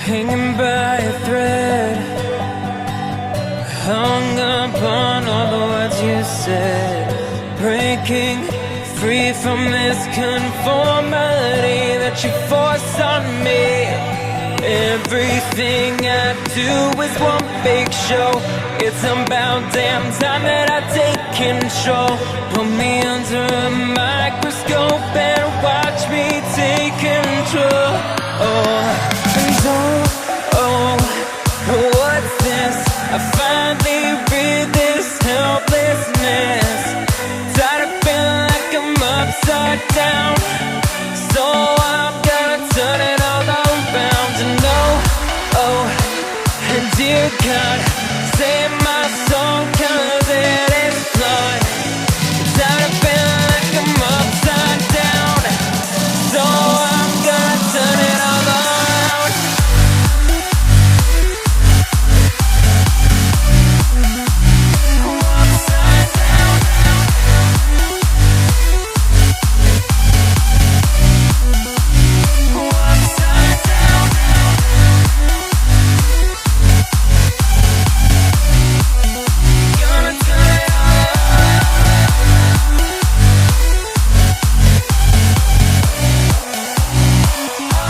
hanging by a thread, hung up on all the words you said, breaking free from this conformity that you force on me. Everything I do is one big show. It's about damn time that I take control. Put me under a microscope and watch me take control. What's this? I finally read this helplessness. Tired of feeling like I'm upside down, so I'm gonna turn it all around. And dear God, save my soul, 'cause it is flawed. Tired of feeling like I'm upside down, so I'm gonna turn it all around. Upside down. Upside down. Gonna turn it all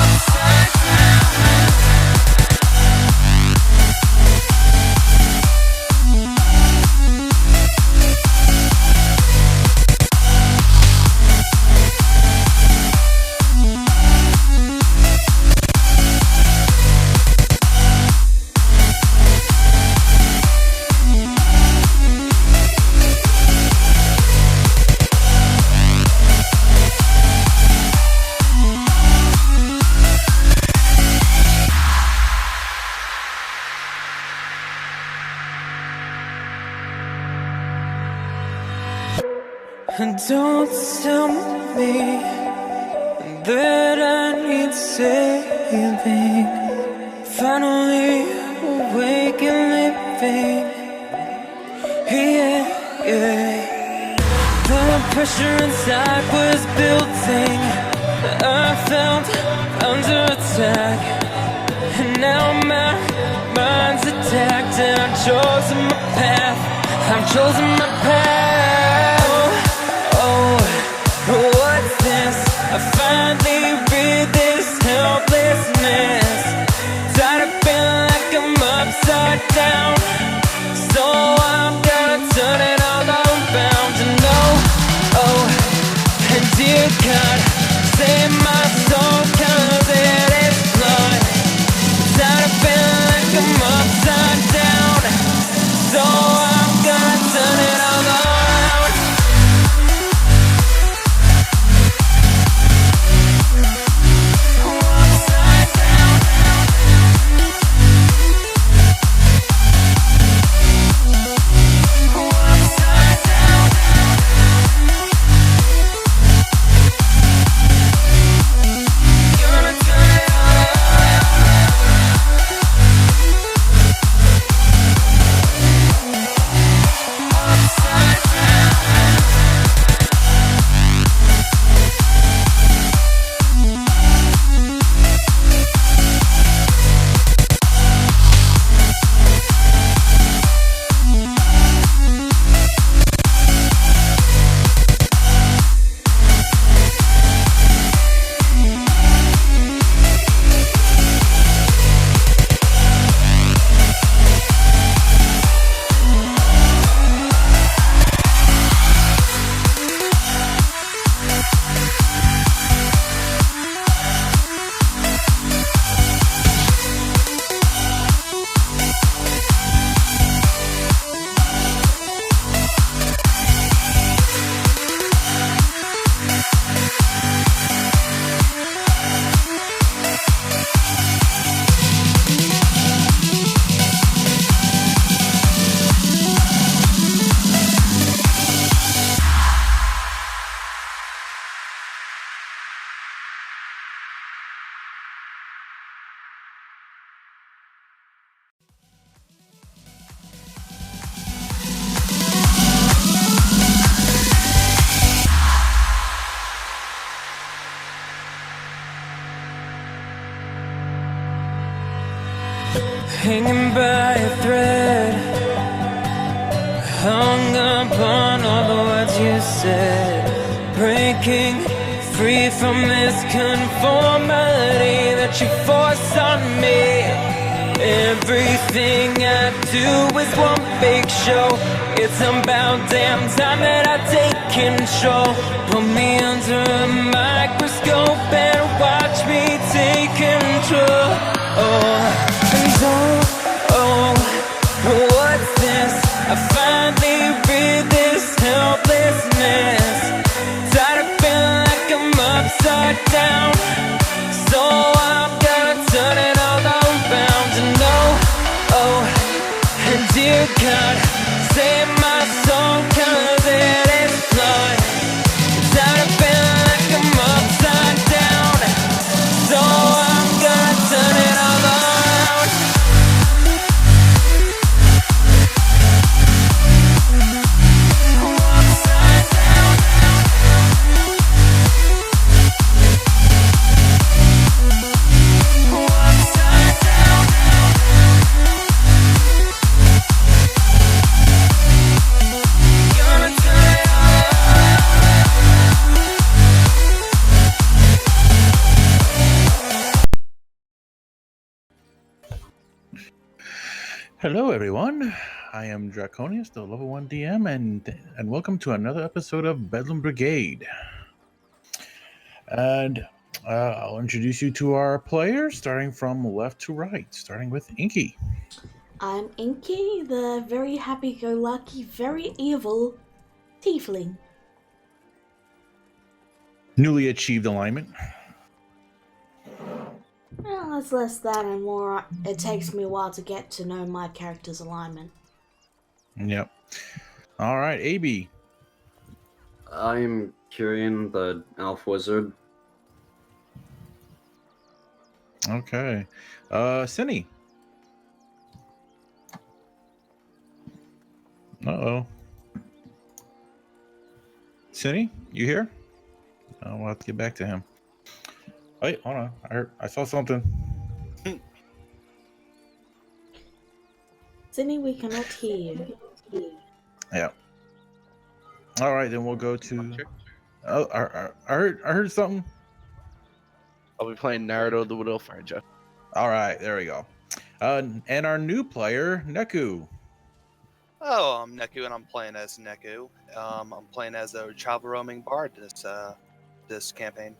upside down. Don't tell me that I need saving. Finally awake and living. Yeah. The pressure inside was building. I felt under attack, and now my mind's attacked. And I've chosen my path. I've chosen my path. What's this? I finally read this helplessness. Tired of feeling like I'm upside down, so I'm gonna turn it all around. And dear God, save my soul, 'cause it is flawed. Tired of feeling like I'm upside down, so I'm gonna turn it all around. hanging by a thread, hung up on all the words you said, breaking free from this conformity that you force on me. Everything I do is one big show. It's about damn time that I take control. Put me under a microscope and watch me take control. What's this? I finally read this helplessness. Tired of feeling like I'm upside down, so I'm gonna turn it all around. And dear God, save my soul, 'cause it is flawed. Tired of feeling like I'm upside down, so I'm gonna turn it all around. Upside down. Upside down. Gonna turn it all Hello, everyone. I am Draconius, the level 1 DM, and welcome to another episode of Bedlam Brigade. And I'll introduce you to our players, starting from left to right, starting with Inky. I'm Inky, the very happy-go-lucky, very evil tiefling. Newly achieved alignment. Well, it's less that and more. It takes me a while to get to know my character's alignment. Yep. All right, AB. I'm Kyrian, the elf wizard. Okay. Cinny. Uh-oh. Cinny, you here? Oh, we'll have to get back to him. Wait, hold on. I saw something. Zinni, we cannot hear you. Yeah. All right, then we'll go to. Oh, I heard something. I'll be playing Naruto the Widow Fire. All right, there we go. And our new player, Neku. Oh, I'm Neku, and I'm playing as Neku. I'm playing as a travel roaming bard this campaign.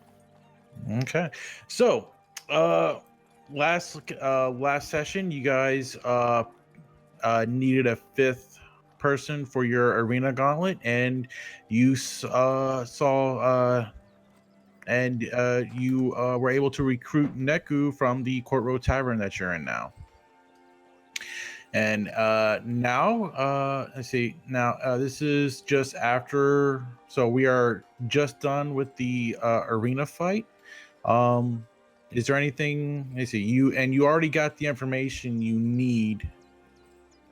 Okay, so last session, you guys needed a fifth person for your arena gauntlet, and you you were able to recruit Neku from the Court Road Tavern that you're in now. And now, let's see. Now, this is just after. So we are just done with the arena fight. Is there anything? Let's see. You already got the information you need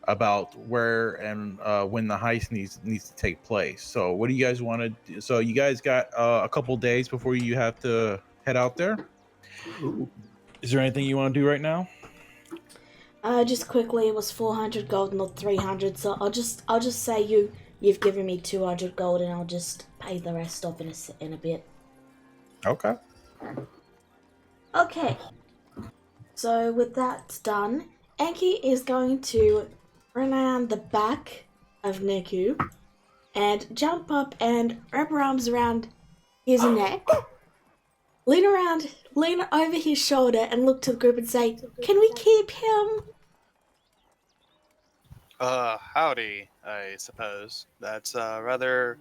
about where and when the heist needs to take place. So what do you guys want to do? So you guys got a couple days before you have to head out there. Is there anything you want to do right now? Just quickly, it was 400 gold, not 300. So I'll just say you've given me 200 gold, and I'll just pay the rest off in a bit. Okay. Okay. So with that done, Enki is going to run around the back of Neku and jump up and wrap her arms around his neck, lean over his shoulder and look to the group and say, "Can we keep him?" Howdy, I suppose. That's a rather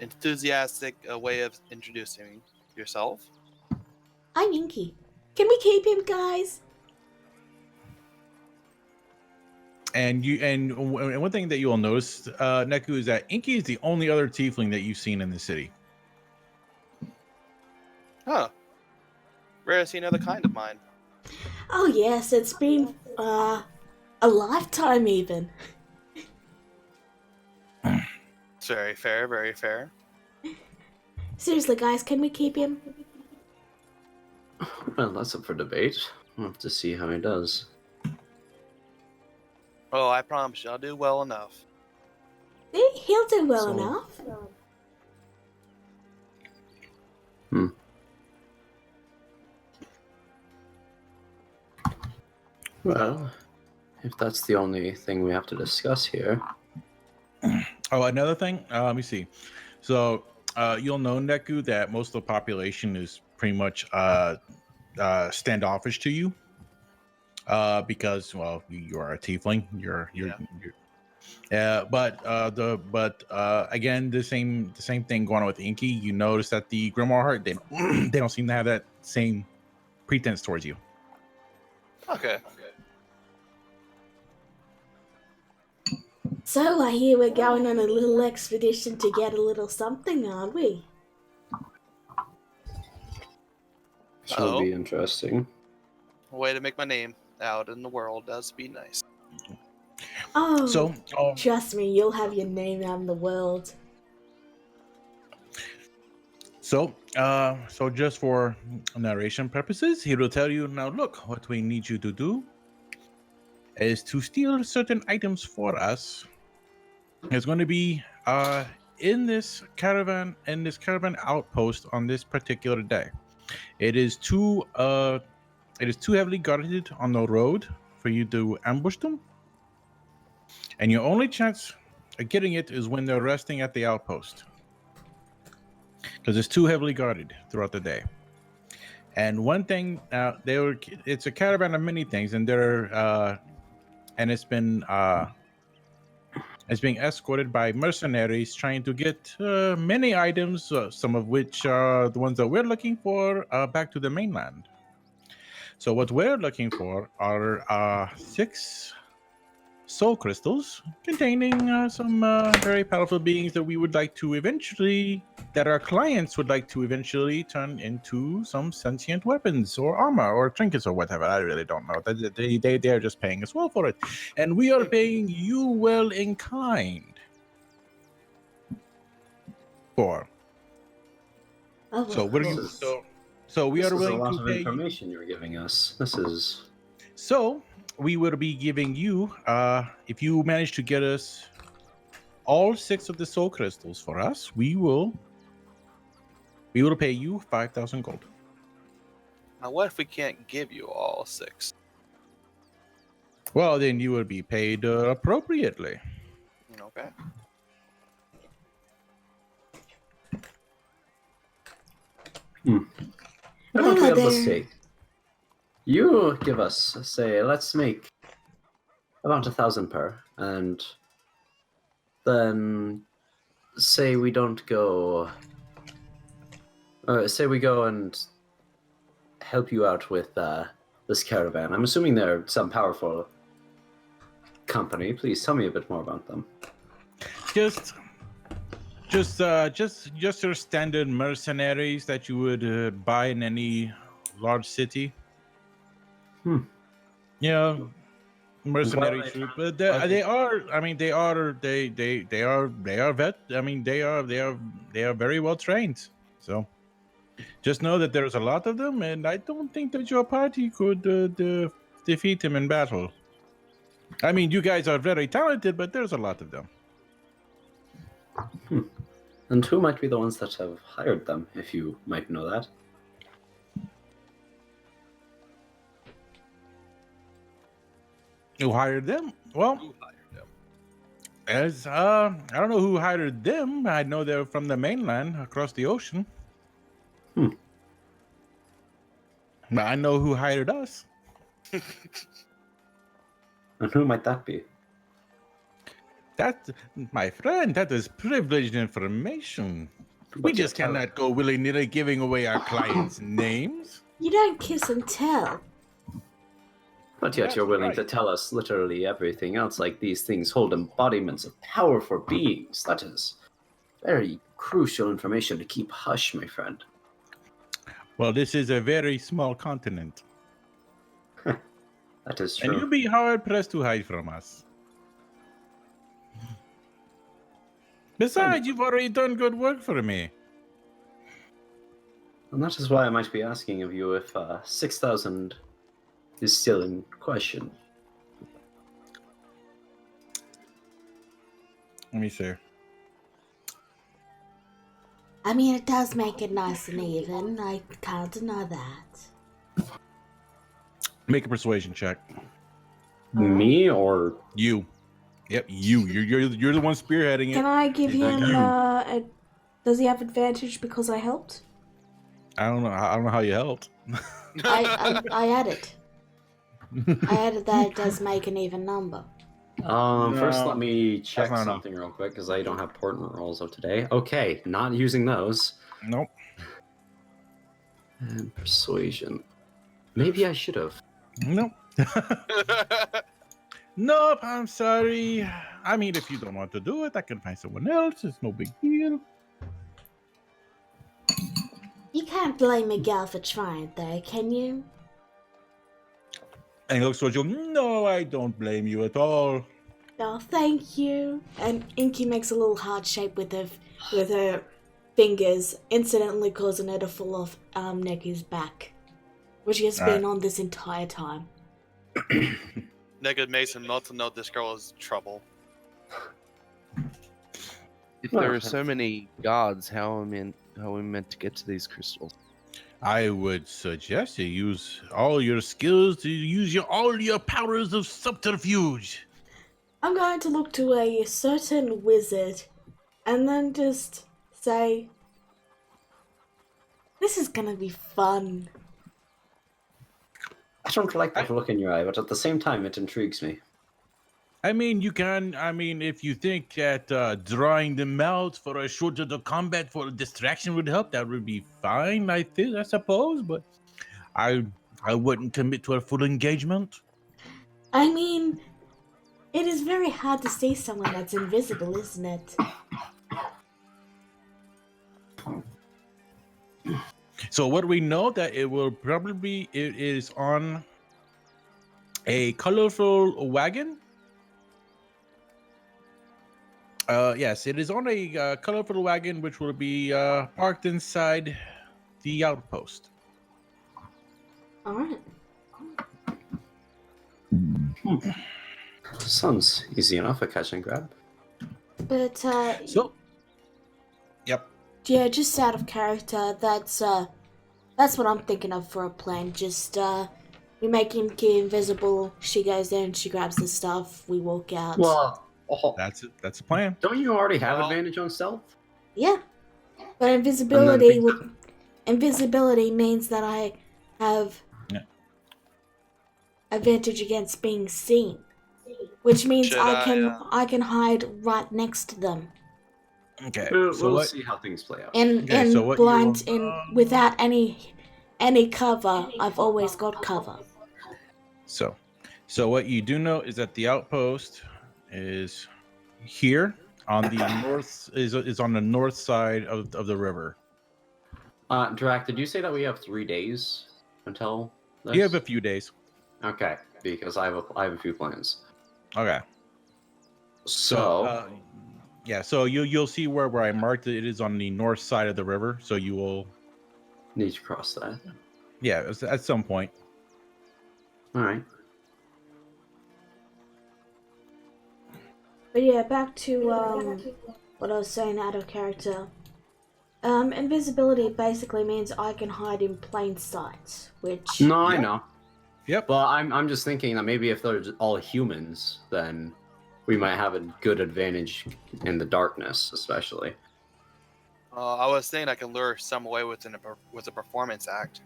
enthusiastic way of introducing yourself. I'm Inky. Can we keep him, guys? And one thing that you will notice, Neku, is that Inky is the only other tiefling that you've seen in the city. Huh. Rare to see another kind of mine. Oh yes, it's been a lifetime even. It's very fair, very fair. Seriously, guys, can we keep him? Well, that's up for debate. We'll have to see how he does. Oh, I promise you, I'll do well enough. He'll do well So- enough. Well, if that's the only thing we have to discuss here. Oh, another thing. Let me see. So you'll know, Neku, that most of the population is pretty much standoffish to you. Because well, you are a tiefling. You're but again, the same thing going on with Inky. You notice that the Grimoire Heart, they they don't seem to have that same pretense towards you. Okay. So I hear we're going on a little expedition to get a little something, aren't we? Should Oh. be interesting. Way to make my name out in the world. Does be nice. Oh, So trust me, you'll have your name out in the world. So just for narration purposes, he will tell you now. Look, what we need you to do is to steal certain items for us. It's going to be in this caravan outpost on this particular day. It is too heavily guarded on the road for you to ambush them, and your only chance of getting it is when they're resting at the outpost, because it's too heavily guarded throughout the day. And one thing, it's a caravan of many things, and it's being escorted by mercenaries trying to get many items, some of which are the ones that we're looking for, back to the mainland. So what we're looking for are 6 soul crystals containing some very powerful beings that we would like to eventually, that our clients would like to eventually turn into some sentient weapons or armor or trinkets or whatever. I really don't know. They are just paying us well for it, and we are paying you well in kind for. Oh, So well, we're cool. going so we This are is a willing lot to of pay. information you're giving us. This is So we will be giving you, if you manage to get us all 6 of the soul crystals for us, we will pay you 5,000 gold. Now, what if we can't give you all 6? Well, then you will be paid appropriately. Okay. Why don't we Well, have a then- mistake? You give us, say, let's make about 1,000 per, and then say we don't go. Say we go and help you out with this caravan. I'm assuming they're some powerful company. Please tell me a bit more about them. Just your standard mercenaries that you would buy in any large city. Yeah, mercenary they troop. trying- But why they they- are. I mean, they are vet. I mean, they are very well trained. So just know that there's a lot of them, and I don't think that your party could defeat them in battle. I mean, you guys are very talented, but there's a lot of them. And who might be the ones that have hired them, if you might know that? Who hired them? Well, Who hired them? as I don't know who hired them. I know they're from the mainland across the ocean. But I know who hired us. And who might that be? That, my friend, that is privileged information. We But just yet, cannot go willy-nilly giving away our clients' names. You don't kiss and tell. But yet That's you're willing right. to tell us literally everything else, like these things hold embodiments of powerful beings. That is very crucial information to keep hush, my friend. Well, this is a very small continent, That is and true. you'll be hard-pressed to hide from us. Besides, you've already done good work for me. And that is why I might be asking of you if 6,000 is still in question. Let me see. I mean, it does make it nice and even. I can't deny that. Make a persuasion check. Me or You. Yep, you. You're the one spearheading it. Can I give You- him does he have advantage because I helped? I don't know. I don't know how you helped. I added. I added that it does make an even number. First No, let me check not enough. something real quick because I don't have portent rolls of today. Okay, not using those. Nope. And persuasion. Maybe I should have. Nope. Nope. I'm sorry. I mean, if you don't want to do it, I can find someone else. It's no big deal. You can't blame Miguel for trying, though, can you? And he looks towards you. No, I don't blame you at all. Oh, thank you. And Inky makes a little heart shape with her fingers, incidentally causing her to fall off Neku's back, which he has been on this entire time. Neku makes him not to know this girl is trouble. If there are so many guards, how are we meant to get to these crystals? I would suggest you use all your skills to use all your powers of subterfuge. I'm going to look to a certain wizard and then just say, this is gonna be fun. I don't like that look in your eye, but at the same time, it intrigues me. I mean, you can. I mean, if you think that drawing them out for a shorter to combat for a distraction would help, that would be fine. I suppose, but I wouldn't commit to a full engagement. I mean, it is very hard to see someone that's invisible, isn't it? So what do we know? That it will it is on a colorful wagon. Yes, it is on a colorful wagon, which will be parked inside the outpost. Alright. Sounds easy enough, a catch and grab. But, Yep. yeah, just out of character, that's what I'm thinking of for a plan. Just, we make Inky invisible, she goes there and she grabs the stuff, we walk out. Well, That's it. That's the plan. don't you already have Well- advantage on stealth? Yeah. But invisibility means that I have Yeah. advantage against being seen. Which means Should I can hide right next to them. Okay. We'll So what? see how things play out. And Okay, so what you blind will- without any cover, I've always got cover. So what you do know is that the outpost is here on the north is on the north side of the river. Drac, did you say that we have 3 days until this? You have a few days. Okay, because I have a few plans. Okay. So, Yeah. So you'll see where I marked it. It is on the north side of the river. So you will. need to cross that. Yeah. At some point. All right. But yeah, back to what I was saying out of character. Invisibility basically means I can hide in plain sight, which No, I know. Yep. But I'm just thinking that maybe if they're all humans, then we might have a good advantage in the darkness, especially. I was thinking I can lure some away with a performance act,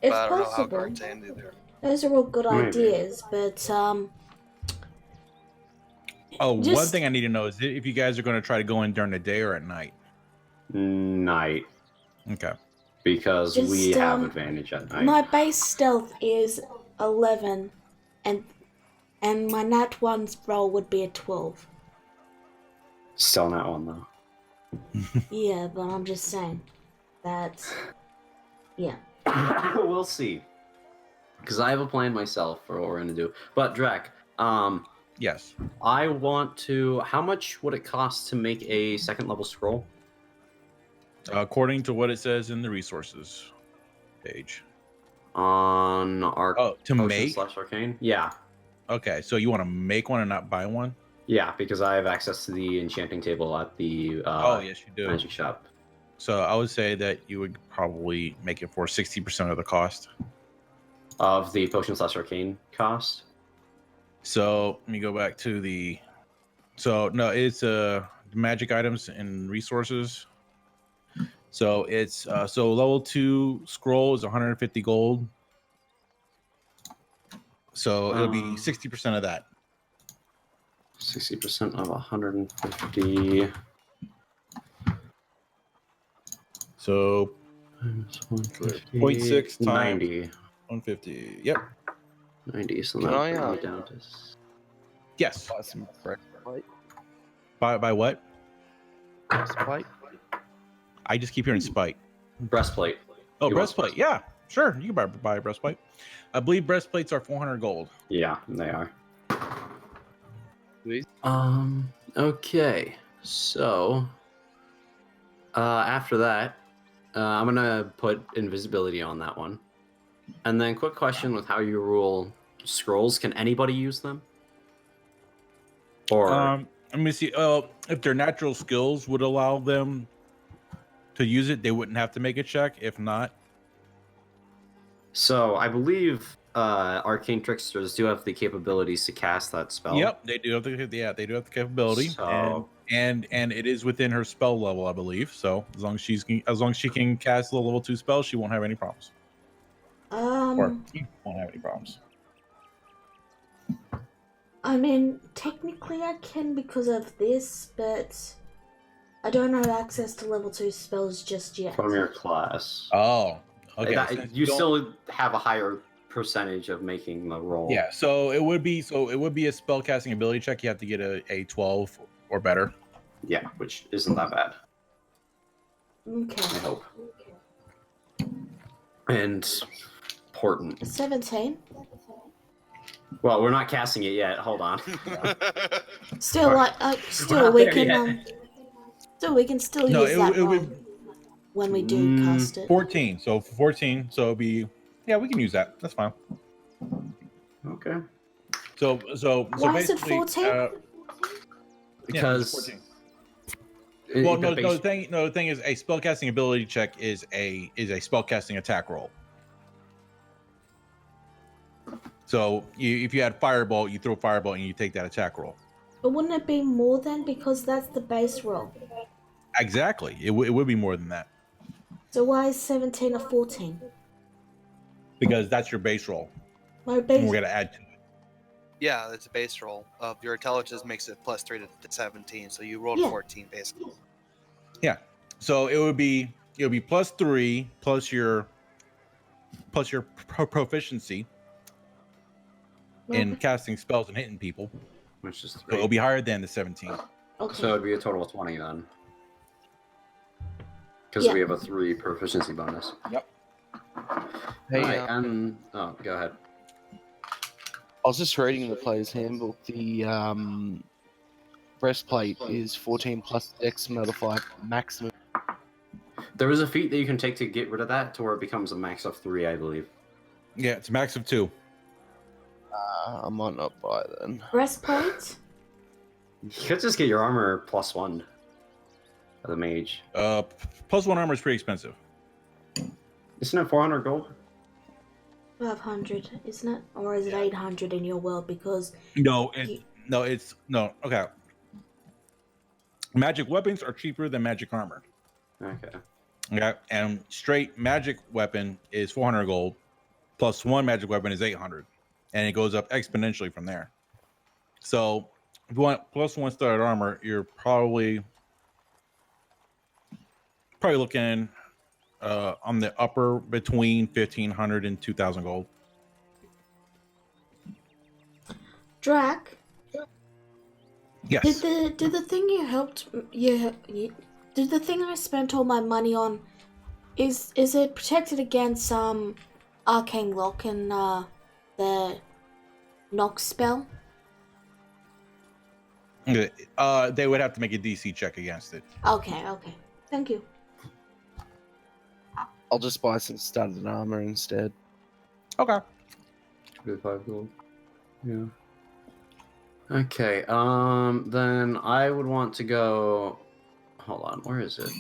it's but I don't know how possible. hard to do there. Those are all good Maybe. ideas, but Oh, one Just- thing I need to know is if you guys are going to try to go in during the day or at night. Night, Okay. because we Just, have advantage at night. my base stealth is 11, and my nat 1's roll would be a 12. Still not one though. Yeah, but I'm just saying that. Yeah. We'll see. Because I have a plan myself for what we're gonna do. But Drac, Yes. I want to. How much would it cost to make a second level scroll? According to what it says in the resources page. On our Oh, to make? / arcane? Yeah. Okay, so you want to make one and not buy one? Yeah, because I have access to the enchanting table at the Oh, yes, you do. magic shop. So I would say that you would probably make it for 60% of the cost. Of the potion / arcane cost. So let me go back to the. So no, it's magic items and resources. So it's so level 2 scroll is 150 gold. So it'll be 60% of that. 60% of 150. So Times 150. 0.6 times 90. 150. Yep. 90. So Can that'll I, bring me down to. Yes. Buy some breastplate. By what? Breastplate. I just keep hearing spite. Breastplate. Oh, He wants breastplate. Yeah, sure. You can buy a breastplate. I believe breastplates are 400 gold. Yeah, they are. Please. Okay. So, after that, I'm gonna put invisibility on that one. And then, quick question with how you rule scrolls: can anybody use them? Or Let me see. If their natural skills would allow them to use it, they wouldn't have to make a check. If not, so I believe arcane tricksters do have the capabilities to cast that spell. yep, they do have the they do have the capability, So- and it is within her spell level, I believe. So as long as she can cast the level 2 spell, she won't have any problems, or you won't have any problems. I mean, technically I can because of this, but I don't have access to level 2 spells just yet. From your class. Oh, okay. That, you still have a higher percentage of making the roll. Yeah, so it would be a spell casting ability check. You have to get a 12 or better. Yeah, which isn't that bad, Okay. I hope. And important. 17. Well, we're not casting it yet. Hold on. Still, Alright. still we can we can still No, use that it roll would when we do cast it. 14. So 14. So it'll be we can use that. That's fine. Okay. Why is it basically, 14? Because 14. it- Well, the base- the thing is a spellcasting ability check is a spellcasting attack roll. So if you had firebolt, you throw firebolt and you take that attack roll. But wouldn't it be more then because that's the base roll? Exactly. It would be more than that So why is 17 or 14? because that's your base roll. My And base. we're gonna add to it. Yeah, it's a base roll. Your intelligence makes it +3 to 17, so you rolled Yeah. 14 basically. Yeah. So it would be +3 plus your proficiency in casting spells and hitting people. which is So 3. it'll be higher than the 17. Okay. So it'd be a total of 20 then. Because Yeah. we have a 3 proficiency bonus. Yep. Hey, Alright, oh, go ahead. I was just reading the player's handbook. The breastplate is 14 plus Dex modifier maximum. There is a feat that you can take to get rid of that to where it becomes a max of 3, I believe. Yeah, it's a max of 2. I might not buy it then. Breastplate? You could just get your armor +1 of the mage. +1 armor is pretty expensive. Isn't it 400 gold? 500, isn't it? Or is it 800 in your world? Because No, okay. Magic weapons are cheaper than magic armor. Okay. Okay, and straight magic weapon is 400 gold. +1 magic weapon is 800, and it goes up exponentially from there. So if you want +1 studded armor, you're probably looking on the upper between 1,500 and 2,000 gold. Drac, Yes. did the thing you helped did the thing I spent all my money on is it protected against arcane lock and the knock spell? They would have to make a DC check against it. Okay, thank you. I'll just buy some studded armor instead. Okay. 25 gold. Yeah. Okay, then I would want to go. Hold on, where is it?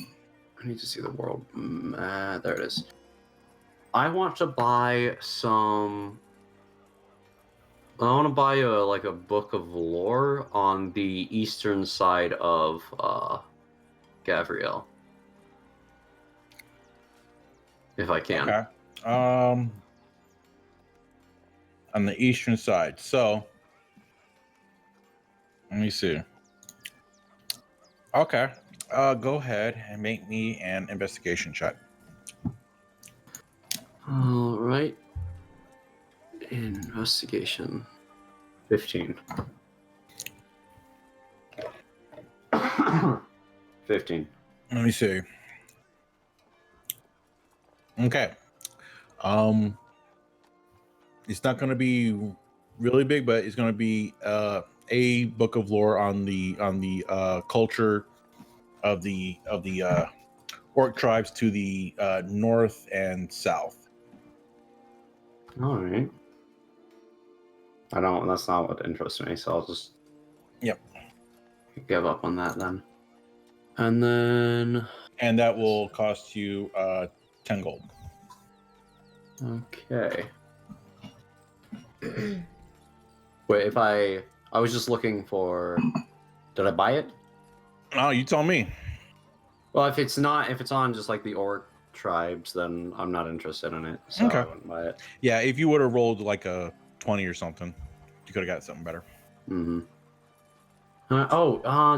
I need to see the world. There it is. I want to buy some. I want to buy a book of lore on the eastern side of Gavriel, if I can. Okay. On the eastern side. So let me see. Okay. Go ahead and make me an investigation check. All right. Investigation. 15. 15. Let me see. Okay. It's not going to be really big, but it's going to be a book of lore on the culture of the orc tribes to the north and south. All right. I don't. That's not what interests me. So I'll just. Yep. Give up on that then. And then. And that will cost you 10 gold. Okay. Wait, if I was just looking for. Did I buy it? Oh, you tell me. Well, if it's on just like the orc tribes, then I'm not interested in it. So Okay. I wouldn't buy it. Yeah, if you would have rolled like a 20 or something, you could have got something better. Mm-hmm.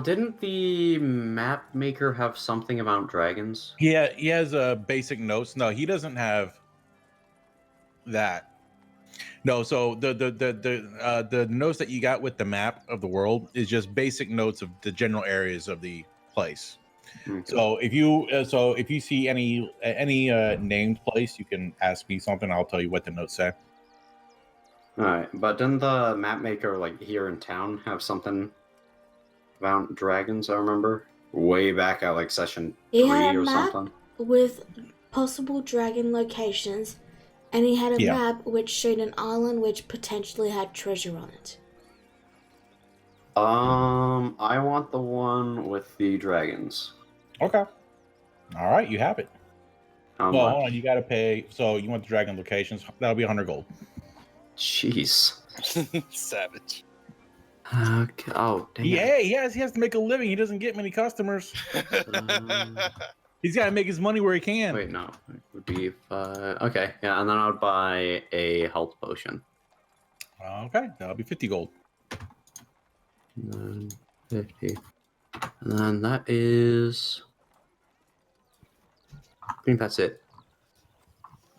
Didn't the map maker have something about dragons? Yeah, he has basic notes. No, he doesn't have that. No, so the notes that you got with the map of the world is just basic notes of the general areas of the place. Okay. So if you see any named place, you can ask me something. I'll tell you what the notes say. All right, but didn't the map maker like here in town have something about dragons? I remember way back at like session He had 3 a or map something. with possible dragon locations, and he had a Yeah. map which showed an island which potentially had treasure on it. I want the one with the dragons. Okay. All right, you have it. How Well, much? hold on, you got to pay. So you want the dragon locations? That'll be 100 gold. Jeez. Savage. Okay. Oh, dang it. Yeah, he has to make a living. He doesn't get many customers. He's got to make his money where he can. Wait, no. It would be okay. Yeah, and then I would buy a health potion. Okay, that'll be 50 gold. And then 50. And then that is. I think that's it.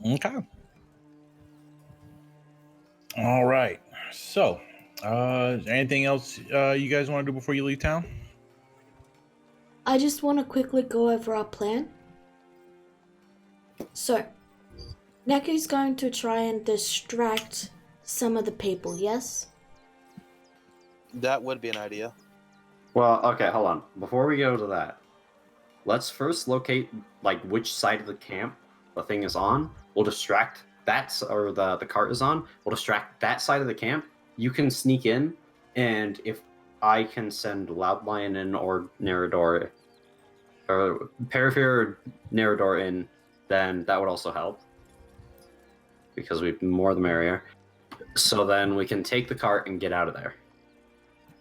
Okay. All right. So, is there anything else you guys want to do before you leave town? I just want to quickly go over our plan. So, Neku's going to try and distract some of the people, yes? That would be an idea. Well, okay, hold on. Before we go to that, let's first locate like which side of the camp the thing is on. We'll distract or the cart is on. We'll distract that side of the camp. You can sneak in, and if I can send Loud Lion in or Nerador, or Peripher or Nerador in, then that would also help. Because we've more the merrier. So then we can take the cart and get out of there.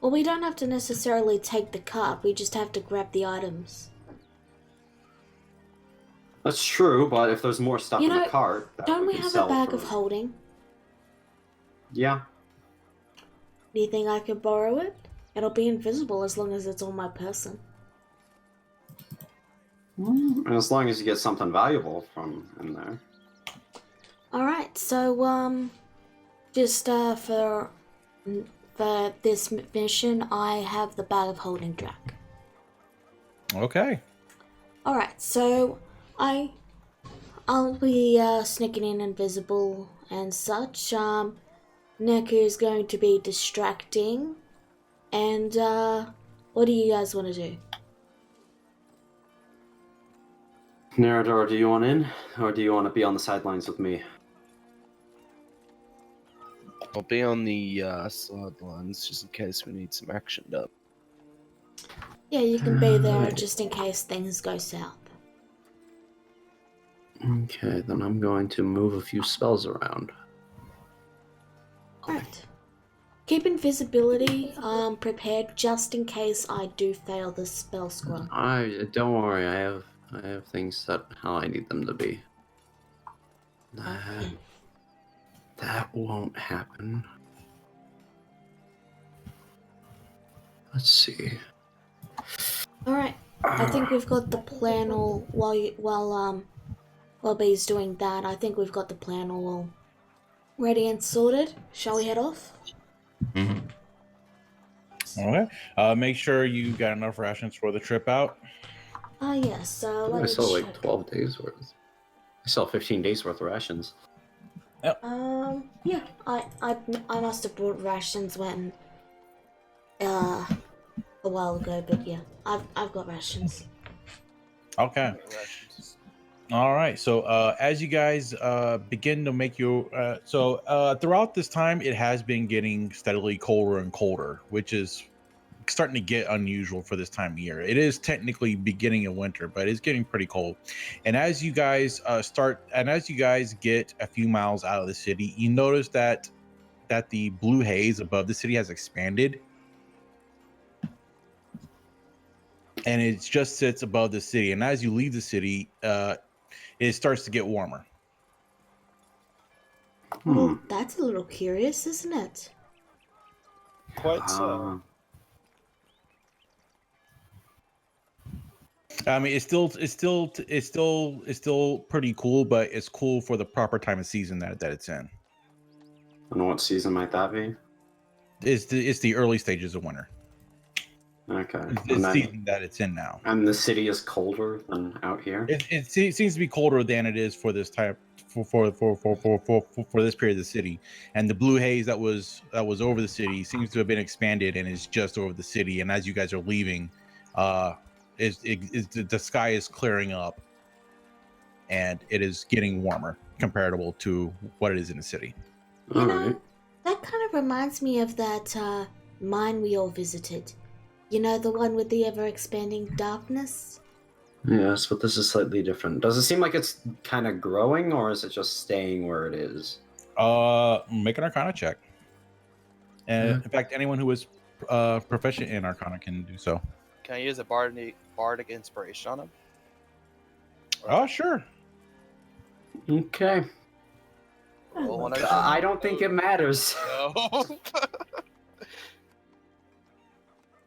Well, we don't have to necessarily take the cart, we just have to grab the items. That's true, but if there's more stuff You in know, the cart, that Don't we can have a sell bag for- of holding? Yeah. Do you think I could borrow it? It'll be invisible as long as it's on my person. And as long as you get something valuable from in there. Alright, so, just, for this mission, I have the bag of holding Drac. Okay. Alright, so I'll be sneaking in invisible and such. Neku's going to be distracting. And what do you guys want to do? Nerador, do you want in? Or do you want to be on the sidelines with me? I'll be on the sidelines just in case we need some action done. Yeah, you can be there just in case things go south. Okay, then I'm going to move a few spells around. Alright. Keep invisibility prepared just in case I do fail the spell scroll. Don't worry, I have things set how I need them to be. Okay. That won't happen. Let's see. Alright. I think we've got the plan all while B's doing that, I think we've got the plan all ready and sorted. Shall we head off? Okay. Make sure you got enough rations for the trip out. Yes, let I me saw check. like 12 days worth. I saw 15 days worth of rations. Yeah, I must have brought rations when a while ago, but yeah, I've got rations. Okay. Rations. All right. So as you guys begin to make your throughout this time, it has been getting steadily colder and colder, which is starting to get unusual for this time of year. It is technically beginning of winter, but it's getting pretty cold. And as you guys get a few miles out of the city, you notice that the blue haze above the city has expanded. And it just sits above the city. And as you leave the city, it starts to get warmer. Well, that's a little curious, isn't it? Quite so. I mean, it's still pretty cool, but it's cool for the proper time of season that it's in. And what season might that be? It's the early stages of winter. Okay. It's the season that it's in now. And the city is colder than out here? It seems to be colder than it is for this type for this period of the city. And the blue haze that was over the city seems to have been expanded and is just over the city. And as you guys are leaving, the sky is clearing up and it is getting warmer comparable to what it is in the city. You know, that kind of reminds me of that mine we all visited. You know, the one with the ever-expanding darkness? Yes, but this is slightly different. Does it seem like it's kind of growing, or is it just staying where it is? Make an Arcana check. And in fact, anyone who is proficient in Arcana can do so. Can I use a bardic inspiration on him? Oh, sure. Okay. Roll one I don't think it matters. No.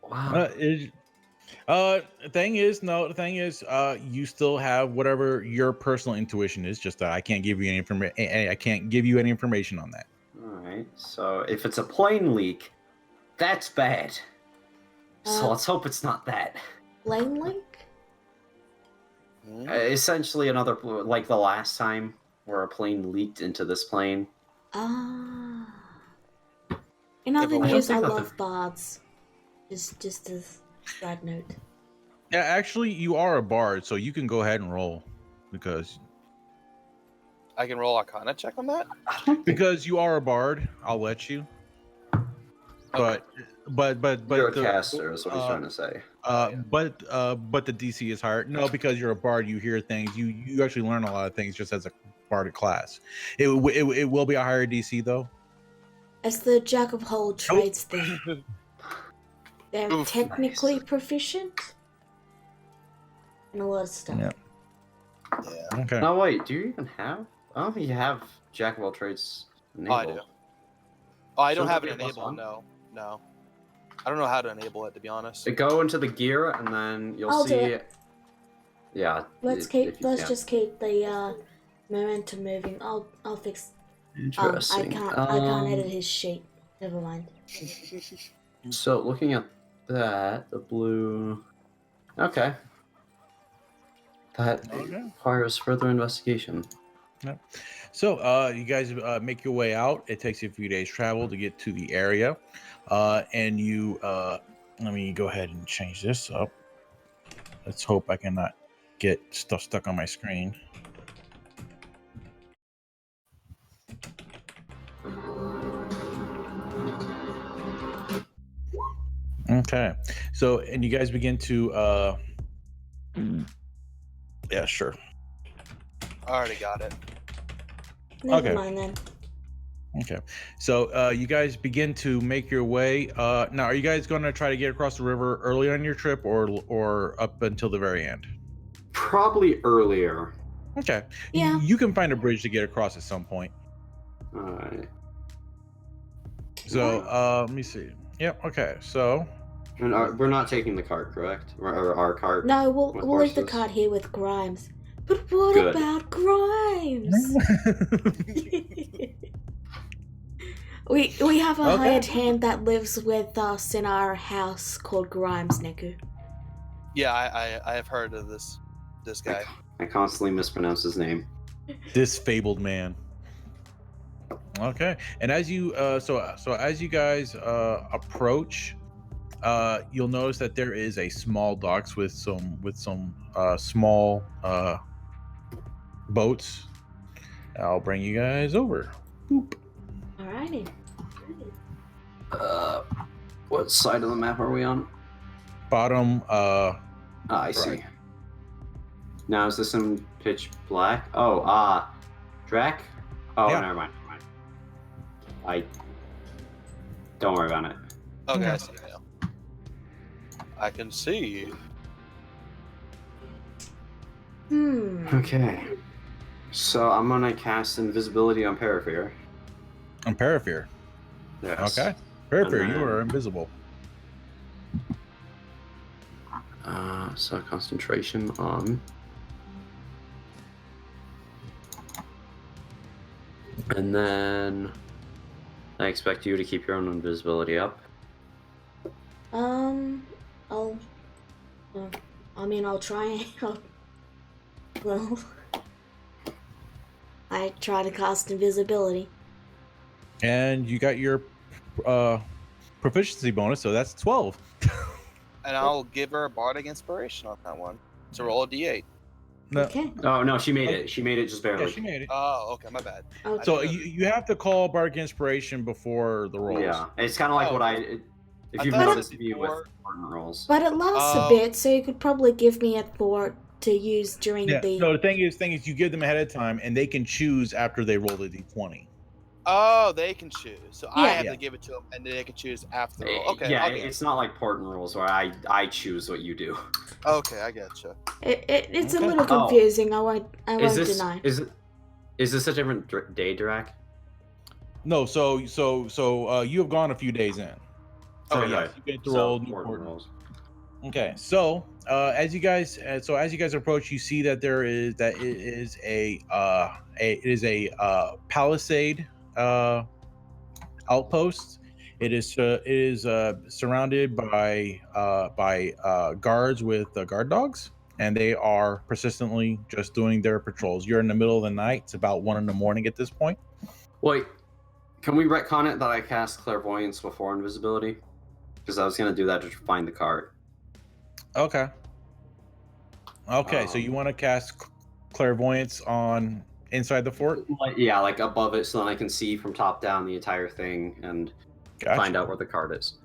Wow. The thing is, you still have whatever your personal intuition is. Just that I can't give you any information. I can't give you any information on that. All right. So if it's a plane leak, that's bad. So let's hope it's not that. Plane link? Essentially, another like the last time where a plane leaked into this plane. Ah. In other but news, I think that love bards. Just as side note. Yeah, actually, you are a bard, so you can go ahead and roll because I can roll Arcana check on that? you are a bard. I'll let you. Okay. But You're a caster, is what he's trying to say. But the DC is higher. No, because you're a bard, you hear things. You actually learn a lot of things just as a bardic class. It will be a higher DC though. It's the jack of all trades thing. They're technically proficient in a lot of stuff. Yeah. Yeah. Okay. No, wait. Do you even have? I don't think you have Jack of all trades enabled. I do. Oh, I don't Shouldn't have that it be a enabled. +1? No. I don't know how to enable it, to be honest. So go into the gear, and then you'll I'll do see. it. Yeah. Let's just keep the momentum moving. I'll fix. Interesting. I can't edit his sheet. Never mind. So looking at that, the blue. Okay. That requires further investigation. Yep. So you guys make your way out. It takes you a few days travel to get to the area. And you let me go ahead and change this up. Let's hope I cannot get stuff stuck on my screen. Okay. So, and you guys begin to. Yeah, sure. I already got it. Never Okay. mind then. Okay. So, you guys begin to make your way. Now, are you guys going to try to get across the river early on your trip, or up until the very end? Probably earlier. Okay. Yeah. You can find a bridge to get across at some point. Alright. So, let me see. Yep. Okay. So, And we're not taking the cart, correct? Or our cart? No, we'll with leave the horses? cart here with Grimes. But what Good. about Grimes? we have a Okay. hired hand that lives with us in our house called Grimes, Neku. Yeah, I have heard of this guy. I constantly mispronounce his name. This fabled man. Okay. And as you so as you guys approach, you'll notice that there is a small docks with some small boats. I'll bring you guys over. Boop. Alrighty. What side of the map are we on? Bottom I see. Right. Now is this in pitch black? Oh, Drac? Oh, Yeah. never mind. Don't worry about it. Okay, Yeah. I see now. I can see you. Okay. So I'm gonna cast invisibility on Parafear. on Parafear. Yes. Okay. Parafear, And you then- are invisible. So concentration on. And then I expect you to keep your own invisibility up. I'll try. Well, I try to cast invisibility. And you got your proficiency bonus, so that's 12. And I'll give her a bardic inspiration on that one. So roll a d8. No, Okay. Oh no, she made it. She made it just barely. yeah, she made it. Oh, okay, my bad. Okay. So you have to call Bardic Inspiration before the rolls. Yeah, it's kind of like Oh. what if I you've thought it noticed was me with before- important rolls. But it lasts a Oh. bit, so you could probably give me it for to use during Yeah. the. No, the thing is, you give them ahead of time, and they can choose after they roll the d20. Oh, they can choose. So I Yeah. have Yeah. to give it to them, and then they can choose after the roll. Okay, Yeah, okay. it's not like important rules where I choose what you do. Okay, I getcha. It's a Okay. little Oh. confusing. I won't deny. Is this a different day, Drac? No, so you have gone a few days in. So Okay, yes, right. you get to So, roll important important. rolls. Okay, so as you guys approach, you see that it is a palisade outpost. It is surrounded by guards with guard dogs, and they are persistently just doing their patrols. You're in the middle of the night. It's about 1 a.m. at this point. Wait, can we retcon it that I cast clairvoyance before invisibility? Because I was gonna do that to find the card. Okay. So you want to cast clairvoyance on inside the fort? Like above it, so then I can see from top down the entire thing and Gotcha. find out where the card is.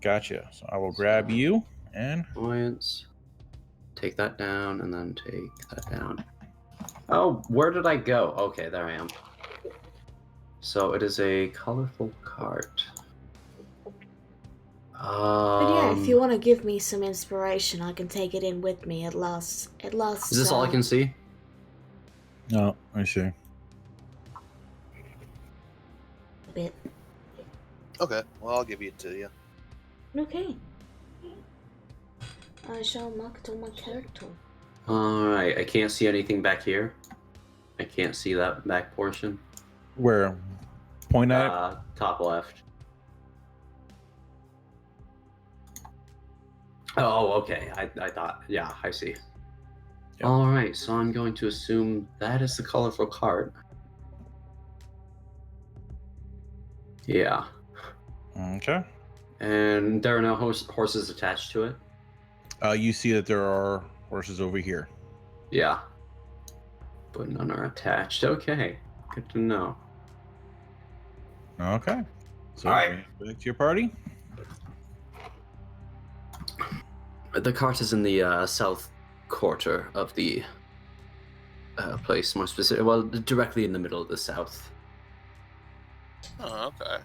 Gotcha. So I will grab you and Clairvoyance. Take that down, and then take that down. Oh, where did I go? Okay, there I am. So it is a colorful cart. But yeah, if you want to give me some inspiration, I can take it in with me. It lasts. Is this all I can see? no, I see. A bit. Okay, well, I'll give it to you. Okay. I shall mark it on my character. Alright, I can't see anything back here. I can't see that back portion. Where? Point at it. Top left. Oh, okay. I thought, yeah, I see. Yep. Alright, so I'm going to assume that is the colorful card. Yeah. Okay. And there are no horses attached to it? You see that there are horses over here. Yeah. But none are attached. Okay. Good to know. Okay. So All right. back to your party. The cart is in the south quarter of the place, more specific. Well, directly in the middle of the south. Oh, okay.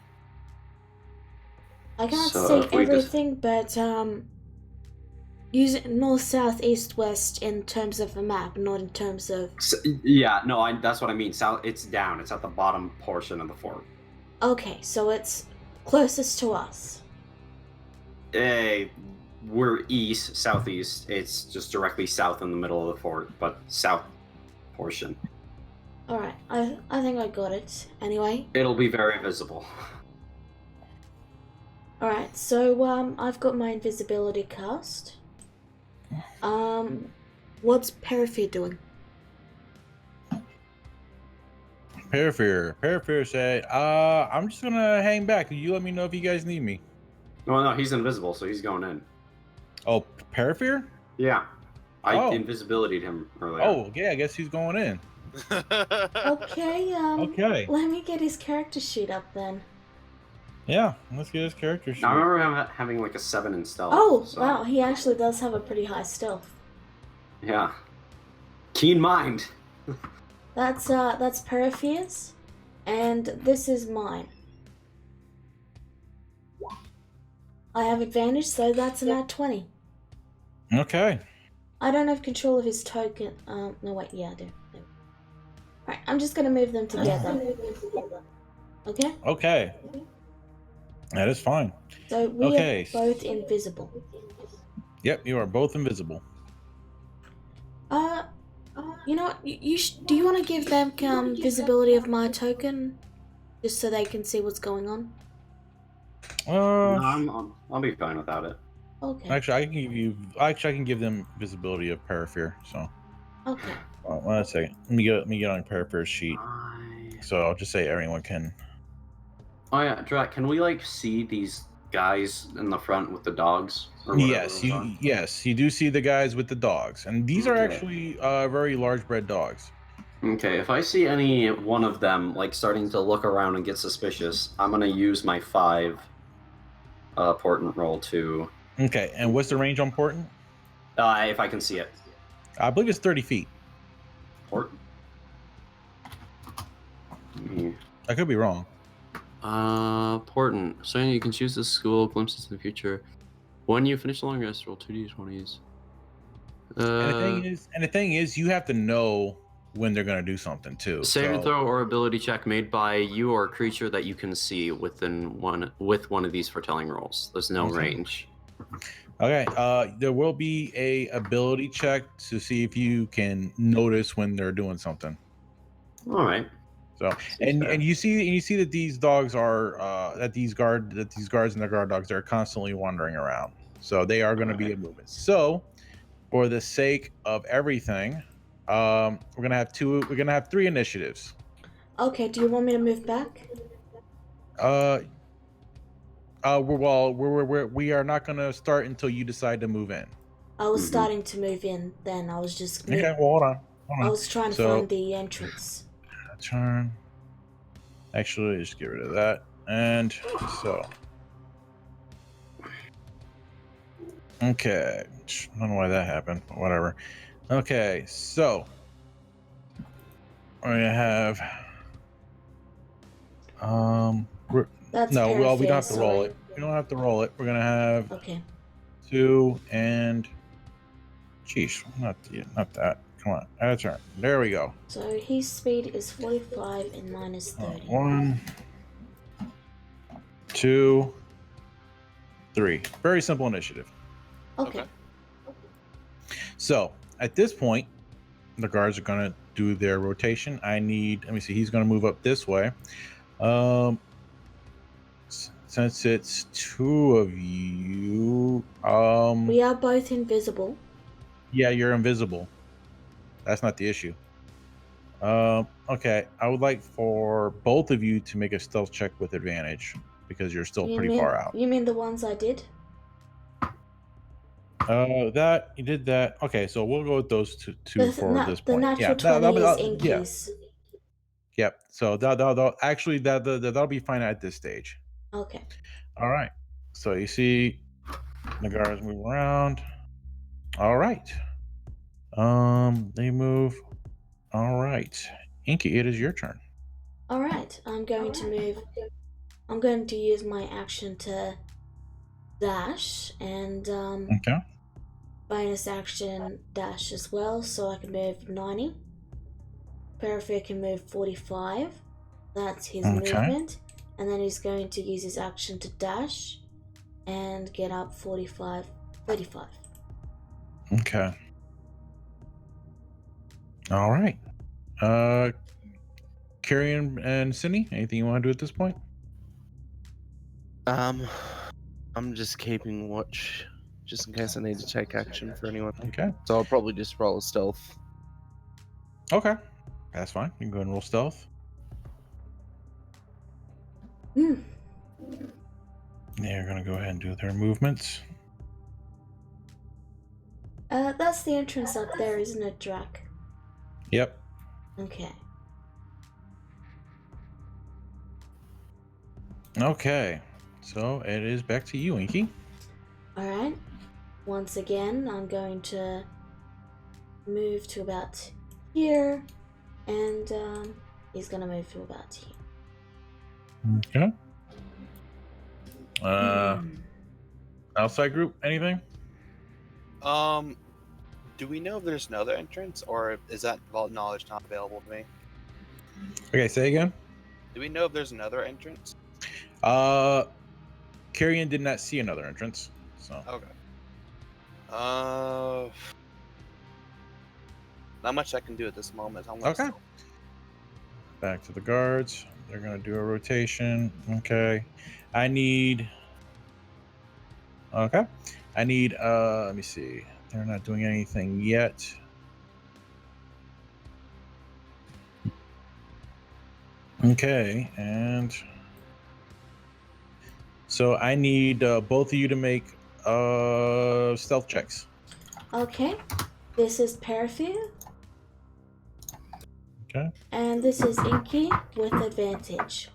I can't So see if we just- everything, but use it north, south, east, west in terms of the map, not in terms of. Yeah, no, that's what I mean. South, it's down. It's at the bottom portion of the fort. Okay, so it's closest to us. We're east, southeast. It's just directly south in the middle of the fort, but south portion. Alright, I think I got it. Anyway. It'll be very visible. Alright, so I've got my invisibility cast. What's Periphery doing? Periphery said, I'm just gonna hang back. You let me know if you guys need me. No, he's invisible, so he's going in. Oh, Periphery? Yeah. I Oh. invisibility'd him earlier. Oh, yeah, I guess he's going in. Okay, Okay. let me get his character sheet up then. Yeah, let's get his character sheet. I remember him having like a 7 in stealth. Oh, so- wow, he actually does have a pretty high stealth. Yeah. Keen mind. That's Periphery's, and this is mine. I have advantage, so that's an at 20. Okay. I don't have control of his token. No, wait, yeah, I do. Alright, I'm just gonna move them together. Okay? Okay. That is fine. So we Okay. are both invisible. Yep, you are both invisible. You know what? Do you want to give them visibility of my token, just so they can see what's going on? No, I'll be fine without it. Okay. Actually, I can give them visibility of Periphery. So, Okay. one second. Let me get on Periphery's sheet. So I'll just say everyone can. Oh yeah, Drat, can we like see these guys in the front with the dogs? Or whatever Yes, those are? you do see the guys with the dogs, and these are Okay. actually very large bred dogs. Okay, if I see any one of them like starting to look around and get suspicious, I'm gonna use my 5 portent roll to Okay, and what's the range on Portent? if I can see it. I believe it's 30 feet. Portent. I could be wrong. Portent. So you can choose this school, glimpses to the future. When you finish the long rest, roll 2d20s. And the thing is, you have to know when they're gonna do something too. Saving so- throw or ability check made by you or a creature that you can see with one of these foretelling rolls. There's no Okay. range. Okay, there will be a ability check to see if you can notice when they're doing something. All right. So, and you see that these dogs are that these guards and the guard dogs are constantly wandering around. So they are going to be a movement. So, for the sake of everything, we're gonna have 3 initiatives. Okay. Do you want me to move back? We are not gonna start until you decide to move in. I was Mhm. starting to move in. Then I was just. Okay, well, hold on. I was trying to So- find the entrance. Turn. Actually, just get rid of that. And so. Okay. I don't know why that happened, but whatever. Okay, so we're gonna have That's no, well, we don't have to Periphery, roll sorry. it. We don't have to roll it. We're gonna have Okay. 2 and sheesh, not that. Come on, that's right. There we go. So his speed is 45 and mine is 30. 1, 2, 3. Very simple initiative. Okay. So at this point, the guards are gonna do their rotation. Let me see, he's gonna move up this way. Since it's 2 of you, We are both invisible. yeah, you're invisible. That's not the issue. Okay, I would like for both of you to make a stealth check with advantage because you're still pretty far out. You mean the ones I did? That you did that. Okay, so we'll go with those two for this The point. natural 20 is Inky's. Yep. So that'll be fine at this stage. Okay. All right. So you see the guards move around. All right. They move. All right. Inky, it is your turn. Alright, I'm going to move. I'm going to use my action to dash and Okay. bonus action dash as well, so I can move 90. Periphery can move 45. That's his Okay. movement. And then he's going to use his action to dash and get up 45, 35. Okay. All right. Carrion and Cindy, anything you want to do at this point? I'm just keeping watch, just in case I need to take action for anyone. Okay. So I'll probably just roll a stealth. Okay. That's fine. You can go ahead and roll stealth. They're going to go ahead and do their movements. That's the entrance up there, isn't it, Drac? Yep. Okay. Okay. So it is back to you, Inky. Alright. Once again, I'm going to move to about here, and he's going to move to about here. Okay. Outside group, anything? Do we know if there's another entrance, or is that vault knowledge not available to me? Okay, say again. Do we know if there's another entrance? Carrion did not see another entrance. So Okay. Not much I can do at this moment. I'm gonna Okay. Back to the guards. They're gonna do a rotation. Okay. I need let me see. They're not doing anything yet. Okay, and so I need both of you to make stealth checks. Okay. This is Periphery, Okay. and this is Inky with advantage.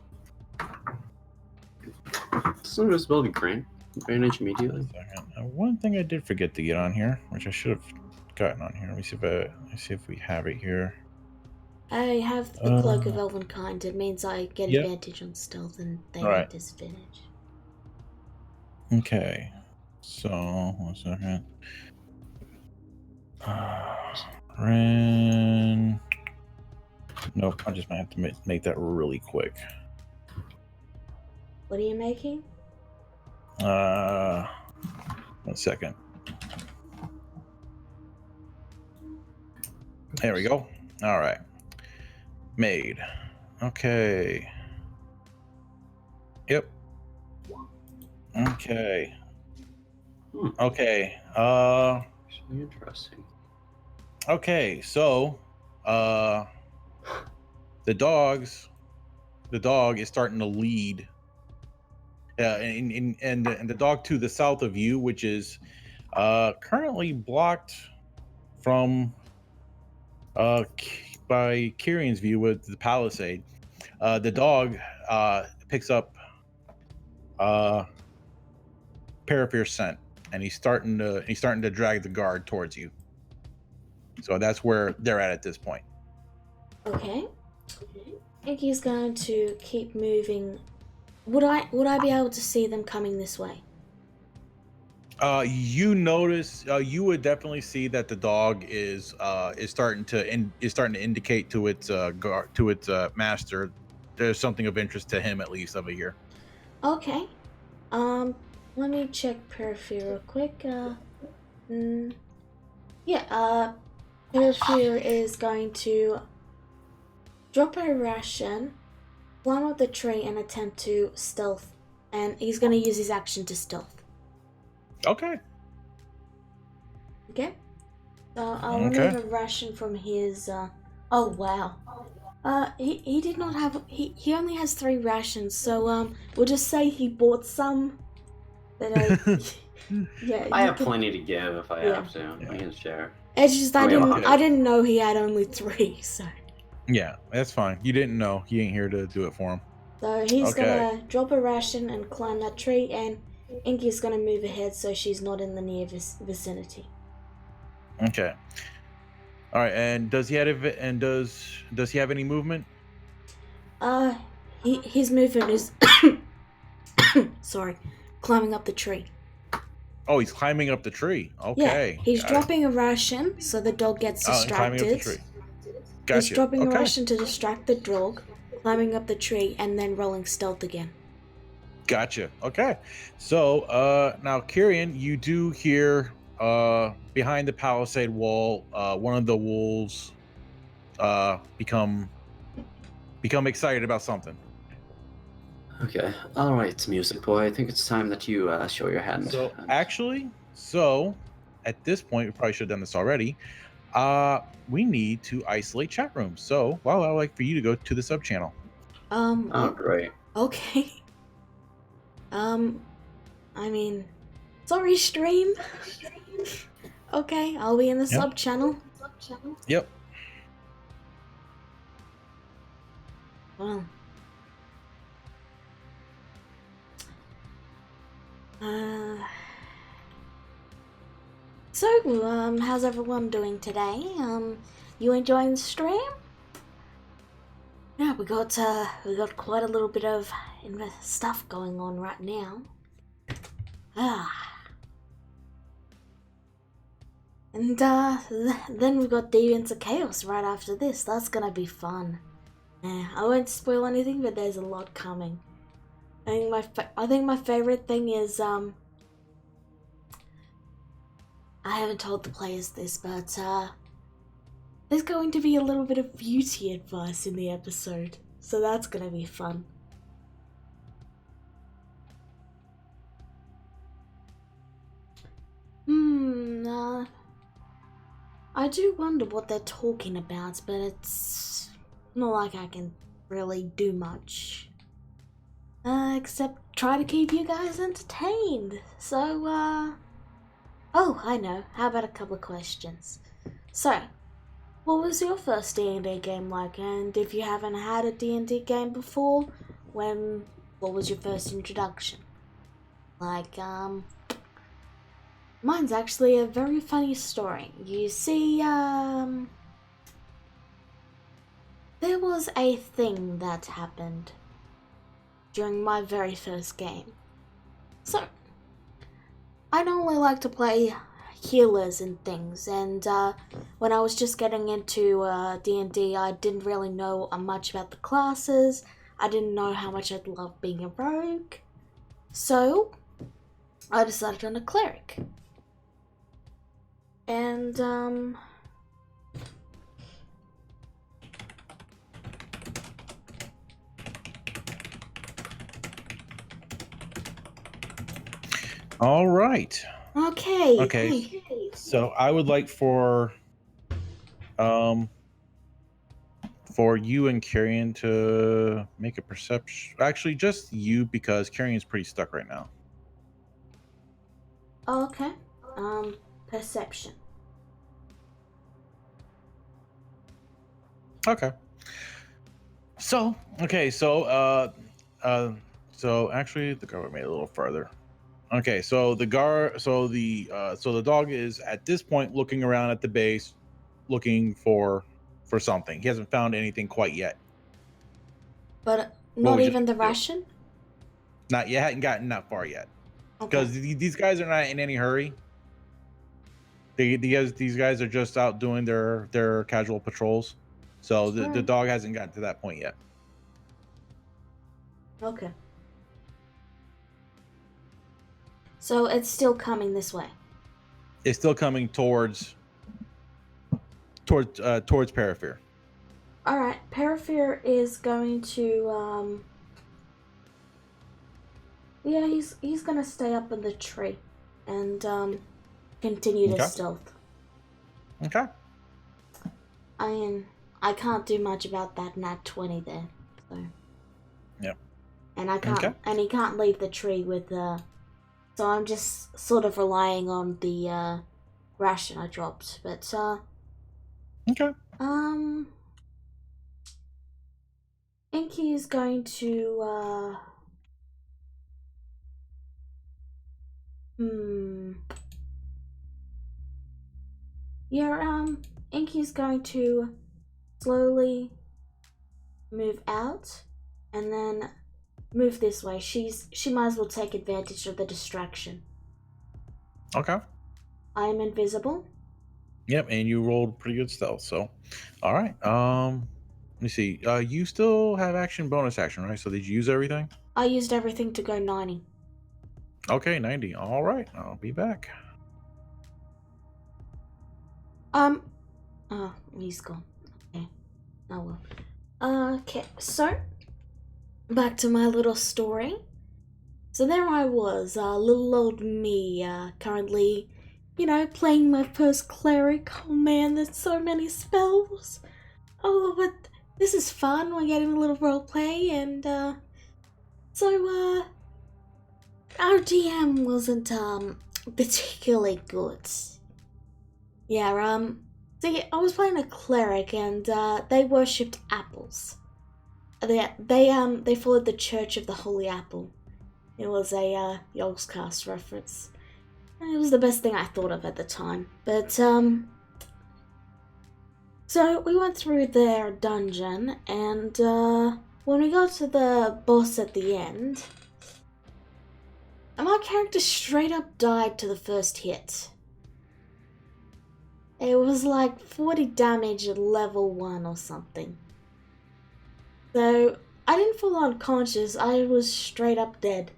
Does invisibility grant advantage immediately? Second. One thing I did forget to get on here, which I should have gotten on here. Let me see if we have it here. I have the Cloak of Elvenkind. It means I get Yep. advantage on stealth and they Alright. have disadvantage. Okay. So, 1 second. Ren. Nope, I just might have to make that really quick. What are you making? 1 second. There we go. All right. Made. Okay. Yep. Okay. Okay. Actually interesting. Okay, so the dog is starting to lead. And the dog to the south of you, which is currently blocked from by Kieran's view with the palisade. The dog picks up Periphery scent, and he's starting to drag the guard towards you. So that's where they're at this point. Okay. Inky's going to keep moving. Would I be able to see them coming this way? You notice, you would definitely see that the dog is starting to indicate to its master there's something of interest to him, at least over here. Okay. Let me check Periphery real quick. Periphery is going to drop a ration, climb up the tree, and attempt to stealth. And he's going to use his action to stealth. Okay. Okay. So I'll remove a ration from his. Oh wow. He did not have. He only has 3 rations. So we'll just say he bought some. That I have plenty to give if I have to. I can share. It's just I didn't know he had only 3. So. Yeah, that's fine. You didn't know. He ain't here to do it for him. So he's gonna drop a ration and climb that tree, and Inky's gonna move ahead so she's not in the near vicinity. Okay. All right. And does he have any movement? His movement is sorry, climbing up the tree. Oh, he's climbing up the tree. Yeah, Okay. he's Got it. dropping a ration so the dog gets Oh, and climbing up the distracted. tree. He's Gotcha. dropping a Okay. ration to distract the dog, climbing up the tree, and then rolling stealth again. Gotcha. Okay. So now Kyrian, you do hear behind the palisade wall, one of the wolves become excited about something. Okay. All right, music boy. I think it's time that you show your hand. So at this point, we probably should have done this already. We need to isolate chat rooms. So I would like for you to go to the sub channel. Oh, great. Okay. I mean, sorry, stream. Okay, I'll be in the sub channel. Yep. Well. So, how's everyone doing today? You enjoying the stream? Yeah, we got quite a little bit of stuff going on right now. And then we've got Deviants of Chaos right after this. That's gonna be fun. Yeah, I won't spoil anything, but there's a lot coming. I think my favorite thing is I haven't told the players this, but there's going to be a little bit of beauty advice in the episode, so that's gonna be fun. I do wonder what they're talking about, but it's not like I can really do much. Except try to keep you guys entertained. So, oh, I know. How about a couple of questions? So, what was your first D&D game like? And if you haven't had a D&D game before, what was your first introduction? Like, mine's actually a very funny story. You see, there was a thing that happened during my very first game. So, I normally like to play healers and things, and when I was just getting into D&D, I didn't really know much about the classes. I didn't know how much I'd love being a rogue. So, I decided on a cleric. And, All right. Okay. So I would like for you and Kyrian to make a perception. Actually, just you, because Kyrian's pretty stuck right now. Okay. Perception. Okay. So actually the guard made it a little further. Okay, so the dog is at this point looking around at the base, looking for something. He hasn't found anything quite yet. But What not would you even the like to do? ration? Not yet. Hadn't gotten that far yet. Okay. Because these guys are not in any hurry. These guys are just out doing their casual patrols. So the dog hasn't gotten to that point yet. Okay. So it's still coming this way. It's still coming towards Parafair. Alright, Parafair is going to yeah, he's gonna stay up in the tree and continue to stealth. Okay. I mean, I can't do much about that nat 20 there. So. Yep. And he can't leave the tree with so I'm just sort of relying on the ration I dropped. But Okay. Inky is going to Inky's going to slowly move out and then move this way. She might as well take advantage of the distraction. Okay. I'm invisible. Yep, and you rolled pretty good stealth. So, all right. Let me see. You still have action, bonus action, right? So did you use everything? I used everything to go 90. Okay, 90. All right, I'll be back. Oh, he's gone. Okay. Oh well. Okay, so back to my little story. So there I was, little old me, currently, playing my first cleric. Oh man, there's so many spells. Oh, but this is fun. We're getting a little roleplay, and so our DM wasn't particularly good. Yeah, see, I was playing a cleric, and they worshipped apples. They followed the Church of the Holy Apple. It was a Yogscast reference. It was the best thing I thought of at the time. But so we went through their dungeon, and when we got to the boss at the end, my character straight up died to the first hit. It was like 40 damage at level 1 or something. So I didn't fall unconscious, I was straight up dead.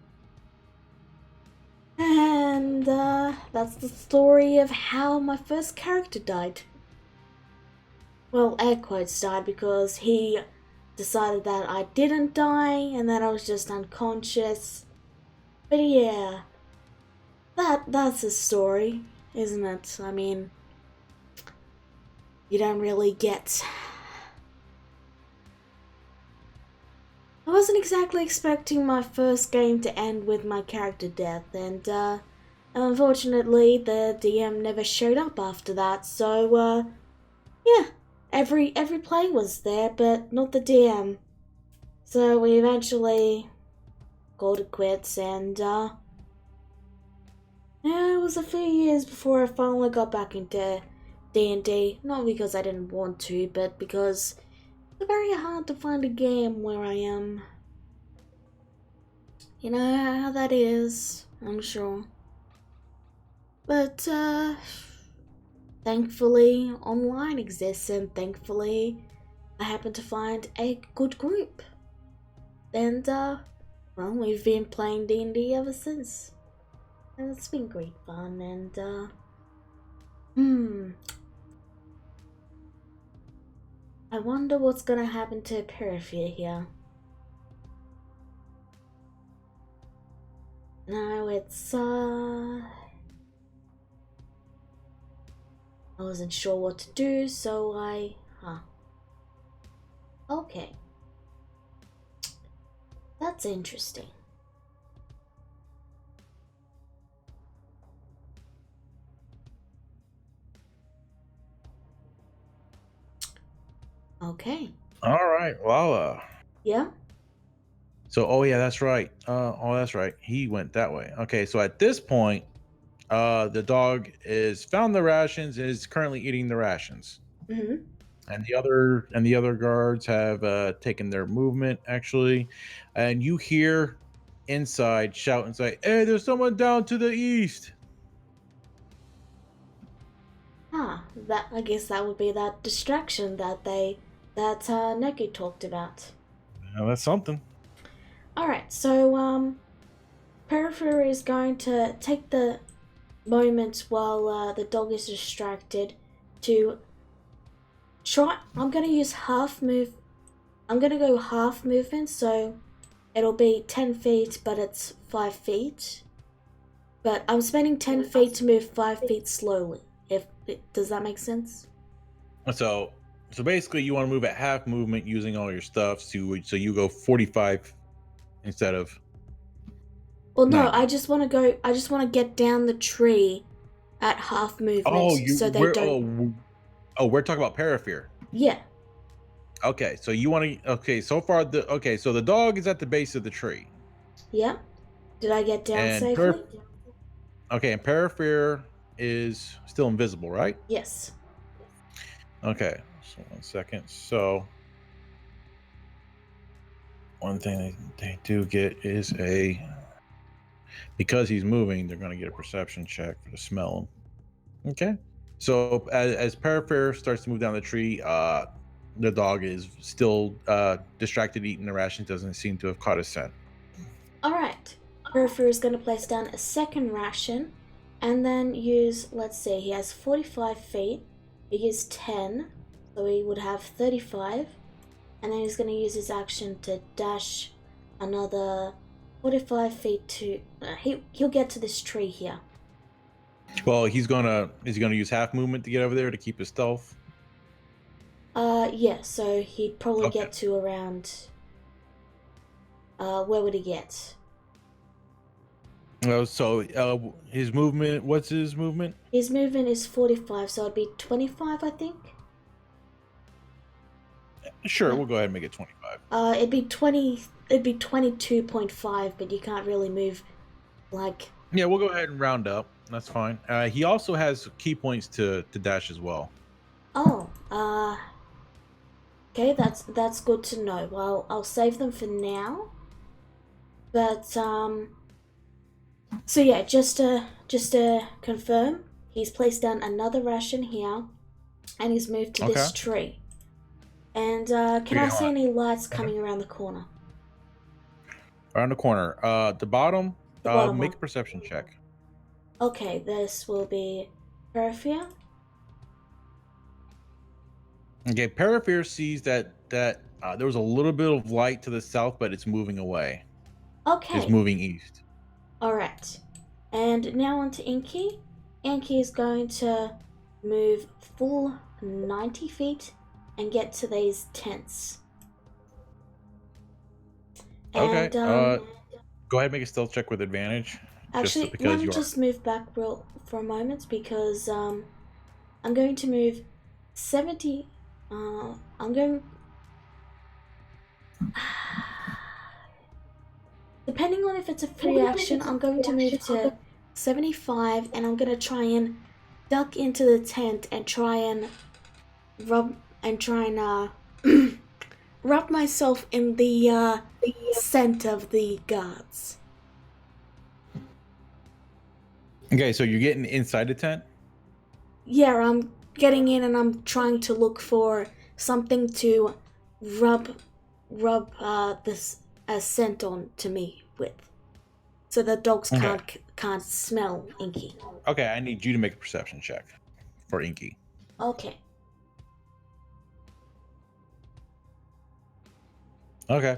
And that's the story of how my first character died. Well, air quotes died, because he decided that I didn't die and that I was just unconscious. But yeah, that's a story, isn't it? I mean, you don't really get... I wasn't exactly expecting my first game to end with my character death, and unfortunately the DM never showed up after that, so yeah, every play was there, but not the DM. So we eventually called it quits, and yeah, it was a few years before I finally got back into D&D, not because I didn't want to, but because it's very hard to find a game where I am. You know how that is, I'm sure. But thankfully online exists, and thankfully I happened to find a good group. And well, we've been playing D&D ever since. And it's been great fun, and I wonder what's gonna happen to Periphere here. No, it's I wasn't sure what to do, so okay. That's interesting. Okay. All right, well, Yeah? so oh yeah, that's right. That's right. He went that way. Okay, so at this point, the dog is found the rations and is currently eating the rations. Mm-hmm. And the other guards have taken their movement actually, and you hear inside shout and say, "Hey, there's someone down to the east." That, I guess that would be that distraction that Neki talked about. Now that's something. Alright, so Periphery is going to take the moment while the dog is distracted to try. I'm gonna use half move. I'm gonna go half movement, so it'll be 10 feet, but it's 5 feet. But I'm spending 10 feet to move 5 feet slowly. Does that make sense? So basically, you want to move at half movement using all your stuff. So you go 45 instead of. Well, no, 90. I just want to get down the tree at half movement. Oh, so they don't. We're talking about Periphere. Yeah. Okay, so you want to. Okay, so far so the dog is at the base of the tree. Yeah. Did I get down And safely? Okay, and Periphere is still invisible, right? Yes. Okay, so 1 second. So one thing they do get is because he's moving, they're going to get a perception check to smell him. Okay. So as Parafair starts to move down the tree, the dog is still distracted eating the rations, doesn't seem to have caught his scent. Alright. Peripher is going to place down a second ration and then use, let's see, he has 45 feet. He used 10, so he would have 35. And then he's going to use his action to dash another 45 feet to. He'll get to this tree here. Well, is he gonna use half movement to get over there to keep his stealth? Yeah, so he'd probably Okay. get to around. Where would he get? So his movement. What's his movement? His movement is 45, so it'd be 25, I think. Sure, we'll go ahead and make it 25. It'd be 20. It'd be 22.5, but you can't really move, like. Yeah, we'll go ahead and round up. That's fine. He also has key points to dash as well. Oh, okay, that's good to know. Well, I'll save them for now. But so yeah, just to confirm, he's placed down another ration here, and he's moved to this tree. And can I see any lights coming around the corner? Around the corner. The bottom. bottom Make one. a perception check. Okay, this will be Peripheral. Okay, Parafair sees that there was a little bit of light to the south, but it's moving away. Okay. It's moving east. Alright. And now on to Inky. Inky is going to move full 90 feet and get to these tents. Okay. And, go ahead and make a stealth check with advantage. actually, let me just move back for a moment because I'm going to move 70. I'm going. Depending on if it's a free action, I'm going to move to 75, and I'm gonna try and duck into the tent and try and rub myself in the scent of the guards. Okay, so you're getting inside the tent? Yeah, I'm getting in and I'm trying to look for something to rub this scent on to me with, so the dogs can't smell Inky. Okay, I need you to make a perception check for Inky. Okay. Okay.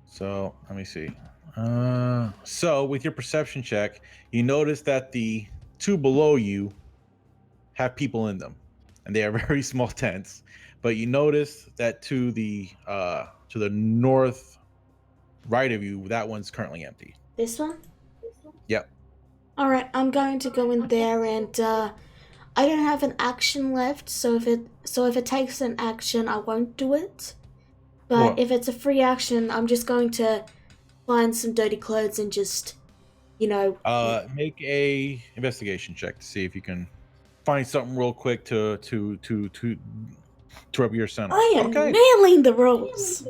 So let me see. So with your perception check, you notice that the two below you have people in them, and they are very small tents. But you notice that to the north, right of you, that one's currently empty. This one? Yep. All right, I'm going to go in there, and I don't have an action left, so if it takes an action, I won't do it. But if it's a free action, I'm just going to find some dirty clothes and just, make a investigation check to see if you can find something real quick to rub your scent. I am nailing the rolls.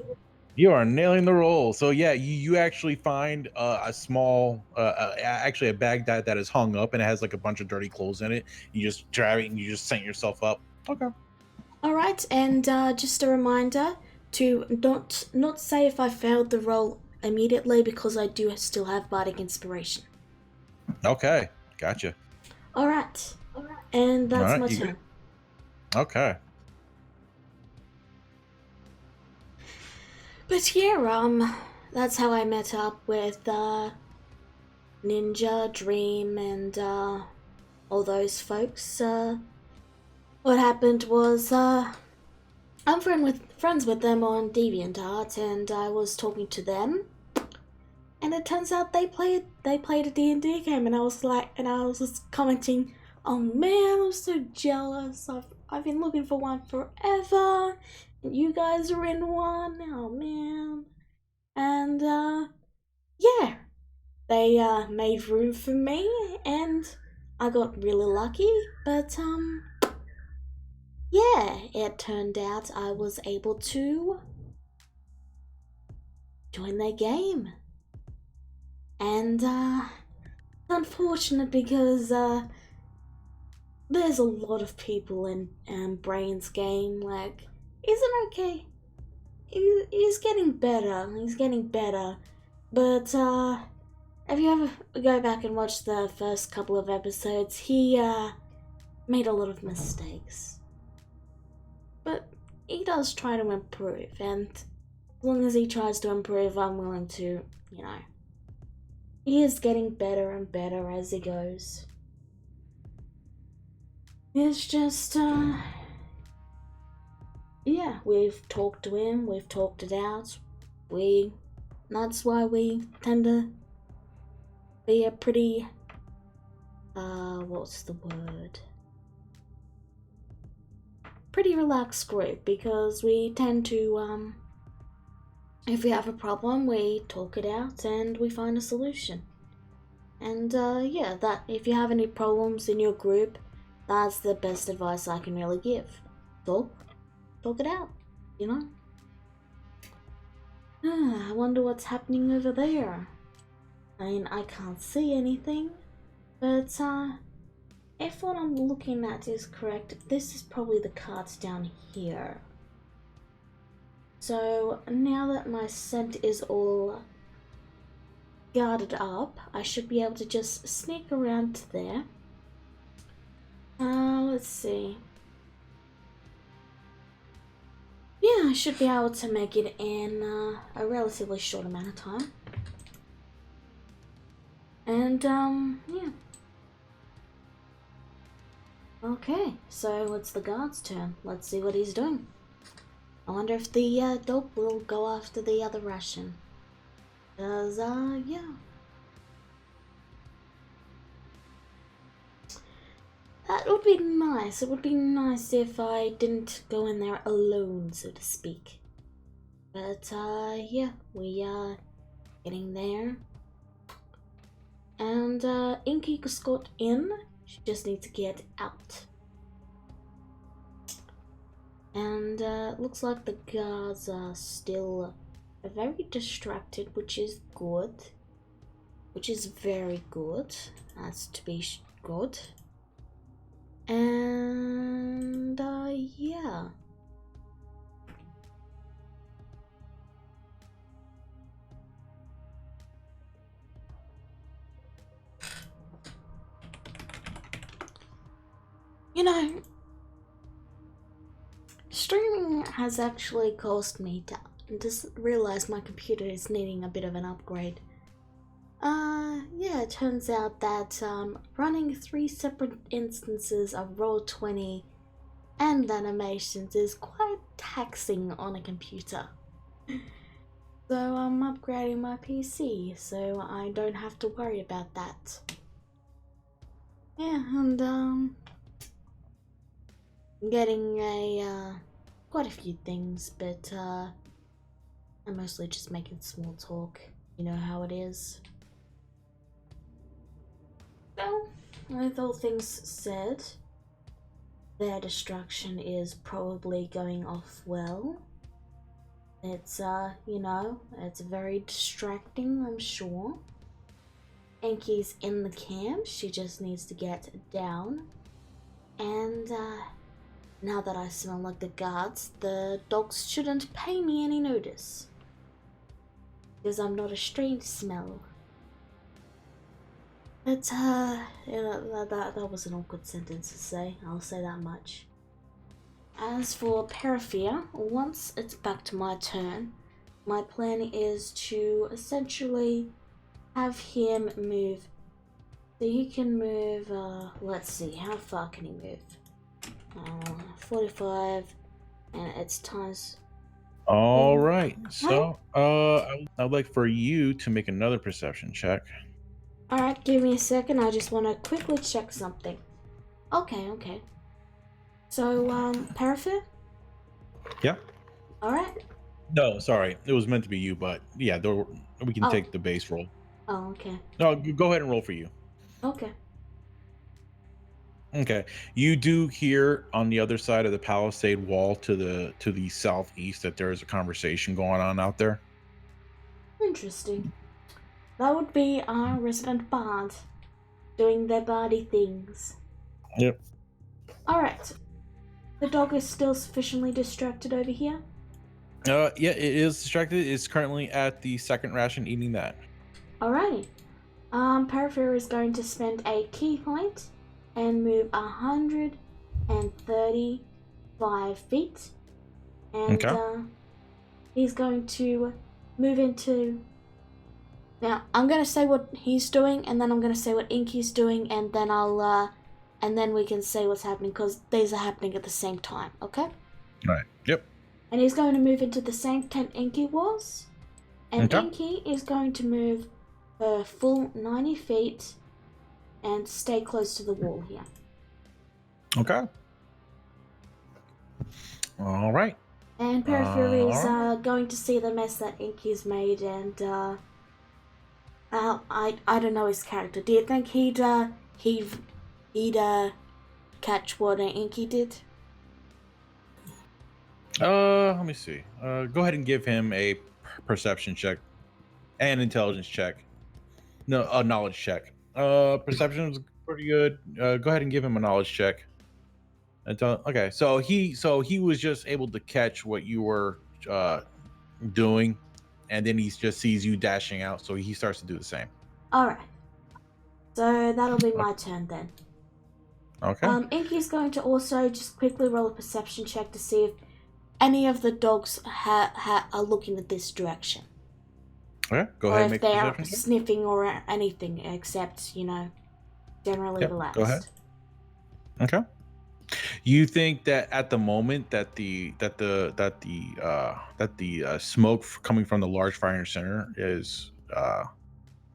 You are nailing the roll. So yeah, you actually find a small, actually a bag that is hung up and it has like a bunch of dirty clothes in it. You just grab it and you just scent yourself up. Okay. All right, and just a reminder to not say if I failed the roll immediately, because I do still have bardic inspiration. Okay, gotcha. All right, and that's my turn. Okay. But yeah, that's how I met up with Ninja, Dream, and all those folks. What happened was I'm friends with them on DeviantArt, and I was talking to them, and it turns out they played a D&D game, and I was just commenting, "Oh man, I'm so jealous. I've been looking for one forever. You guys are in one. Oh man." And yeah, they made room for me, and I got really lucky. But yeah, it turned out I was able to join their game. And, unfortunate because, there's a lot of people in Brain's game. Like, isn't okay. He's getting better. He's getting better. But, if you ever go back and watch the first couple of episodes, he, made a lot of mistakes. But he does try to improve, and as long as he tries to improve, I'm willing to, you know. He is getting better and better as he goes. It's just, yeah, we've talked to him, we've talked it out. That's why we tend to be a pretty, what's the word? Pretty relaxed group, because we tend to, if we have a problem, we talk it out and we find a solution. And, yeah, that if you have any problems in your group, that's the best advice I can really give. Talk it out, you know? I wonder what's happening over there. I mean, I can't see anything, but, if what I'm looking at is correct, this is probably the cards down here. So now that my scent is all guarded up, I should be able to just sneak around to there. Let's see. Yeah, I should be able to make it in a relatively short amount of time. And, yeah. Okay, so it's the guard's turn. Let's see what he's doing. I wonder if the dog will go after the other Russian. Cause, yeah. That would be nice. It would be nice if I didn't go in there alone, so to speak. But, yeah, we are getting there. And, Inky just got in. She just needs to get out. And, looks like the guards are still very distracted, which is good. Which is very good. That's to be good. And, yeah. You know, streaming has actually caused me to just realize my computer is needing a bit of an upgrade. Yeah, it turns out that, running 3 separate instances of Roll20 and animations is quite taxing on a computer. So I'm upgrading my PC, so I don't have to worry about that. Yeah, and, getting quite a few things, but, I'm mostly just making small talk. You know how it is. So, with all things said, their distraction is probably going off well. It's, you know, it's very distracting, I'm sure. Enki's in the camp, she just needs to get down. And, now that I smell like the guards, the dogs shouldn't pay me any notice. Because I'm not a strange smell. But, yeah, that was an awkward sentence to say, I'll say that much. As for Paraffia, once it's back to my turn, my plan is to essentially have him move. So he can move, let's see, how far can he move? 45, and it's times. All right. So, I'd like for you to make another perception check. Alright, give me a second. I just want to quickly check something. Okay. So, Paraffia? Yeah. Alright. No, sorry. It was meant to be you, but yeah, we can Oh. take the base roll. Oh, okay. No, go ahead and roll for you. Okay. Okay. You do hear on the other side of the palisade wall to the southeast that there is a conversation going on out there. Interesting. That would be our resident bard doing their bardy things. Yep. Alright. The dog is still sufficiently distracted over here. Yeah, it is distracted. It's currently at the second ration eating that. Alrighty. Periphery is going to spend a key point and move 135 feet. And Okay. he's going to move into. Now I'm gonna say what he's doing, and then I'm gonna say what Inky's doing, and then and then we can say what's happening because these are happening at the same time. Okay. Right. Yep. And he's going to move into the same tent Inky was, and Okay. Inky is going to move a full 90 feet and stay close to the wall here. Okay. All right. And Periphery is Alright. going to see the mess that Inky's made, and I don't know his character. Do you think he'd catch what Inky did? Let me see. Go ahead and give him a perception check and intelligence check. No, a knowledge check. Perception is pretty good. Go ahead and give him a knowledge check. Okay, so he was just able to catch what you were doing, and then he just sees you dashing out, so he starts to do the same. All right. So that'll be my turn then. Okay. Inky's going to also just quickly roll a perception check to see if any of the dogs are looking at this direction. Okay. Go Or ahead and if make a they're perception check. sniffing or anything, except, generally Yep, the last. go ahead. Okay. You think that at the moment that the smoke coming from the large fire center is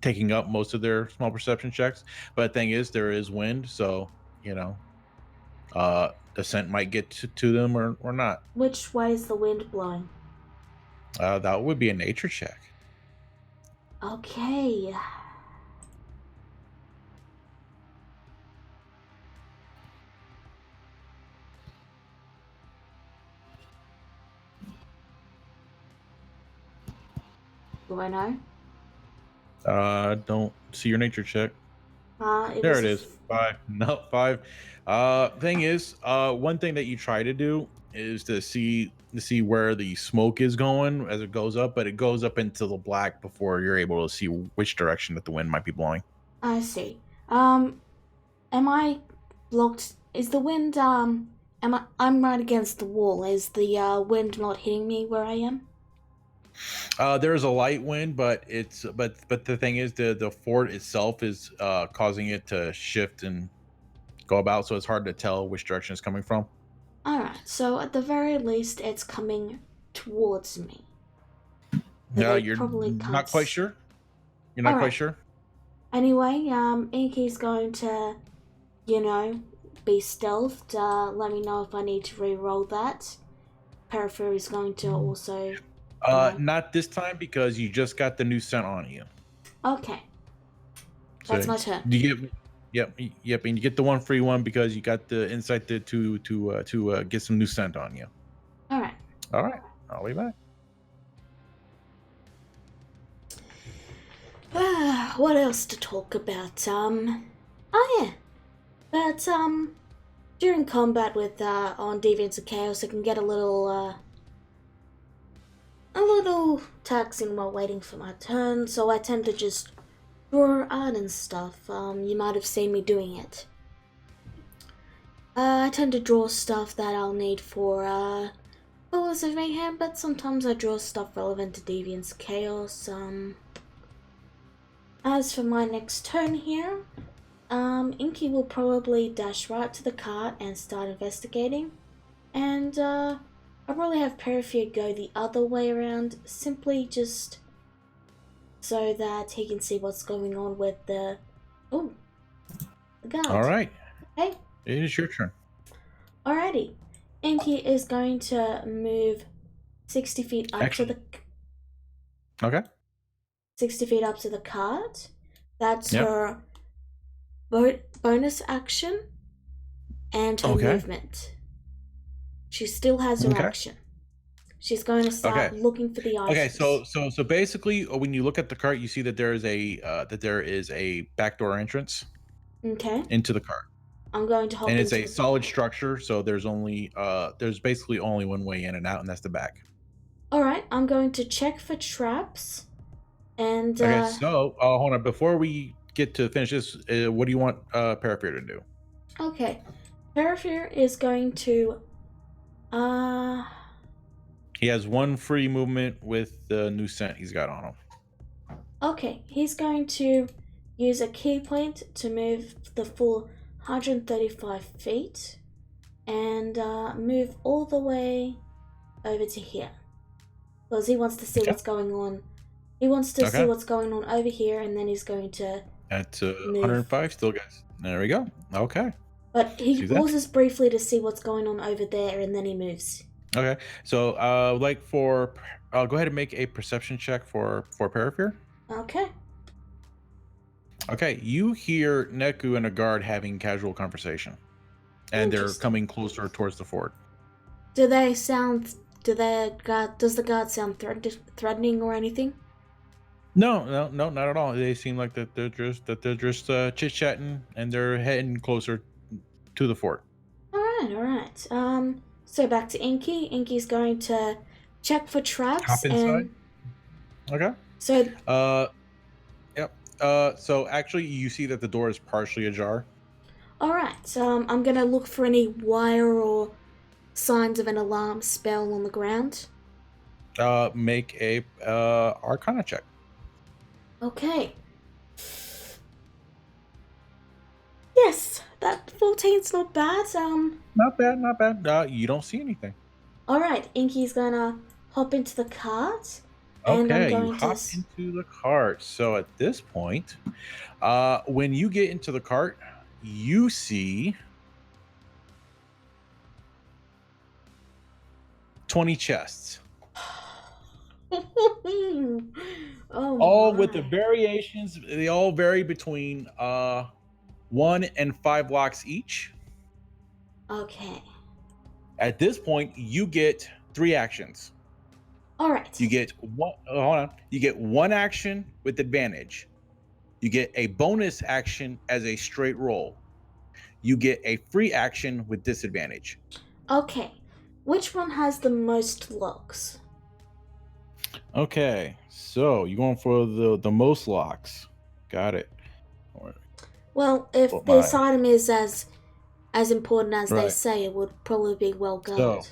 taking up most of their small perception checks, but the thing is there is wind, so the scent might get to them or not. Which way is the wind blowing? That would be a nature check. Okay. Do I know? Don't see your nature check. It There was it a is. 5. No, 5. Thing is, one thing that you try to do is to see where the smoke is going as it goes up, but it goes up into the black before you're able to see which direction that the wind might be blowing. I see. Am I blocked? Is the wind, I'm right against the wall. Is the wind not hitting me where I am? There's a light wind, but but the thing is the fort itself is causing it to shift and go about, so it's hard to tell which direction it's coming from. Alright, so at the very least, it's coming towards me. No, They you're probably not can't quite sure. You're not quite Alright. sure. Anyway, Inky's going to, be stealthed. Let me know if I need to re-roll that. Periphery is going to also. Not this time because you just got the new scent on you. Okay, So that's my turn. you get, yep, and you get the one free one because you got the insight to get some new scent on you. All right. All right, I'll be back. What else to talk about? Oh yeah, but during combat with on Deviants of Chaos, it can get a little taxing while waiting for my turn. So I tend to just draw art and stuff. You might have seen me doing it. I tend to draw stuff that I'll need for Pillars of Mayhem, but sometimes I draw stuff relevant to Deviants of Chaos. As for my next turn here, Inky will probably dash right to the cart and start investigating, and I'll probably have Periphery go the other way around, simply just so that he can see what's going on with the guard. All right, Hey, it is your turn. alrighty. Inky is going to move 60 feet up to the Okay. 60 feet up to the cart. That's Yep. her bonus action. and her Okay. movement. She still has her Okay. action. She's going to start Okay. looking for the items. Okay, so basically, when you look at the cart, you see that there is a backdoor entrance Okay. into the cart, I'm going to hop and it's into a solid structure. So there's basically only one way in and out, and that's the back. Alright, I'm going to check for traps. And, Okay, so hold on. Before we get to finish this, what do you want Parafear to do? okay. Parafear is going to, He has one free movement with the new scent he's got on him. okay, he's going to use a key point to move the full 135 feet and move all the way over to here. Because he wants to see Okay. what's going on. He wants to see Okay. what's going on over here, and then he's going to At move. 105 still, guys. There we go. Okay. But he See that? pauses briefly to see what's going on over there, and then he moves. Okay. So go ahead and make a perception check for Parafear. Okay. Okay, you hear Neku and a guard having casual conversation, and they're Interesting. coming closer towards the fort. Does the guard sound threatening or anything? No, not at all. They seem like that they're just chit chatting, and they're heading closer to the fort. All right. So back to Inky. Inky's going to check for traps. Hop inside. Okay. So Yep. So actually, you see that the door is partially ajar. all right. I'm gonna look for any wire or signs of an alarm spell on the ground. Make a Arcana check. Okay. Yes, that 14's not bad. Not bad. You don't see anything. All right. Inky's gonna hop into the cart, and I'm Okay, going you hop into the cart. So at this point, when you get into the cart, you see 20 chests, Oh, all with the my. variations. They all vary between 1 and 5 blocks each. Okay. At this point, you get 3 actions. All right. You get one. Hold on. You get 1 action with advantage. You get a bonus action as a straight roll. You get a free action with disadvantage. Okay. Which one has the most locks? Okay, so you're going for the most locks. Got it. Well, if Well, this my- item is as important as they Right. say, it would probably be well guarded.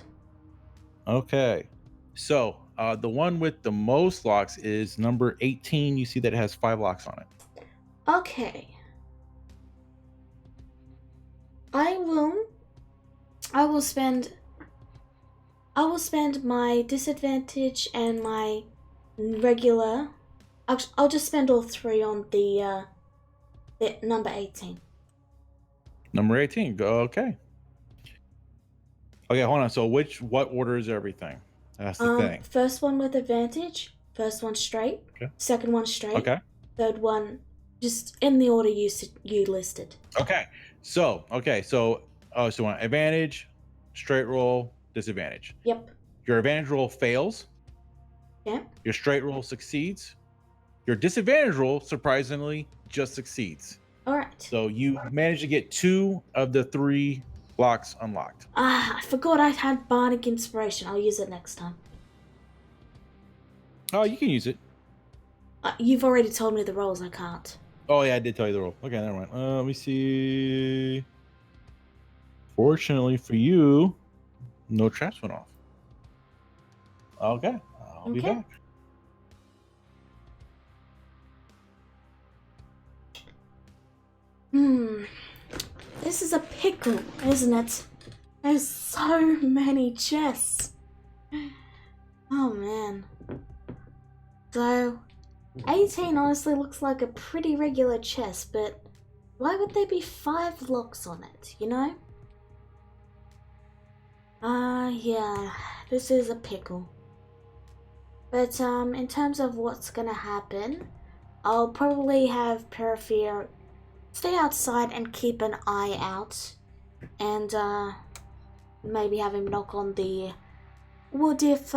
Okay, so the one with the most locks is number 18. You see that it has 5 locks on it. Okay. I will spend my disadvantage and my regular. I'll just spend all 3 on the number 18. Number 18. Go. Okay. Okay, hold on. So what order is everything? That's the thing. First one with advantage. First one straight. Okay. Second one straight. Okay. Third one just in the order you listed. Okay. So so on advantage, straight roll, disadvantage. Yep. Your advantage roll fails. Yeah. Your straight roll succeeds. Your disadvantage roll, surprisingly, just succeeds. All right. So you managed to get 2 of the 3 blocks unlocked. I forgot I had bardic inspiration. I'll use it next time. Oh, you can use it. You've already told me the rolls. I can't. Oh yeah, I did tell you the roll. Okay, never mind. Let me see. Fortunately for you, no traps went off. Okay, I'll be Okay. back. This is a pickle, isn't it? There's so many chests. Oh man. So, 18 honestly looks like a pretty regular chest, but why would there be 5 locks on it, you know? Yeah, this is a pickle. But, in terms of what's gonna happen, I'll probably have Parafear stay outside and keep an eye out and maybe have him knock on the wood if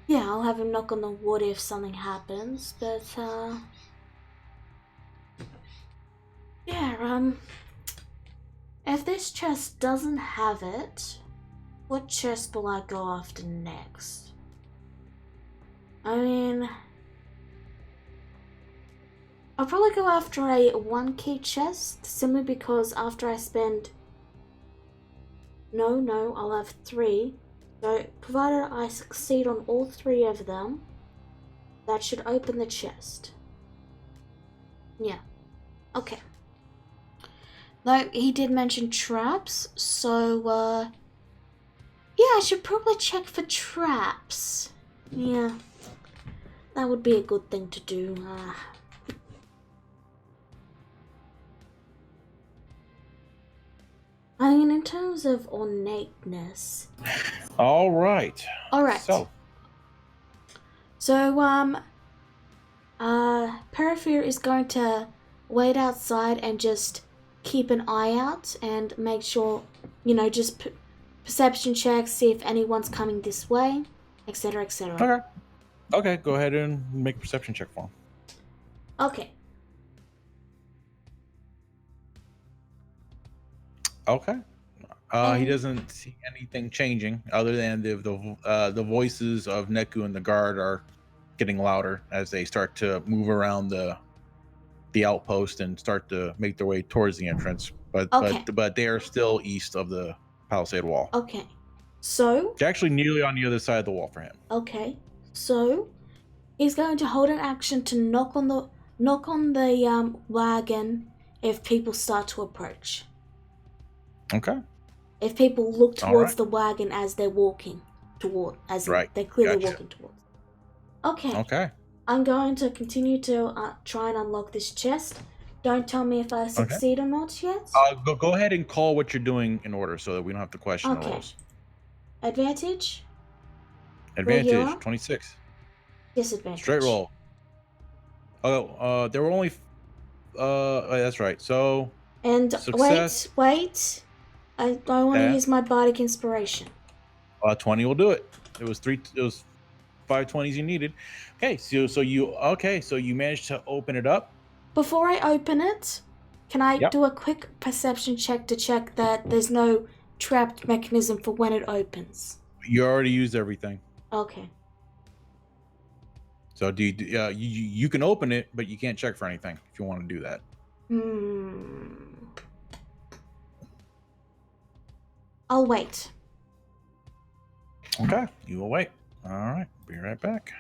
yeah, I'll have him knock on the wood if something happens, but yeah, if this chest doesn't have it, what chest will I go after next? I mean, I'll probably go after a 1 key chest, simply because after I spend... No, I'll have 3. So, provided I succeed on all 3 of them, that should open the chest. Yeah. Okay. Though he did mention traps, so, yeah, I should probably check for traps. Yeah. That would be a good thing to do. I mean, in terms of ornateness. All right. Alright. So, Periphere is going to wait outside and just keep an eye out and make sure, just perception checks, see if anyone's coming this way, etc., etc. okay. Okay, go ahead and make a perception check for him. Okay. Okay. He doesn't see anything changing other than the voices of Neku and the guard are getting louder as they start to move around the outpost and start to make their way towards the entrance. But Okay. but they are still east of the palisade wall. Okay. So, They're actually nearly on the other side of the wall for him. okay. So, he's going to hold an action to knock on the wagon if people start to approach. Okay. If people look towards right. the wagon as they're walking toward, as in Right. they're clearly Gotcha. walking towards. Okay. Okay. I'm going to continue to try and unlock this chest. Don't tell me if I succeed or not yet. Go ahead and call what you're doing in order so that we don't have to question the Okay. rules. Advantage? Advantage, Regular? 26. Disadvantage. Straight roll. Oh, there were only... that's right. So, And success. wait. I want to Yeah. use my bardic inspiration. 20 will do it. It was 5 20s you needed. Okay, so you managed to open it up. Before I open it, can I Yep. do a quick perception check to check that there's no trapped mechanism for when it opens? You already used everything. Okay. So you can open it, but you can't check for anything if you want to do that. I'll wait. Okay, you will wait. All right, be right back.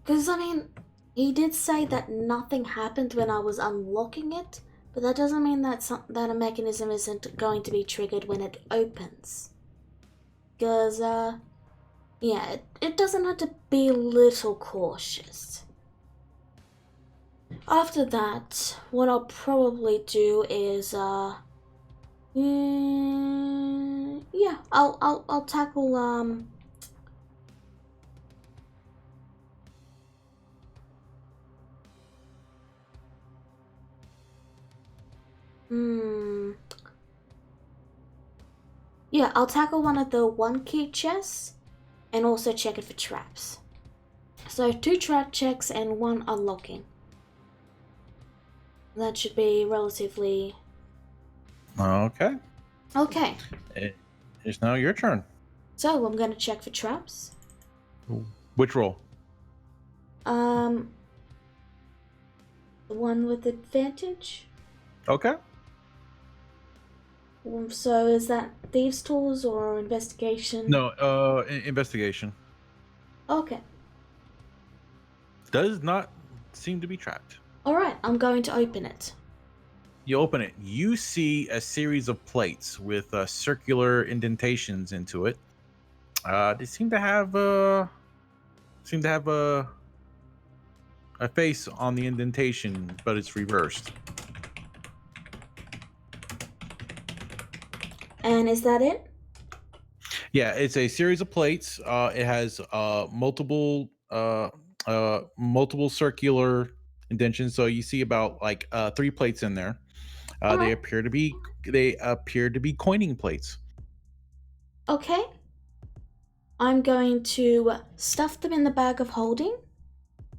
Because, I mean, he did say that nothing happened when I was unlocking it, but that doesn't mean that a mechanism isn't going to be triggered when it opens. Because, yeah, it doesn't have to be a little cautious. After that, what I'll probably do is, yeah, I'll tackle, yeah, I'll tackle one of the 1 key chests and also check it for traps. So 2 trap checks and 1 unlocking. That should be relatively... Okay. Okay, It's now your turn. so I'm going to check for traps. Which roll? The one with advantage. Okay. So is that thieves' tools or investigation? No, investigation. Okay. Does not seem to be trapped. Alright, I'm going to open it. You open it. You see a series of plates with circular indentations into it. They seem to have a face on the indentation, but it's reversed. And is that it? Yeah, it's a series of plates. It has multiple circular indentions. So you see about 3 plates in there. They Alright. appear to be coining plates. Okay. I'm going to stuff them in the bag of holding,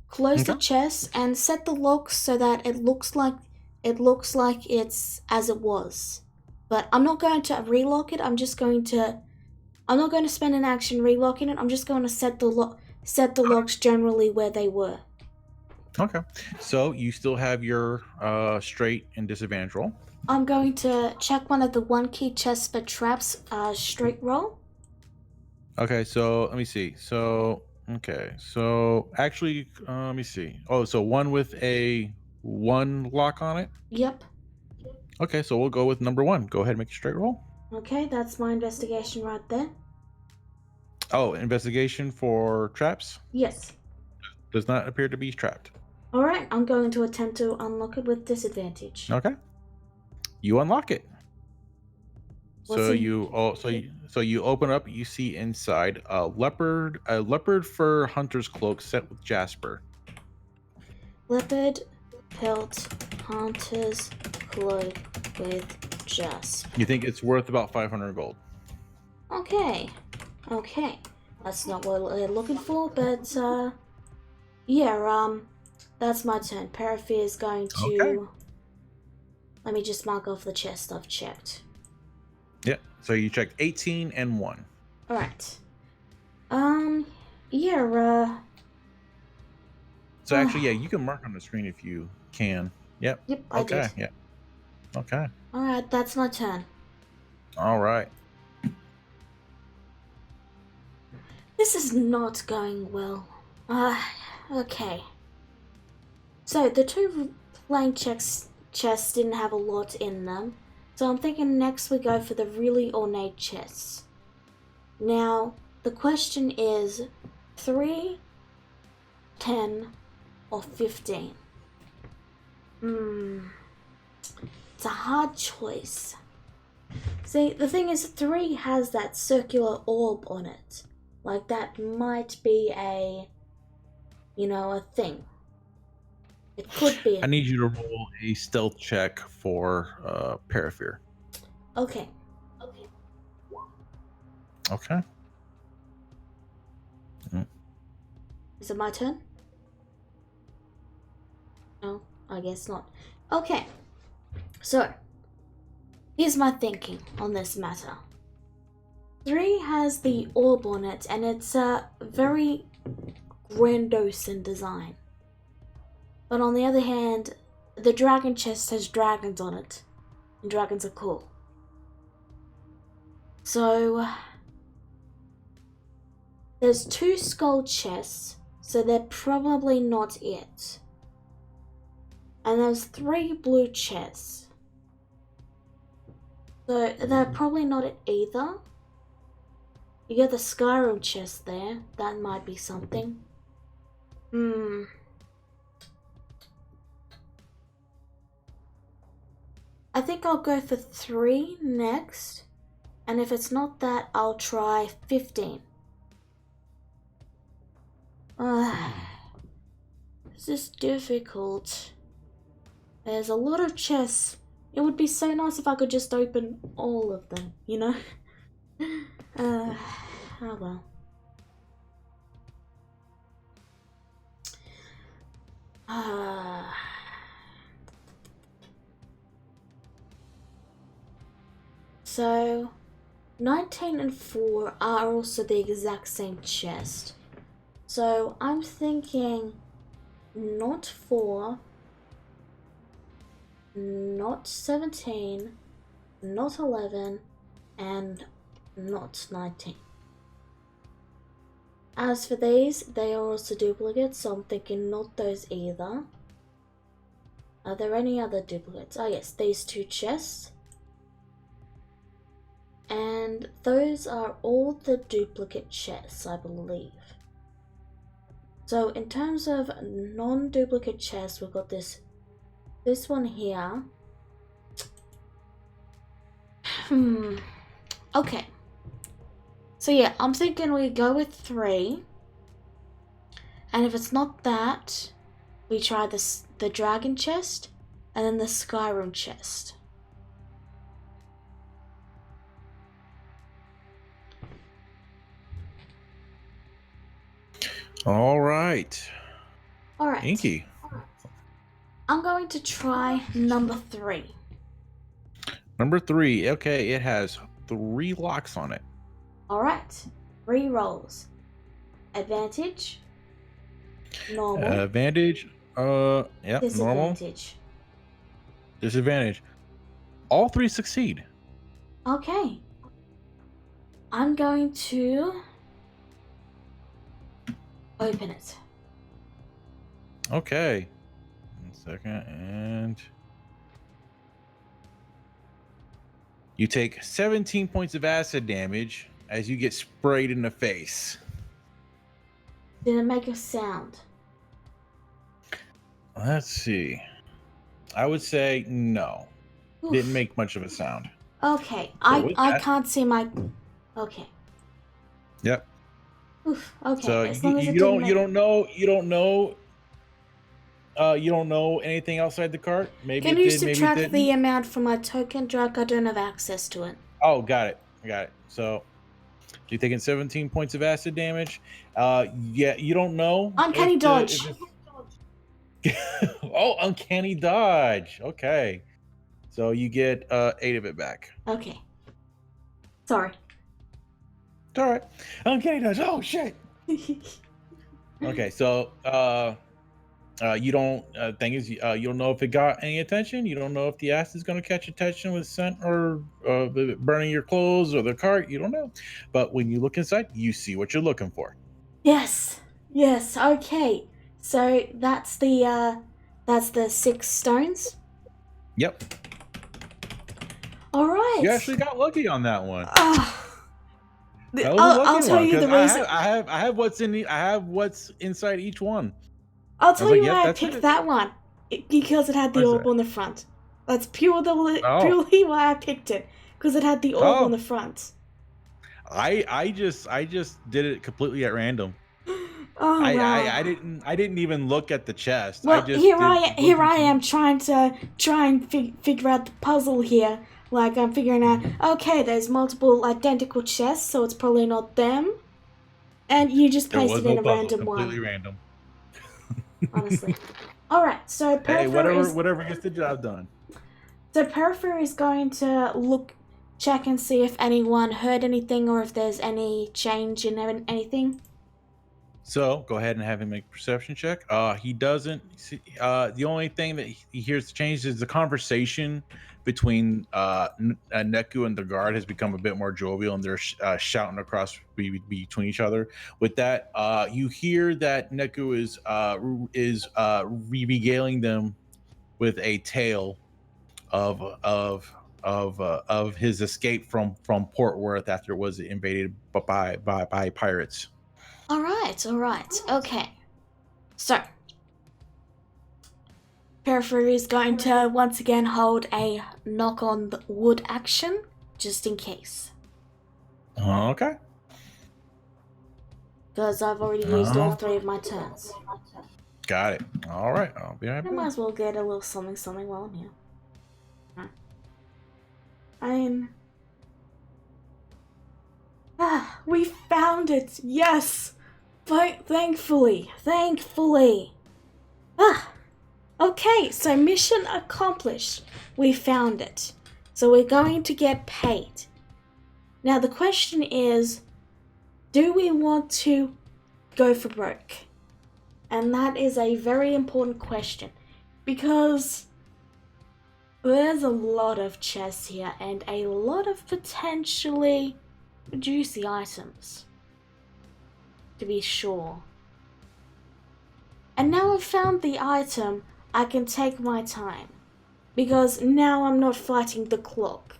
close the Okay. chest, and set the lock so that it looks like it's as it was. But I'm not going to relock it. I'm not going to spend an action relocking it. I'm just going to set the locks generally where they were. Okay. So you still have your straight and disadvantage roll. I'm going to check one of the 1 key chests for traps, straight roll. Okay, so let me see. So actually, let me see. Oh, so one with a 1 lock on it. Yep. Okay, so we'll go with number 1. Go ahead and make a straight roll. Okay, that's my investigation right there. Oh, investigation for traps Yes. does not appear to be trapped. Alright, I'm going to attempt to unlock it with disadvantage. Okay, you unlock it. What's So in- you open up. You see inside a leopard fur hunter's cloak set with jasper. Leopard pelt hunter's cloak with jasper. You think it's worth about 500 gold. Okay. That's not what we're looking for, but yeah, that's my turn. Paraffin is going to Okay. Let me just mark off the chest I've checked. Yeah. So you checked 18 and 1. Alright. Yeah, So actually, yeah, you can mark on the screen if you can. Yep. Yep, I Okay. did. Yeah. Okay. Alright, that's my turn. All right. This is not going well. Okay. So, the 2 plain chests didn't have a lot in them, so I'm thinking next we go for the really ornate chests. Now, the question is 3, 10, or 15? It's a hard choice. See, the thing is 3 has that circular orb on it. Like, that might be a thing. It could be. I need you to roll a stealth check for Paraffin. Okay. Okay. Is it my turn? No, I guess not. Okay. So, here's my thinking on this matter. 3 has the orb on it, and it's very grandiose in design. But on the other hand, the dragon chest has dragons on it, and dragons are cool. So, there's 2 skull chests, so they're probably not it. And there's 3 blue chests, so they're probably not it either. You get the Skyrim chest there, that might be something. I think I'll go for 3 next, and if it's not that, I'll try 15. This is difficult. There's a lot of chests. It would be so nice if I could just open all of them, you know? Oh well. So, 19 and 4 are also the exact same chest. So, I'm thinking not 4, not 17, not 11, and not 19. As for these, they are also duplicates, so I'm thinking not those either. Are there any other duplicates? Oh yes, these 2 chests. And those are all the duplicate chests, I believe. So in terms of non-duplicate chests, we've got this one here. Okay. So yeah, I'm thinking we go with 3. And if it's not that, we try the dragon chest and then the Skyrim chest. All right. All right. Inky. I'm going to try number 3. Number 3. Okay, it has 3 locks on it. All right. 3 rolls. Advantage. Normal. Advantage. Yep. Normal. Disadvantage. Disadvantage. All 3 succeed. Okay. I'm going to open it. Okay. 1 second, and you take 17 points of acid damage as you get sprayed in the face. Did it make a sound? Let's see. I would say no. Oof. Didn't make much of a sound. Okay. So with I that- can't see my. Okay. Yep. Oof. Okay. So as long as it you didn't don't make... you don't know anything outside the cart. Maybe Can it you did, maybe it subtract didn't. the amount from my token drug? I don't have access to it. Oh, got it. So you're taking 17 points of acid damage. Yeah, you don't know. Uncanny if the- dodge. if it's- oh, uncanny dodge. Okay. So you get 8 of it back. Okay. Sorry. It's all right. Uncanny dodge. Oh shit. Okay, so you don't thing is you don't know if it got any attention. You don't know if the acid is going to catch attention with scent or burning your clothes or the cart. You don't know. But when you look inside, you see what you're looking for. Yes. Yes. Okay. So that's the 6 stones. Yep. All right. You actually got lucky on that one. That was a I'll lucky tell one, you the 'cause reason. I have what's inside each one. I'll was tell like, you yep, why I that's picked it. that one. Because it had the Why is orb that? on the front. That's purely Oh. why I picked it. Because it had the orb Oh. on the front. I just did it completely at random. Oh wow. I didn't even look at the chest. Well, I just here did I am trying and figure out the puzzle here. Like I'm figuring out. Okay, there's multiple identical chests, so it's probably not them. And you just There placed was it in no a puzzle, random completely one. random. Honestly. All right. So Hey, Peripher whatever gets the job done. So Peripher is going to check and see if anyone heard anything or if there's any change in anything. So go ahead and have him make a perception check. He doesn't. See, the only thing that he hears change is the conversation between Neku and the guard has become a bit more jovial, and they're shouting across between each other. With that, you hear that Neku is regaling them with a tale of his escape from Port Worth after it was invaded by pirates. All right. Okay. So Peripher is going to once again hold a knock on the wood action, just in case. Okay. Because I've already used all 3 of my turns. Got it. All right. I'll be right I might back. as well get a little something while I'm here. I mean... we found it! Yes! But thankfully. Okay, so mission accomplished. We found it. So we're going to get paid. Now the question is, do we want to go for broke? And that is a very important question. Because there's a lot of chests here and a lot of potentially juicy items. To be sure. And now I've found the item, I can take my time. Because now I'm not fighting the clock.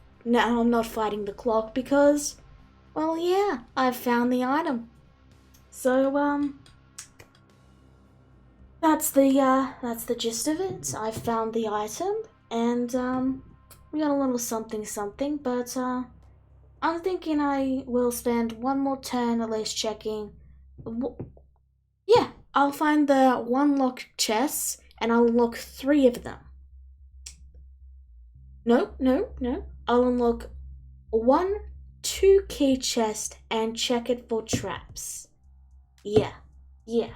Because, well, yeah, I've found the item. So, that's the gist of it. I found the item, and, we got a little something, but, I'm thinking I will spend one more turn at least checking. Yeah, I'll find the 1 locked chests, and I'll unlock 3 of them. No. I'll unlock 2 key chest and check it for traps. Yeah, Yeah,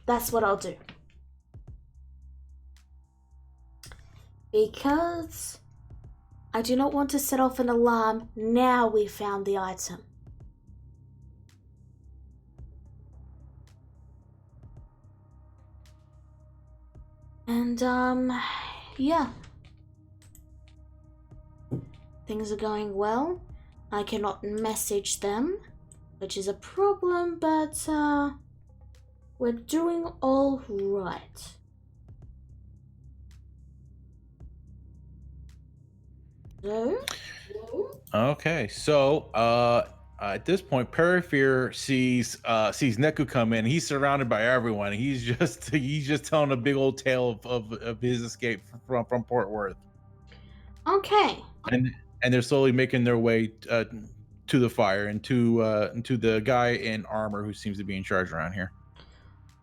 that's what I'll do. Because I do not want to set off an alarm now we found the item. And, yeah. Things are going well. I cannot message them, which is a problem, but, we're doing all right. So? Okay, so at this point, Periphere sees Neku come in. He's surrounded by everyone. He's just telling a big old tale of his escape from Fort Worth. Okay. And they're slowly making their way to the fire and to the guy in armor who seems to be in charge around here.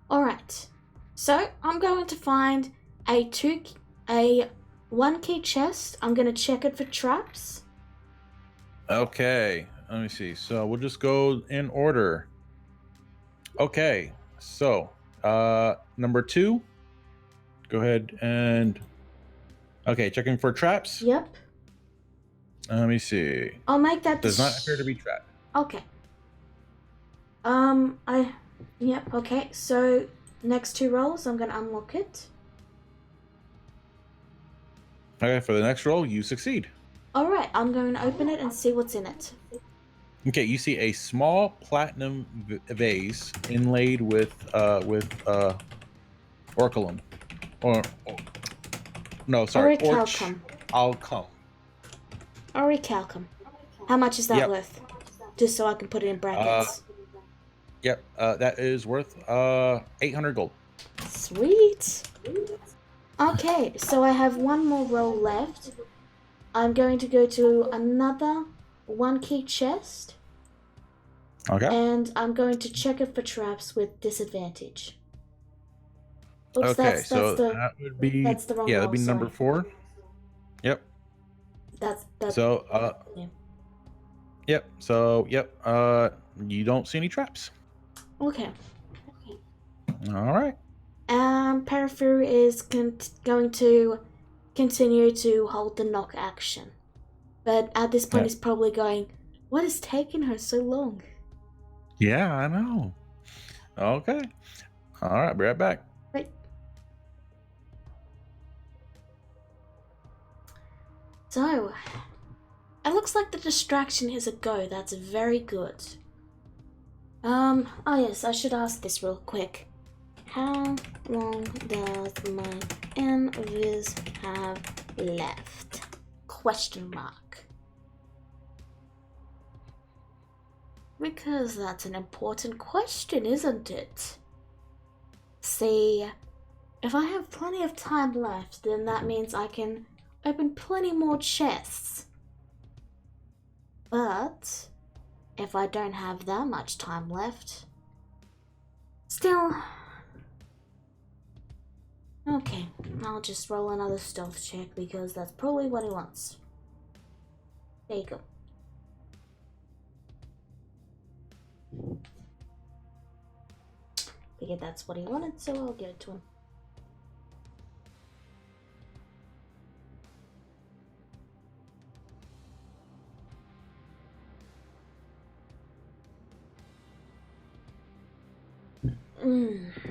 Alright. So I'm going to find a 1 key chest. I'm gonna check it for traps. Okay, let me see. So we'll just go in order. Okay, so number 2. Go ahead and checking for traps. Yep. Let me see. I'll make that Does not appear to be trapped. Okay. Yep, okay. So next 2 rolls, I'm gonna unlock it. Okay, for the next roll, you succeed. Alright, I'm going to open it and see what's in it. Okay, you see a small platinum vase inlaid with orichalcum. Orichalcum. Orichalcum. Orichalcum. How much is that Yep. worth? Just so I can put it in brackets. Yep, that is worth 800 gold. Sweet. Okay, so I have 1 more roll left. I'm going to go to another 1 key chest. Okay. And I'm going to check it for traps with disadvantage. Oops, Okay, so that would be that's the wrong that'd roll, be number sorry. 4. Yep. That's So yeah. Yep. So yep. You don't see any traps. Okay. All right. Periphery is going to continue to hold the knock action. But at this point, Yeah. he's probably going, what is taking her so long? Yeah, I know. Okay. All right. Be right back. Right. So, it looks like the distraction is a go. That's very good. Oh yes, I should ask this real quick. How long does my invis have left? Question mark. Because that's an important question, isn't it? See, if I have plenty of time left, then that means I can open plenty more chests. But if I don't have that much time left, still... Okay, I'll just roll another stealth check because that's probably what he wants. There you go. Figured that's what he wanted, so I'll give it to him.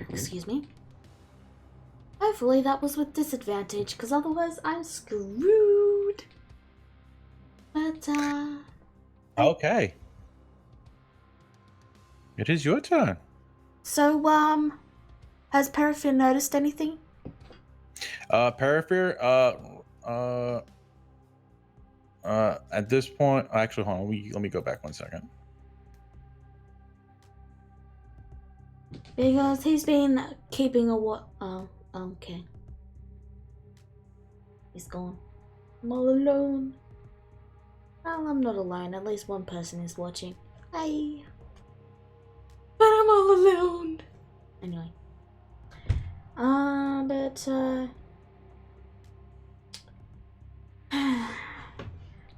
Excuse me. Hopefully that was with disadvantage, because otherwise I'm screwed. But, Okay. It is your turn. So, has Periphere noticed anything? Periphere, at this point, actually, hold on. Let me go back 1 second. Because he's been keeping a what? Oh, okay. He's gone. I'm all alone. Well, I'm not alone. At least one person is watching. Hi. But I'm all alone. Anyway.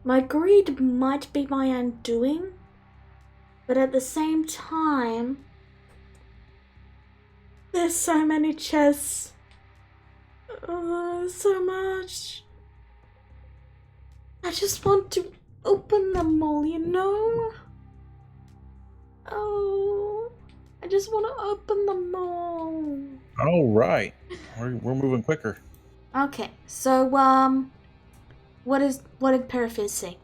My greed might be my undoing, but at the same time, There's so many chests. So much. I just want to open them all, you know? Oh, I just want to open them all. All right. We're moving quicker. Okay, so, what did Periphas say?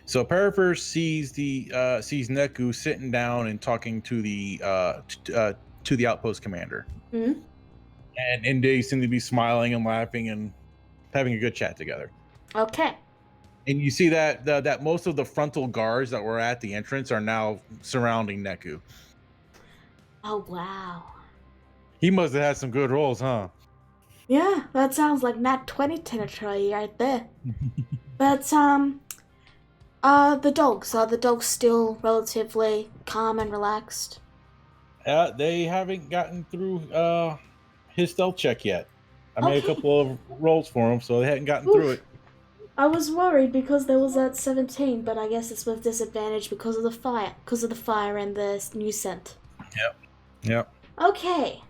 So Perifer sees sees Neku sitting down and talking to the outpost commander. Hmm? And they seem to be smiling and laughing and having a good chat together. Okay. And you see that most of the frontal guards that were at the entrance are now surrounding Neku. Oh, wow. He must have had some good rolls, huh? Yeah, that sounds like Nat 20 territory right there. But, the dogs, are the dogs still relatively calm and relaxed? They haven't gotten through his stealth check yet. I made a Okay. couple of rolls for him, so they hadn't gotten Oof. through it. I was worried because there was that 17, but I guess it's with disadvantage because of the fire and the new scent. Yep. Okay,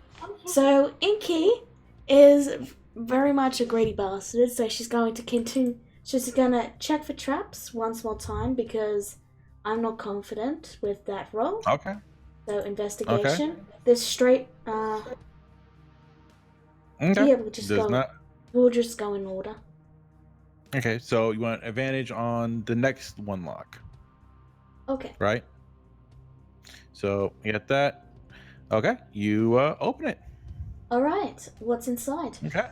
so Inky is very much a greedy bastard, so she's going to continue. She's gonna check for traps once more time because I'm not confident with that roll. Okay. So investigation. This straight. Okay. Yeah, we'll just Does go. not. We'll just go in order. Okay, so you want advantage on the next one lock, Okay. right? So you get that. Okay, you open it. All right. What's inside? Okay.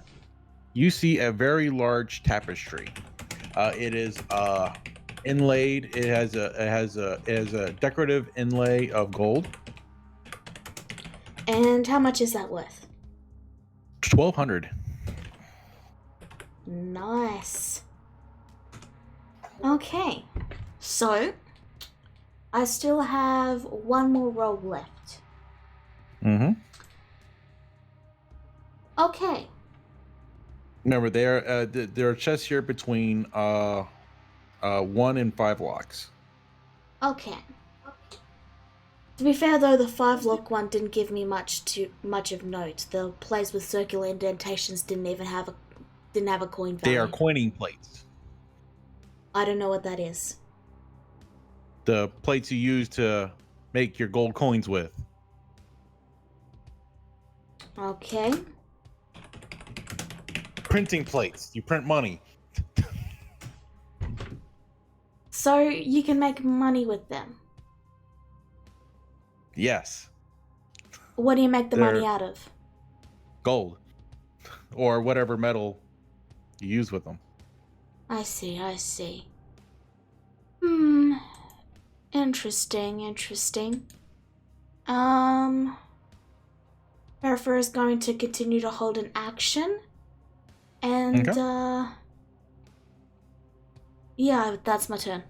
You see a very large tapestry. It is inlaid. It has a decorative inlay of gold. And how much is that worth? 1,200. Nice. Okay. So, I still have one more roll left. Mm-hmm. Okay. Remember, there are chests here between 1 and 5 locks. Okay. To be fair though, the 5 lock one didn't give me much of note. The place with circular indentations didn't have a coin value. They are coining plates. I don't know what that is. The plates you use to make your gold coins with. Okay. Printing plates. You print money. So you can make money with them. Yes. What do you make the They're- money out of? Gold. Or whatever metal you use with them. I see. Interesting. Perifer is going to continue to hold an action. And, yeah, that's my turn.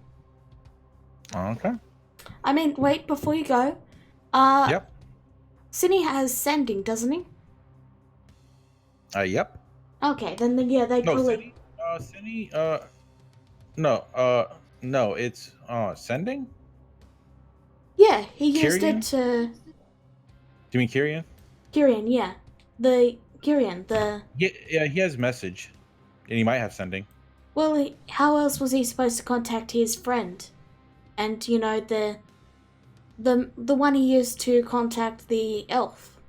Okay. I mean, wait, before you go, Yep. Cinny has sending, doesn't he? Yep. Okay, then yeah, they No, probably... Cindy, no, it's, sending? Yeah, he used Kyrian? it to... Do you mean Kyrian? Kyrian, yeah. Kyrian, Yeah, he has message. And he might have sending. Well, how else was he supposed to contact his friend? And, you know, the one he used to contact the elf.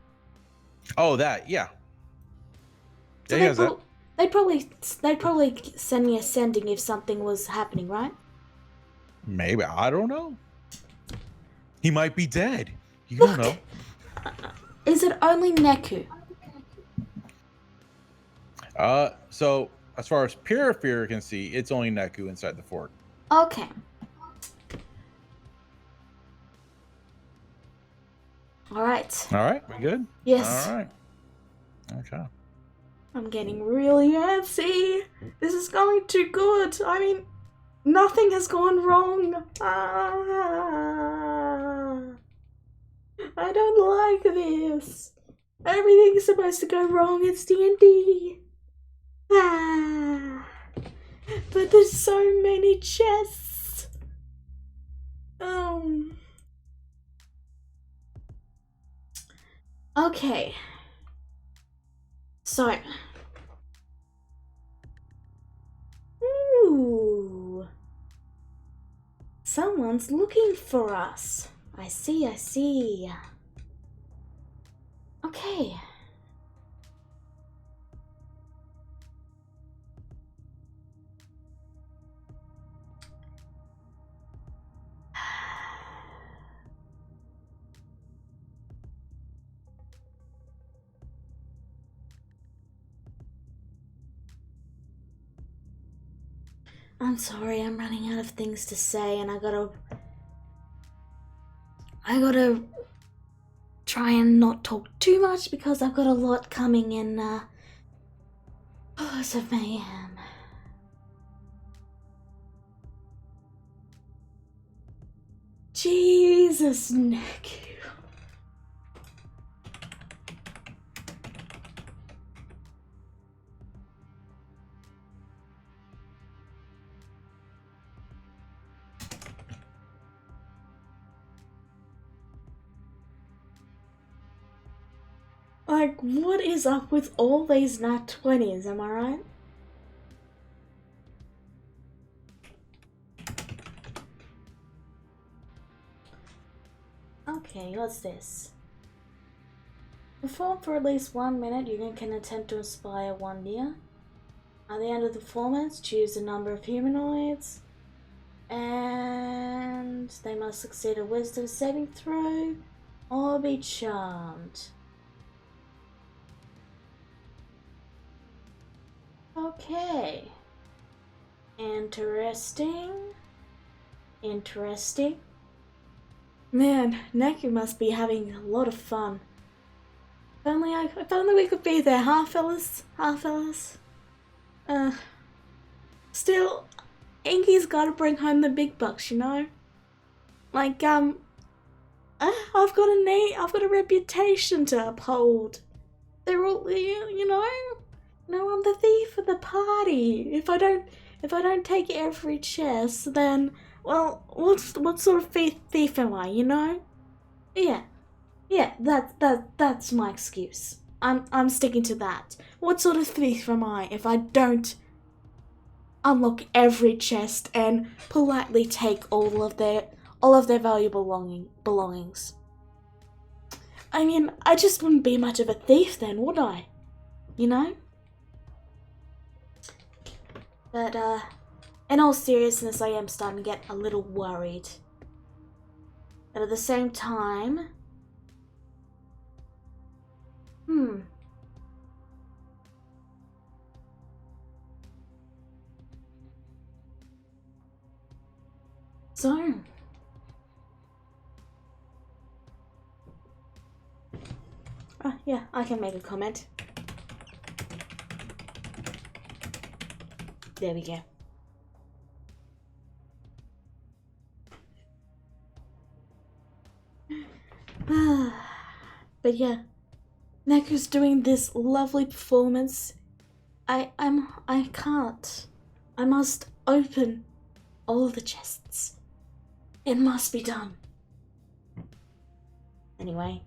Oh, that, yeah. So Yeah, he has that. they'd probably send me a sending if something was happening, right? Maybe, I don't know. He might be dead. You don't know. Is it only Neku? So as far as Purifier can see, it's only Neku inside the fort. Okay. Alright. All right, we good? Yes. All right. Okay. I'm getting really antsy. This is going too good. I mean, nothing has gone wrong. I don't like this. Everything's supposed to go wrong. It's D&D. But there's so many chests. Okay. So. Ooh. Someone's looking for us. I see, I see. Okay. I'm sorry, I'm running out of things to say, and I gotta try and not talk too much because I've got a lot coming in, Pause of Mayhem. Jesus, Nick. Like, what is up with all these nat 20s, am I right? Okay, what's this? Perform for at least 1 minute. You can attempt to inspire one deer. At the end of the performance, choose a number of humanoids. And they must succeed a wisdom saving throw or be charmed. Okay. Interesting. Interesting. Man, Neku must be having a lot of fun. If only we could be there, huh, fellas? Huh, fellas? Still, Inky's gotta bring home the big bucks, you know? Like, I've got a reputation to uphold. They're all, you know, I'm the thief of the party. If I don't take every chest, then, well, what sort of thief am I, you know? Yeah, that's my excuse. I'm sticking to that. What sort of thief am I if I don't unlock every chest and politely take all of their valuable belongings? I mean, I just wouldn't be much of a thief then, would I? You know? But, in all seriousness, I am starting to get a little worried. But at the same time... So... yeah, I can make a comment. There we go. But yeah, Neku's doing this lovely performance. I can't. I must open all the chests. It must be done. Anyway,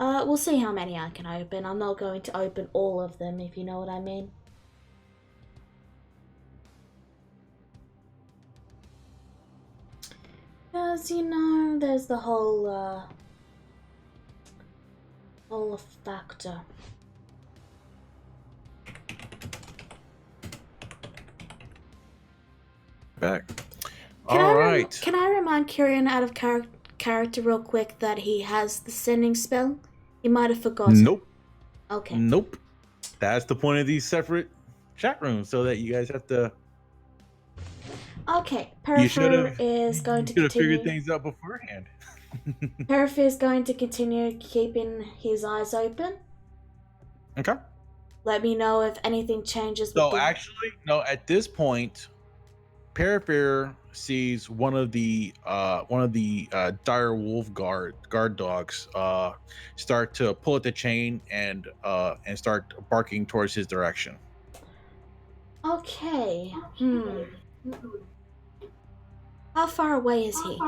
we'll see how many I can open. I'm not going to open all of them, if you know what I mean. As you know, there's the whole factor. Back. All right. Can I remind Kyrian out of character real quick that he has the sending spell? He might have forgotten. Nope. Okay. Nope. That's the point of these separate chat rooms, so that you guys have to. Okay. Peripher is going to continue. Figured things out beforehand. Peripher is going to continue keeping his eyes open. Okay. Let me know if anything changes. So actually, no. At this point, Peripher sees one of the dire wolf guard dogs start to pull at the chain and start barking towards his direction. Okay. How far away is he?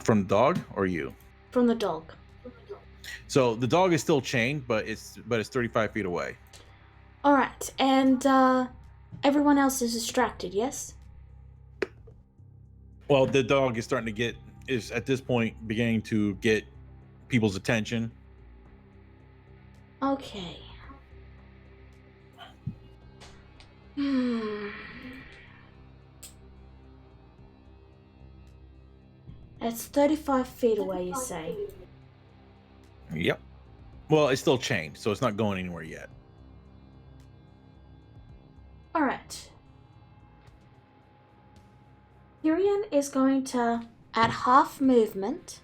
From the dog or you? From the dog. So the dog is still chained, but it's 35 feet away. All right, and everyone else is distracted. Yes. Well, the dog is at this point beginning to get people's attention. Okay. It's 35 feet away, you say? Yep. Well, it's still chained, so it's not going anywhere yet. Alright. Tyrion is going to, at half movement,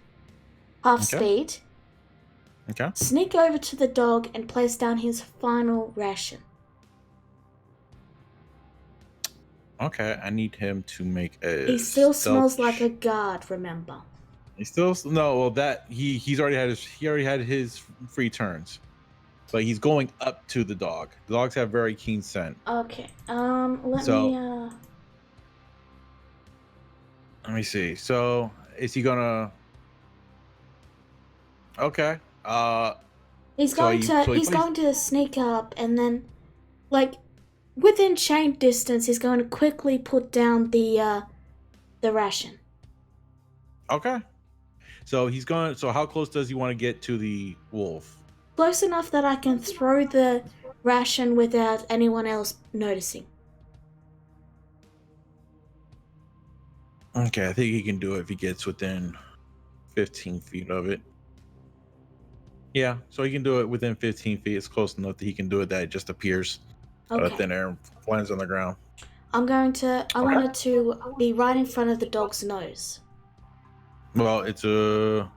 half speed, sneak over to the dog and place down his final ration. Okay, I need him to make a. He still smells like a guard, remember. He still that he's already had his free turns, but he's going up to the dog. The dogs have very keen scent. Okay. Let me see. So is he gonna? Okay. He's going to sneak up and then, like, within chain distance, he's going to quickly put down the ration. Okay. So he's going. So how close does he want to get to the wolf? Close enough that I can throw the ration without anyone else noticing. Okay, I think he can do it if he gets within 15 feet of it. Yeah, so he can do it within 15 feet. It's close enough that he can do it that it just appears out of thin air and lands on the ground. I want it to be right in front of the dog's nose. Well, it's a...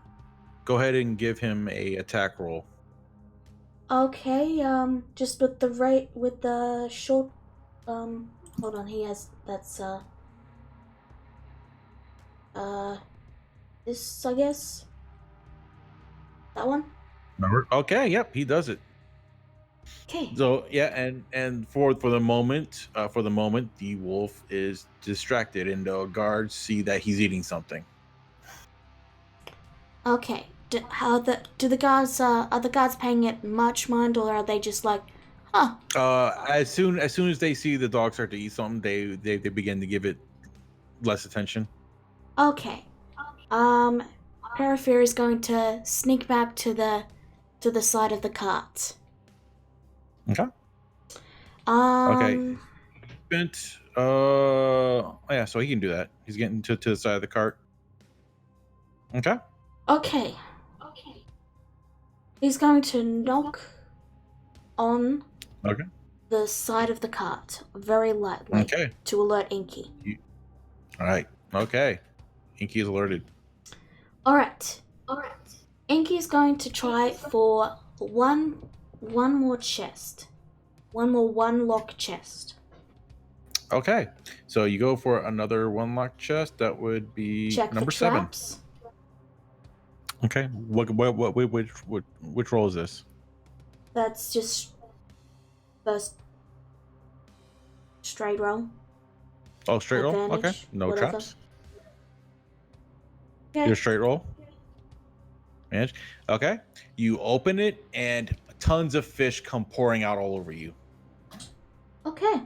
Go ahead and give him a attack roll. Okay, just with the short, hold on, this, I guess? That one? Okay, yep, he does it. Okay. So yeah, and for the moment, the wolf is distracted, and the guards see that he's eating something. Okay. Are the guards paying it much mind, or are they just like, huh? As soon as they see the dog start to eat something, they begin to give it less attention. Okay. Periphere is going to sneak back to the side of the cart. Okay. Okay. Spent. Yeah. So he can do that. He's getting to the side of the cart. Okay. Okay. He's going to knock on the side of the cart very lightly to alert Inky. All right. Okay. Inky is alerted. All right. Inky is going to try for one more chest. One lock chest. Okay. So you go for another one lock chest. That would be check number the 7. Traps. Okay. Which roll is this? That's just first straight roll. Oh, straight roll? Okay. No whatever. traps. Okay. Your straight roll. Okay. You open it and tons of fish come pouring out all over you. Okay.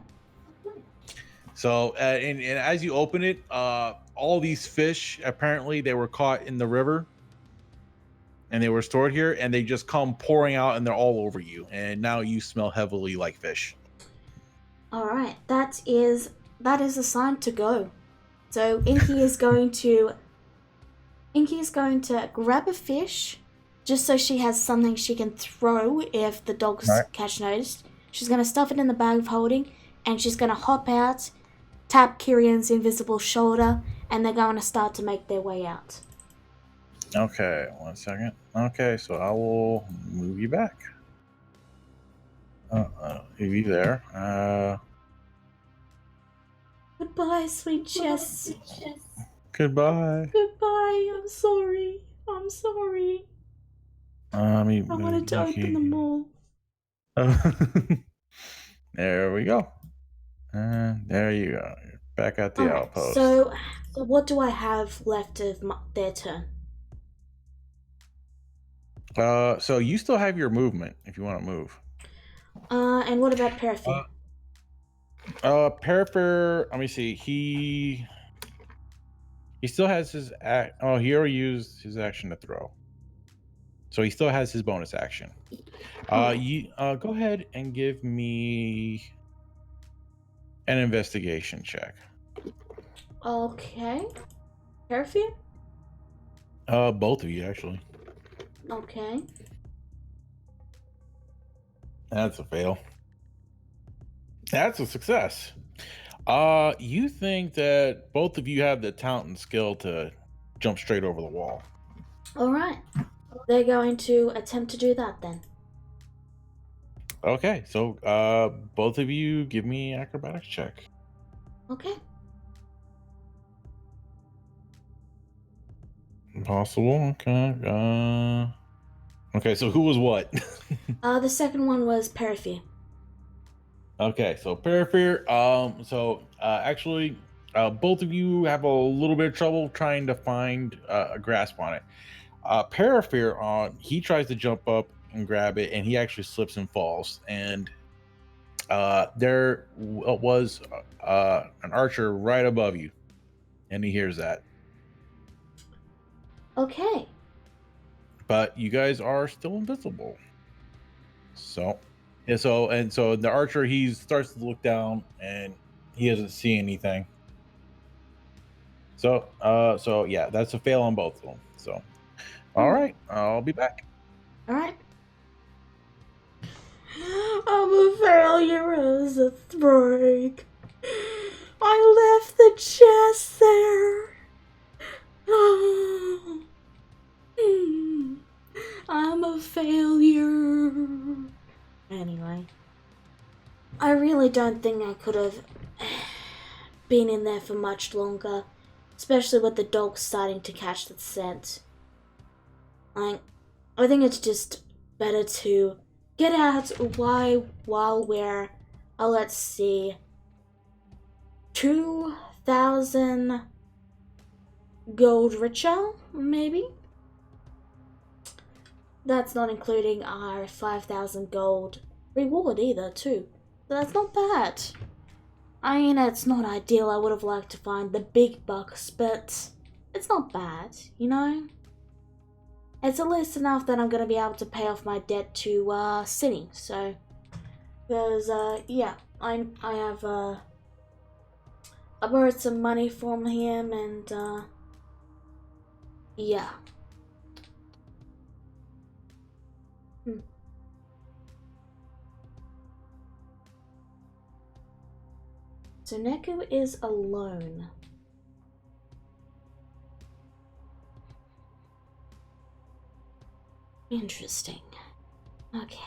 So, and as you open it, all these fish, apparently they were caught in the river and they were stored here, and they just come pouring out and they're all over you. And now you smell heavily like fish. All right. That is a sign to go. So Inky is going to grab a fish just so she has something she can throw if the dogs catch noticed. She's going to stuff it in the bag of holding, and she's going to hop out, tap Kyrion's invisible shoulder, and they're going to start to make their way out. Okay, 1 second. Okay, so I will move you back. Move you there. Goodbye, sweet Jess. Goodbye. Goodbye. I'm sorry. I wanted to open them all. There we go. And there you go. You're back at the outpost. So, what do I have left of their turn? So you still have your movement if you want to move. And what about Periphery? Parafair, let me see. He still has his he already used his action to throw. So he still has his bonus action. You go ahead and give me an investigation check. Okay. Periphery? Both of you actually. Okay. That's a fail. That's a success. You think that both of you have the talent and skill to jump straight over the wall. Alright. They're going to attempt to do that then. Okay, so both of you give me acrobatics check. Okay. Possible. Okay. Okay, so who was what? The second one was Periphery. Okay, so Parafair. Actually, both of you have a little bit of trouble trying to find a grasp on it. Parafair, he tries to jump up and grab it, and he actually slips and falls. And there was an archer right above you, and he hears that. Okay. But you guys are still invisible. So the archer, he starts to look down and he doesn't see anything. So yeah, that's a fail on both of them. So all right, I'll be back. Alright. I'm a failure as a thrike. I left the chest there. I'm a failure. Anyway, I really don't think I could have been in there for much longer, especially with the dog starting to catch the scent. I think it's just better to get out while we're, let's see, 2,000 gold richer, maybe? That's not including our 5,000 gold reward either, too. So that's not bad. I mean, it's not ideal. I would have liked to find the big bucks, but it's not bad, you know? It's at least enough that I'm going to be able to pay off my debt to City, so... Because, yeah, I have, I borrowed some money from him, and, yeah. So Neku is alone. Interesting. Okay.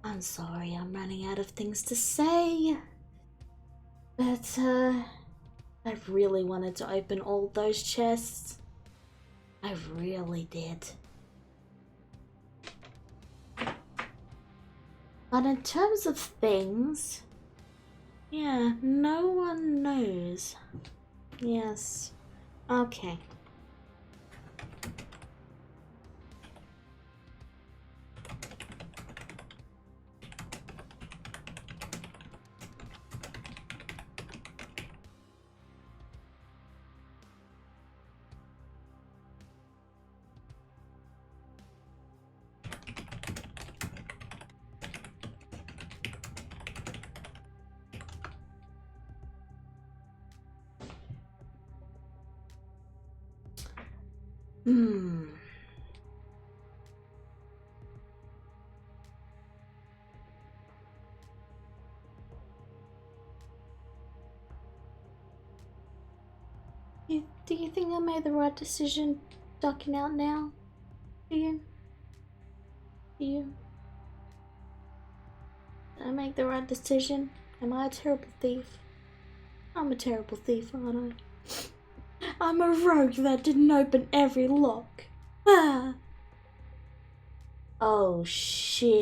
I'm sorry, I'm running out of things to say. But, I really wanted to open all those chests. I really did. But in terms of things, yeah, no one knows. Yes. Okay. Hmm. Do you think I made the right decision ducking out now? Do you? Do you? Did I make the right decision? Am I a terrible thief? I'm a terrible thief, aren't I? I'm a rogue that didn't open every lock. Ah. Oh shit.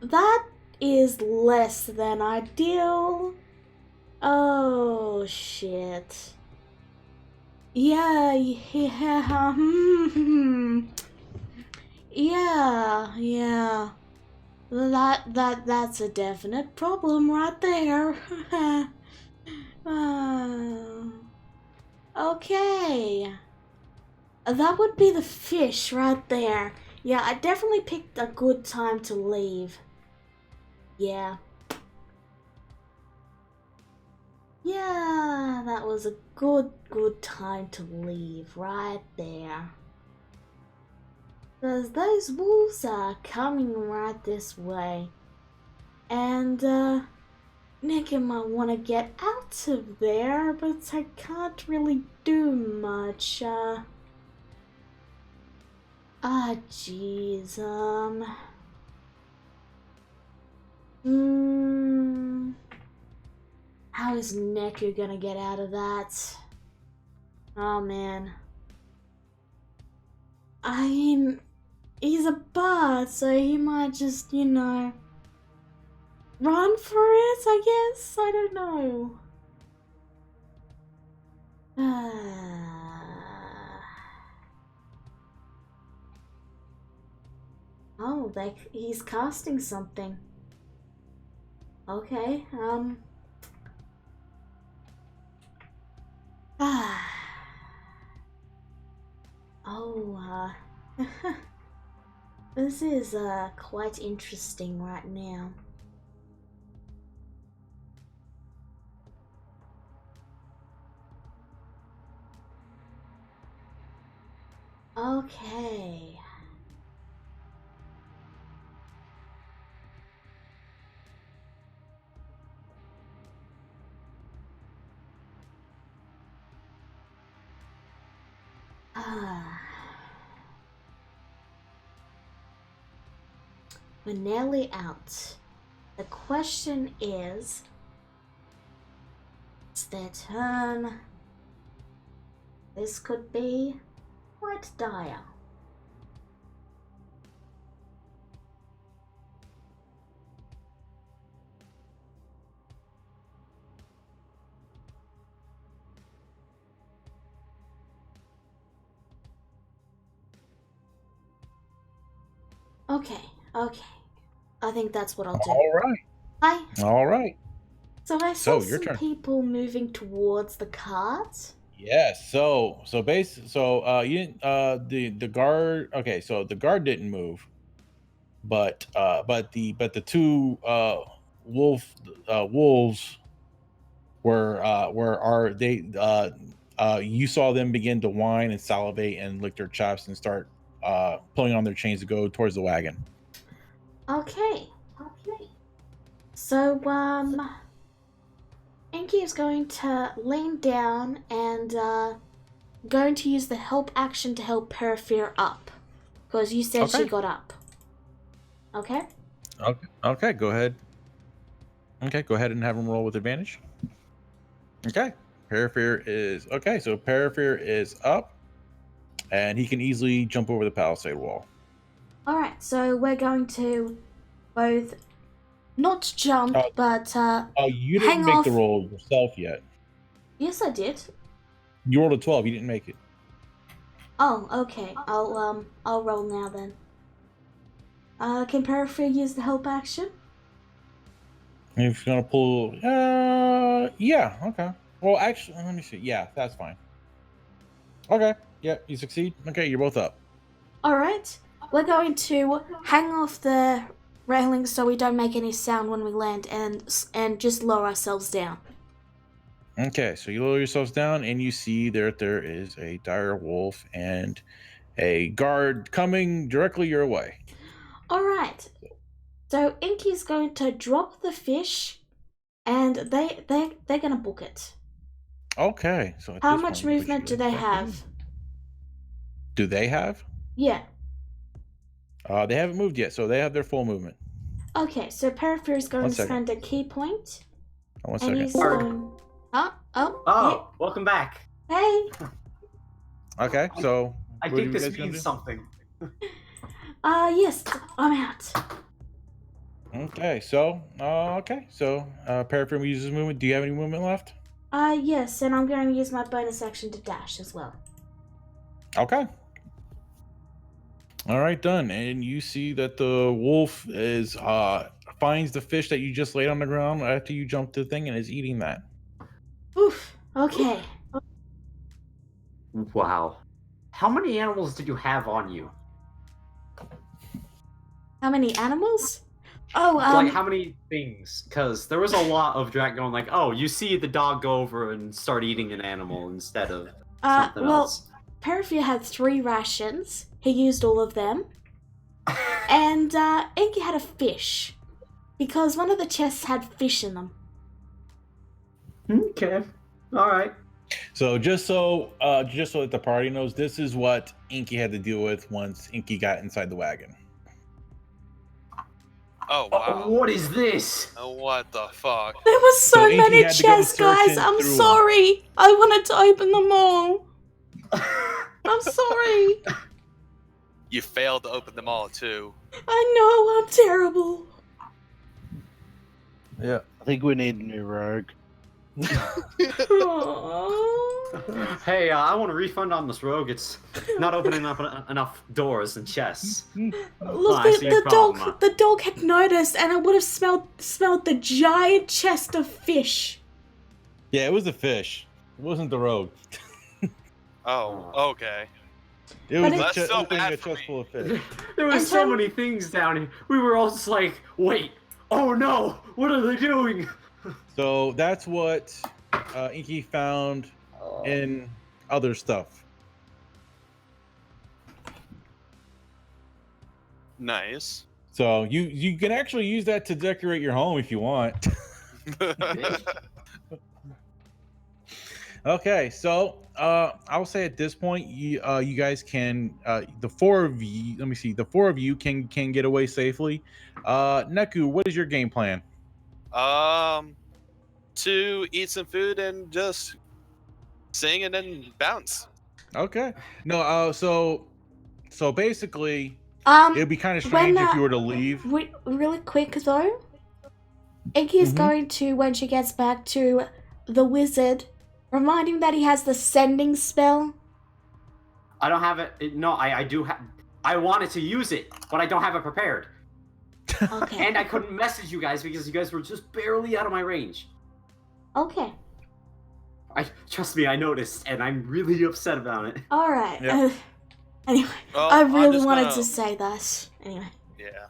That is less than ideal. Oh shit. Yeah. Yeah. That's a definite problem right there. Okay. That would be the fish right there. Yeah, I definitely picked a good time to leave. Yeah. Yeah, that was a good time to leave right there. Because those wolves are coming right this way. And, Nicky might want to get out of there, but I can't really do much. Jeez, how is Neku gonna get out of that? Oh man. I mean, he's a bard, so he might just, run for it, I guess? I don't know. Oh, he's casting something. Okay, Oh, this is, quite interesting right now. Okay. We're nearly out. The question is, it's their turn. This could be quite dire. Okay. I think that's what I'll do. All right. Hi. All right. So I saw your some turn. people moving towards the cart. Yes. So you didn't the guard. Okay, so the guard didn't move, but the two wolves you saw them begin to whine and salivate and lick their chops and start pulling on their chains to go towards the wagon. Okay. So Enki is going to lean down and going to use the help action to help Periphere up, because you said she Okay. got up. Okay. Okay. Go ahead. Okay. Go ahead and have him roll with advantage. Okay. Periphere is okay. So Periphere is up, and he can easily jump over the palisade wall. All right. So we're going to both not jump, but You hang didn't make off. the roll yourself yet. Yes, I did. You rolled a 12. You didn't make it. Oh, okay. I'll roll now then. Can Periphere use the help action? If you're gonna pull, yeah, okay. Well, actually, let me see. Yeah, that's fine. Okay, yeah, you succeed. Okay, you're both up. All right. We're going to hang off the railings so we don't make any sound when we land, and just lower ourselves down. Okay, so you lower yourselves down, and you see there is a dire wolf and a guard coming directly your way. All right. So Inky's going to drop the fish, and they're gonna book it. Okay, so at How this much point, movement do they have? Do they have? Yeah. They haven't moved yet, so they have their full movement. Okay, so Peripher is going One to second. spend a key point, One and second. he's going. Oh, Oh, welcome back. hey. Okay, so I what are think you this guys gonna means do? something. Yes, I'm out. Okay, so Paraffin uses movement. Do you have any movement left? Yes, and I'm going to use my bonus action to dash as well. Okay. All right, done. And you see that the wolf is finds the fish that you just laid on the ground after you jumped the thing and is eating that. Oof. Okay. Wow. How many animals did you have on you? How many animals? Oh, Like, how many things? Because there was a lot of Drac going like, oh, you see the dog go over and start eating an animal instead of something well, else. Perifia had 3 rations. He used all of them. And Inky had a fish. Because one of the chests had fish in them. Okay. Alright. So just so that the party knows, this is what Inky had to deal with once Inky got inside the wagon. Oh wow. What is this? Oh, what the fuck? There was so So Inky many had to go chests, guys. searching I'm through 'em. sorry. I wanted to open them all. I'm sorry. You failed to open them all too. I know, I'm terrible. Yeah. I think we need a new rogue. Aww. Hey, I want a refund on this rogue. It's not opening up enough doors and chests. Look, I see your problem. the dog had noticed, and I would have smelled the giant chest of fish. Yeah, it was the fish. It wasn't the rogue. Oh, okay. It But was it- That's so a bad chest for me. full of fish. There was And so Tom- many things down here. We were all just like, wait, oh no, what are they doing? So that's what Inky found in other stuff. Nice. So you can actually use that to decorate your home if you want. Okay, so I'll say at this point you guys can the 4 of you. Let me see. The 4 of you can get away safely. Neku, what is your game plan? To eat some food and just sing and then bounce. Okay. No. So basically, it'd be kind of when, strange if you were to leave. Really quick though, Iggy is Mhm. going to, when she gets back to the wizard, remind him that he has the sending spell. I don't have it. No, I do have. I wanted to use it, but I don't have it prepared. Okay. And I couldn't message you guys because you guys were just barely out of my range. Okay. Trust me, I noticed, and I'm really upset about it. All right. Yep. Anyway, Well, I I'm really just wanted gonna- to say that. Anyway. Yeah.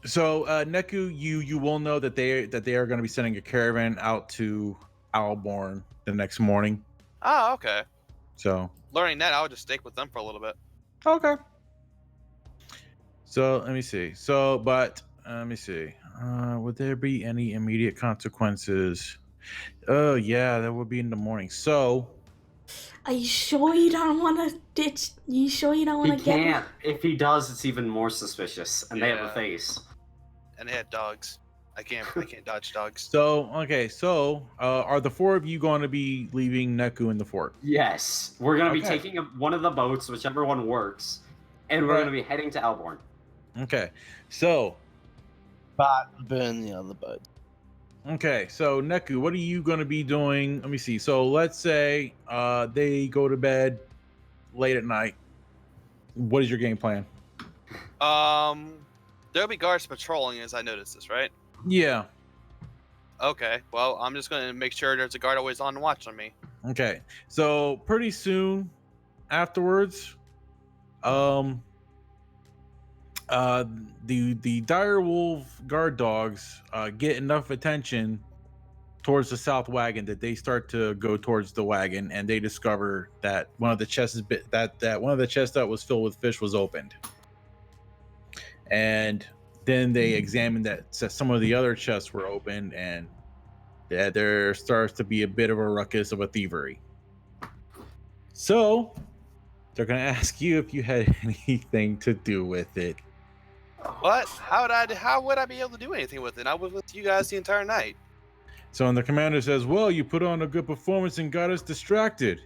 So Neku, you will know that they are going to be sending a caravan out to Alborn the next morning. Oh, okay. So Learning that, I would just stick with them for a little bit. okay. So let me see. So, but let me see. Would there be any immediate consequences? Oh yeah, that would be in the morning. So Are you sure you don't want to ditch? You sure you don't He want to get? can't. If he does, it's even more suspicious, and they have a Yeah. face. And they had dogs. I can't dodge dogs. so okay. So are the 4 of you going to be leaving Neku in the fort? Yes, we're gonna be Okay. taking one of the boats, whichever one works, and we're Right. gonna be heading to Alborn. Okay. So But burn the other boat. okay. So Neku, what are you going to be doing? Let me see. So let's say they go to bed late at night. What is your game plan? There'll be guards patrolling as I notice this, right? Yeah. Okay. Well, I'm just gonna make sure there's a guard always on watch on me. Okay. So pretty soon afterwards, the direwolf guard dogs get enough attention towards the south wagon that they start to go towards the wagon, and they discover that one of the chests that one of the chests that was filled with fish was opened. And then they examine that some of the other chests were opened, and there starts to be a bit of a ruckus of a thievery. So they're going to ask you if you had anything to do with it. What? How would I be able to do anything with it? I was with you guys the entire night. So and the commander says, "Well, you put on a good performance and got us distracted,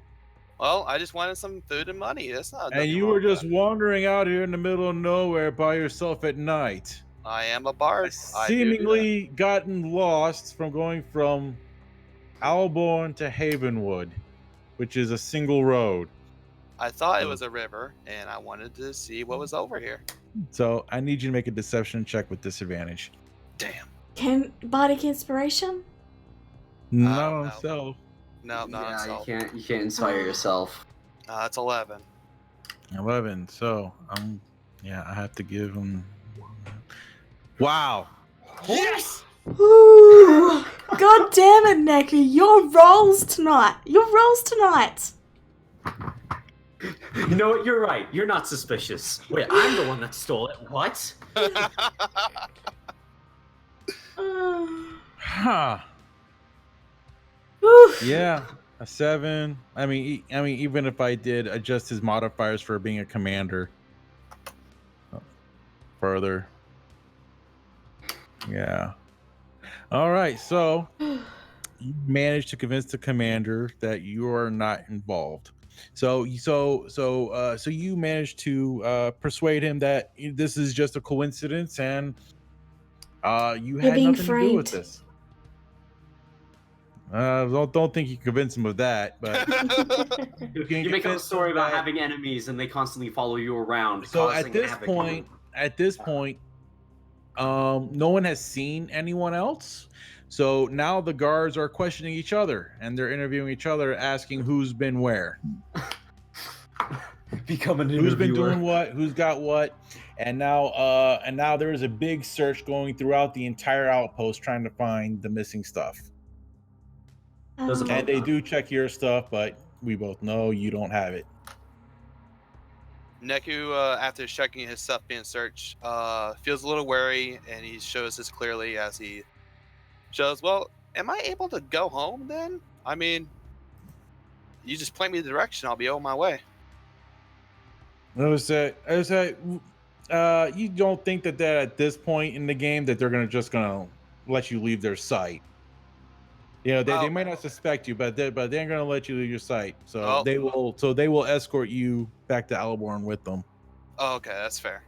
Well, I just wanted some food and money. That's not and nothing you wrong were with just that. wandering out here in the middle of nowhere by yourself at night, I am a bard. I do that. seemingly gotten lost from going from Alborn to Havenwood, which is a single road. I thought it was a river, and I wanted to see what was over here. So I need you to make a deception check with disadvantage. Damn. Can bardic inspiration? Not don't on know. self. No, not Yeah, itself. you can't inspire yourself. That's 11. 11. So I have to give him. Wow. Yes! Ooh, God damn it, Neku! Your rolls tonight. Your rolls tonight. You know what? You're right. You're not suspicious. Wait, I'm the one that stole it. What? Huh. Oof. Yeah. A 7. I mean, even if I did adjust his modifiers for being a commander further. Yeah. All right. So you managed to convince the commander that you are not involved. So you managed to persuade him that this is just a coincidence and you had being nothing to do with framed. this. Don't think you convinced him of that, but You make up a convince story him about that- having enemies and they constantly follow you around. So causing havoc. at this point, no one has seen anyone else. So now the guards are questioning each other and they're interviewing each other, asking who's been where, Become an who's been interviewer. doing what, who's got what, and now there is a big search going throughout the entire outpost trying to find the missing stuff. Doesn't And they do check your stuff, but we both know you don't have it. Neku, after checking his stuff being searched, feels a little wary, and he shows this clearly as he shows, well, am I able to go home then? I mean, you just point me the direction, I'll be on my way. You don't think that at this point in the game that they're gonna let you leave their sight. You know, they might not suspect you, but they're gonna let you leave your sight. So they will escort you back to Alborn with them. Oh, okay, that's fair.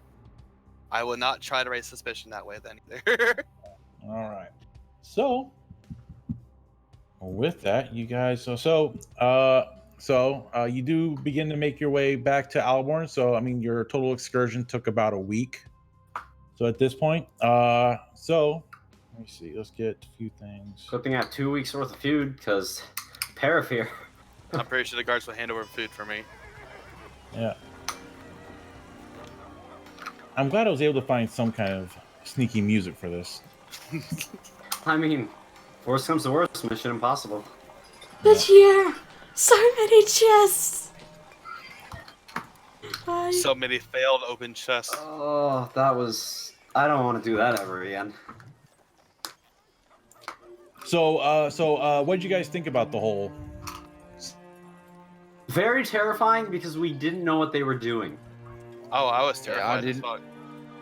I will not try to raise suspicion that way then either. All right. So with that, you guys, you do begin to make your way back to Alborn. So I mean, your total excursion took about a week. So at this point, let me see. Let's get a few things. Good thing I have 2 weeks worth of food, because Parafear. I'm pretty sure the guards will hand over food for me. Yeah. I'm glad I was able to find some kind of sneaky music for this. I mean, worst comes to worst, Mission Impossible. But yeah, so many chests. So many failed open chests. Oh, that was... I don't want to do that ever again. So what did you guys think about the whole? Very terrifying because we didn't know what they were doing. Oh, I was terrified.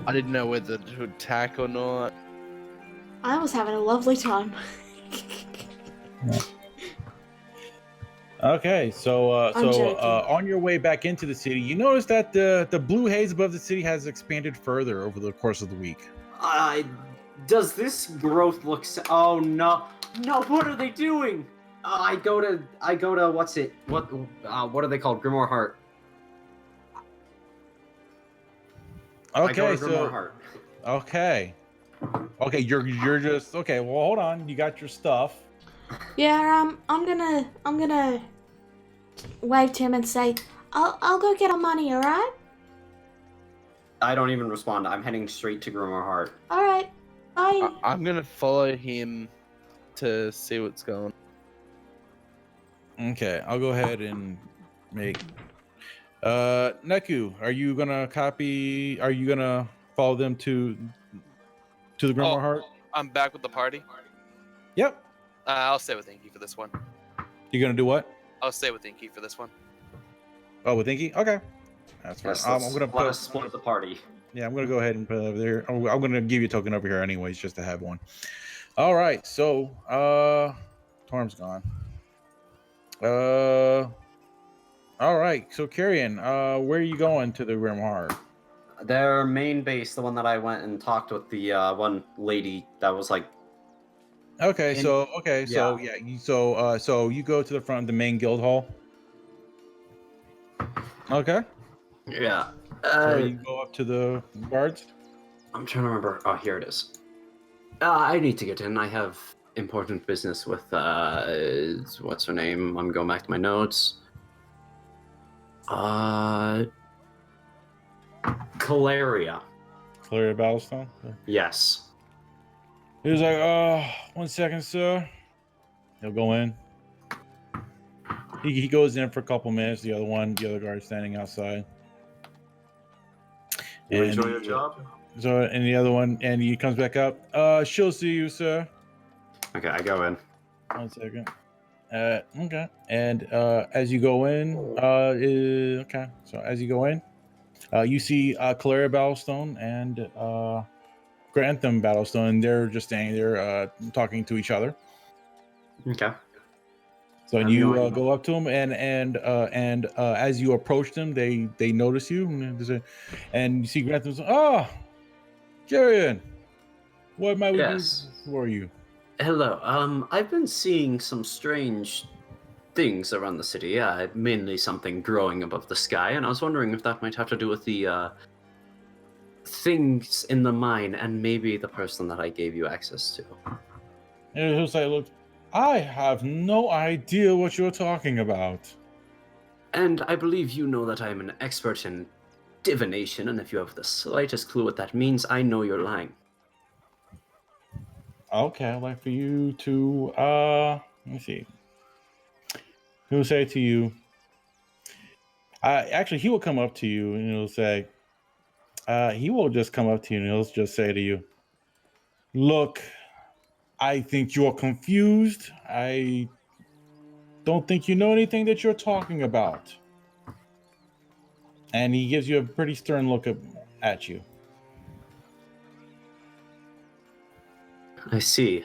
I didn't know whether to attack or not. I was having a lovely time. Okay, so on your way back into the city, you notice that the blue haze above the city has expanded further over the course of the week. Does this growth look? Oh no, no! What are they doing? I go to what's it? What are they called? Grimoire Heart. Okay, Grimoire Heart. Okay, you're just okay. Well, hold on. You got your stuff. Yeah, I'm gonna wave to him and say, I'll go get our money, alright? I don't even respond. I'm heading straight to Grimoire Heart. Alright, bye. I'm gonna follow him to see what's going on. Okay, I'll go ahead and make. Neku, are you gonna copy? Are you gonna follow them to the Grimoire Heart? I'm back with the party. Yep. I'll stay with Inky for this one. You're gonna do what? I'll stay with Inky for this one. Oh, with Inky? Okay. That's fine. Yes, I'm gonna let us split the party. Yeah, I'm gonna go ahead and put it over there. I'm gonna give you a token over here anyways, just to have one. All right, so Torm's gone. All right, so Carrion, where are you going to the Grimheart? Their main base, the one that I went and talked with the one lady that was like, Okay, In- so so you go to the front of the main guild hall. Okay, yeah. so you go up to the guards. I'm trying to remember. Oh, here it is. I need to get in. I have important business with what's her name? I'm going back to my notes. Caleria. Clear Battlestone. Yes. He was like, 1 second, sir. He'll go in. He goes in for a couple minutes. The other guard standing outside. You And enjoy your job? So, and the other one, and he comes back up. She'll see you, sir. Okay, I go in. 1 second. Okay. And as you go in, okay. So as you go in, you see Clara Battlestone and Grantham Battlestone. And they're just standing there, talking to each other. Okay. So I'm you going- go up to them, and as you approach them, they notice you, and you see Grantham. Oh, Carrion, what might we Yes. do for you? Hello. I've been seeing some strange things around the city. Mainly something growing above the sky, and I was wondering if that might have to do with the things in the mine and maybe the person that I gave you access to. And he'll say, "Look, I have no idea what you're talking about." And I believe you know that I'm an expert in divination, and if you have the slightest clue what that means, I know you're lying. Okay, I'd like for you to let me see. He'll say to you, actually he will come up to you and he'll say, he will just come up to you and he'll just say to you, "Look, I think you're confused. I don't think you know anything that you're talking about." And he gives you a pretty stern look at you. I see.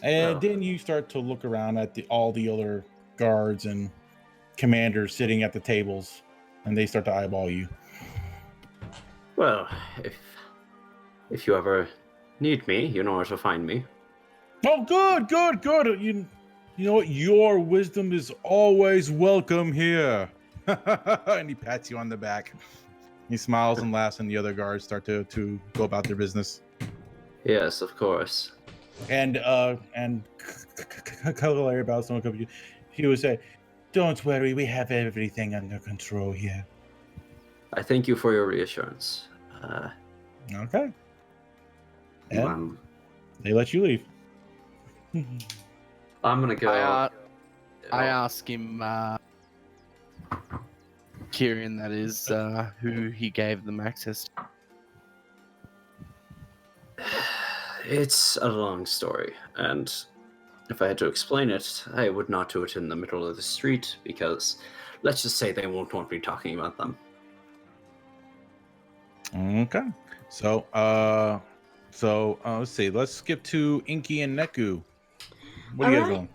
And Oh. then you start to look around at all the other guards and commanders sitting at the tables, and they start to eyeball you. Well, if you ever need me, you know where to find me. Oh, good. You know what? Your wisdom is always welcome here. And he pats you on the back. He smiles and laughs, and the other guards start to go about their business. Yes, of course. And Larry Battlestone will come to you. He would say, "Don't worry, we have everything under control here." I thank you for your reassurance. Okay. And I'm they let you leave. gonna go. I ask him, Kieran, that is, who he gave them access to. It's a long story, and if I had to explain it, I would not do it in the middle of the street because, let's just say, they won't want me talking about them. Okay. So let's see. Let's skip to Inky and Neku. What are you guys Alright.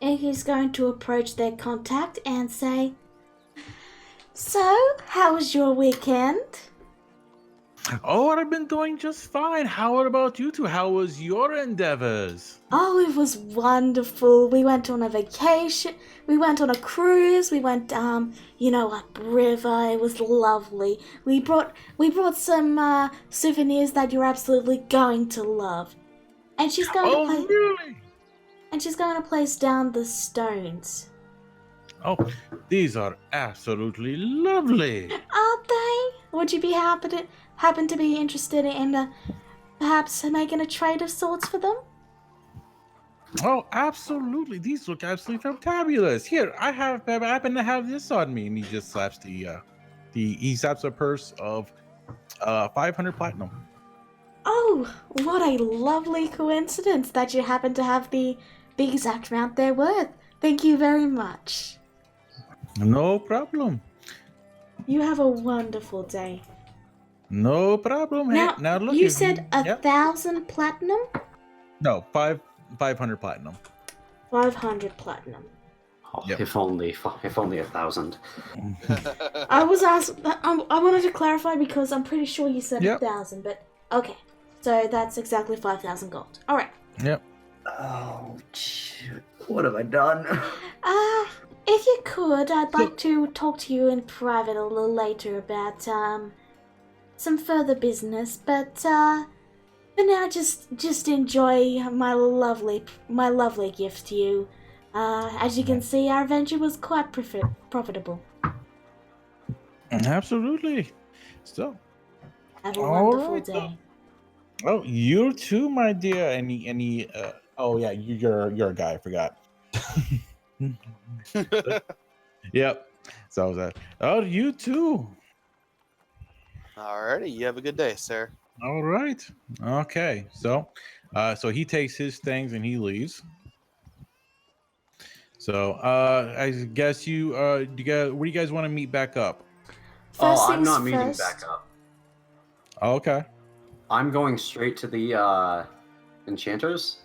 doing? Iggy's going to approach their contact and say, "So, how was your weekend?" Oh, I've been doing just fine. How about you two? How was your endeavors? Oh, it was wonderful. We went on a vacation. We went on a cruise. We went, upriver. It was lovely. We brought some souvenirs that you're absolutely going to love. And she's going Oh, to really? and she's going to place down the stones. Oh, these are absolutely lovely. Aren't they? Would you be happen to be interested in perhaps making a trade of sorts for them? Oh, absolutely. These look absolutely fantabulous. Here, I happen to have this on me, and he just slaps he slaps a purse of 500 platinum. Oh, what a lovely coincidence that you happen to have the exact amount they're worth. Thank you very much. No problem. You have a wonderful day. No problem. Hey, Now, now look. you if said yep. 1,000 platinum? No, 500 platinum. 500 platinum. Oh, Yep. if only 1,000. I was asked. I wanted to clarify because I'm pretty sure you said Yep. 1,000, but okay. So that's exactly 5,000 gold. All right. Yep. Oh, shit. What have I done? If you could, I'd like to talk to you in private a little later about some further business, but for now, just enjoy my lovely gift to you. As you can see, our venture was quite profitable. Absolutely. So, Have a all wonderful right, day. oh, you too, my dear. Any oh yeah, you're a guy. I forgot. Yep. So that. Oh, you too. Alrighty, you have a good day, sir. All right. Okay. So, so he takes his things and he leaves. So, I guess you do you guys, where do you guys want to meet back up? First I'm things not meeting first. back up. Oh, okay. I'm going straight to the enchanters.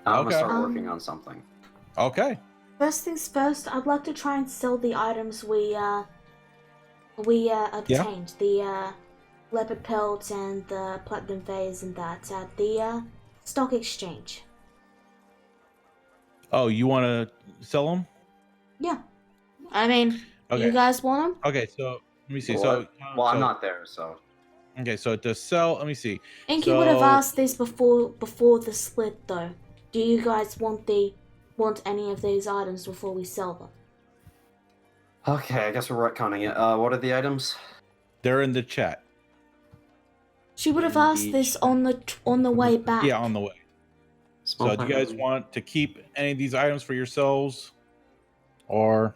I'm Okay. gonna start working on something. Okay. First things first, I'd like to try and sell the items we obtained. The leopard pelt and the platinum vase and that at the stock exchange. Oh, you want to sell them? Yeah. I mean, Okay. you guys want them? Okay. So let me see. Well, So, well, I'm so- not there, so. Okay. So to sell, let me see. Inky would have asked this before the split, though. Do you guys want any of these items before we sell them? Okay, I guess we're retconning it. What are the items? They're in the chat. She would have asked this on the way back. Yeah, on the way. So, do you guys want to keep any of these items for yourselves, or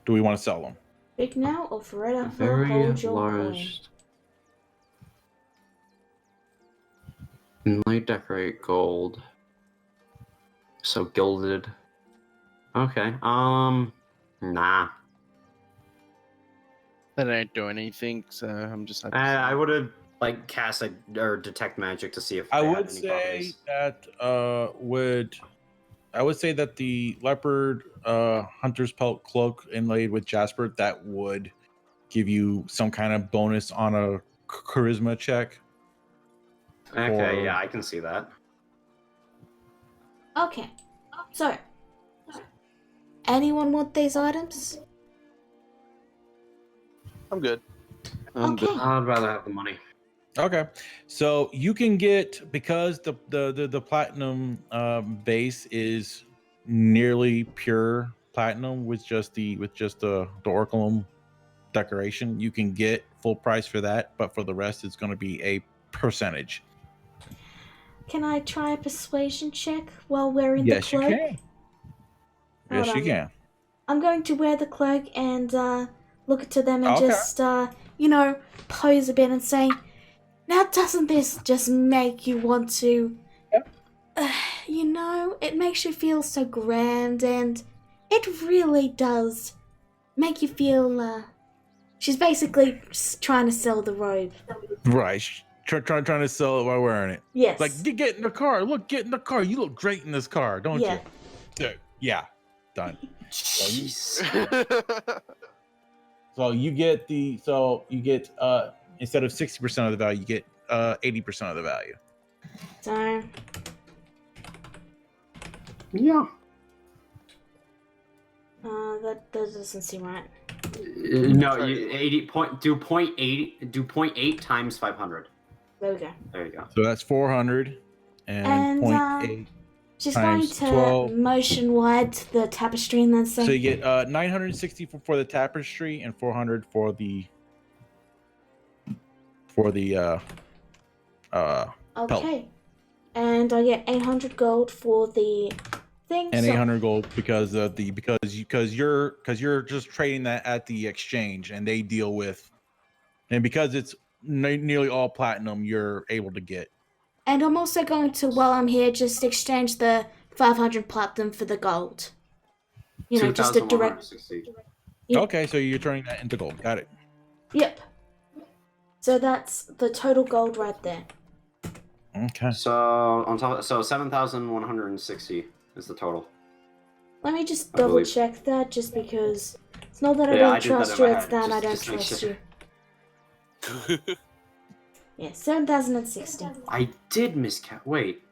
do we want to sell them? Speak now or forever Very hold your coin. large. Inlay decorate gold. So gilded. Okay. Nah. That ain't doing anything, so I'm just. I would have cast or detect magic to see if I they had would any say properties. that I would say that the leopard hunter's pelt cloak inlaid with jasper, that would give you some kind of bonus on a charisma check. Okay, yeah, I can see that. Okay. So, anyone want these items? I'm good. Okay. I'd rather have the money. Okay, so you can get, because the platinum base is nearly pure platinum with just the orculum decoration, you can get full price for that, but for the rest it's going to be a percentage. Can I try a persuasion check while wearing the Yes, you cloak? can. Hold Yes, you on. can. I'm going to wear the cloak and look to them and Okay. just pose a bit and say, now doesn't this just make you want to, it makes you feel so grand, and it really does make you feel, she's basically trying to sell the robe. Right. Trying to sell it while wearing it. Yes. Like, get in the car. Look, get in the car. You look great in this car, don't Yeah. you? Dude, yeah. Done. Jeez. So you get instead of 60% of the value, you get 80% of the value. So, Yeah. that doesn't seem right. No, you 0.8 times 500. There we go. There you go. So that's 400 and 0.8. She's going times to 12. motion wide the tapestry and then say, So you get 960 for the tapestry and 400 for the okay. And I get 800 gold for the thing. and so 800 gold because you're just trading that at the exchange, and they deal with, and because it's nearly all platinum, you're able to get. And I'm also going to, while I'm here, just exchange the 500 platinum for the gold. Just a direct. 2,160. Yep. Okay, so you're turning that into gold. Got it. Yep. So that's the total gold right there. Okay. So on top, so 7,160 is the total. Let me just I double believe. check that, just because it's not that I Yeah, don't I did that trust in you, my it's head, that I just- don't just make trust sure. you. Yeah, 7,060. I did miscount. Wait.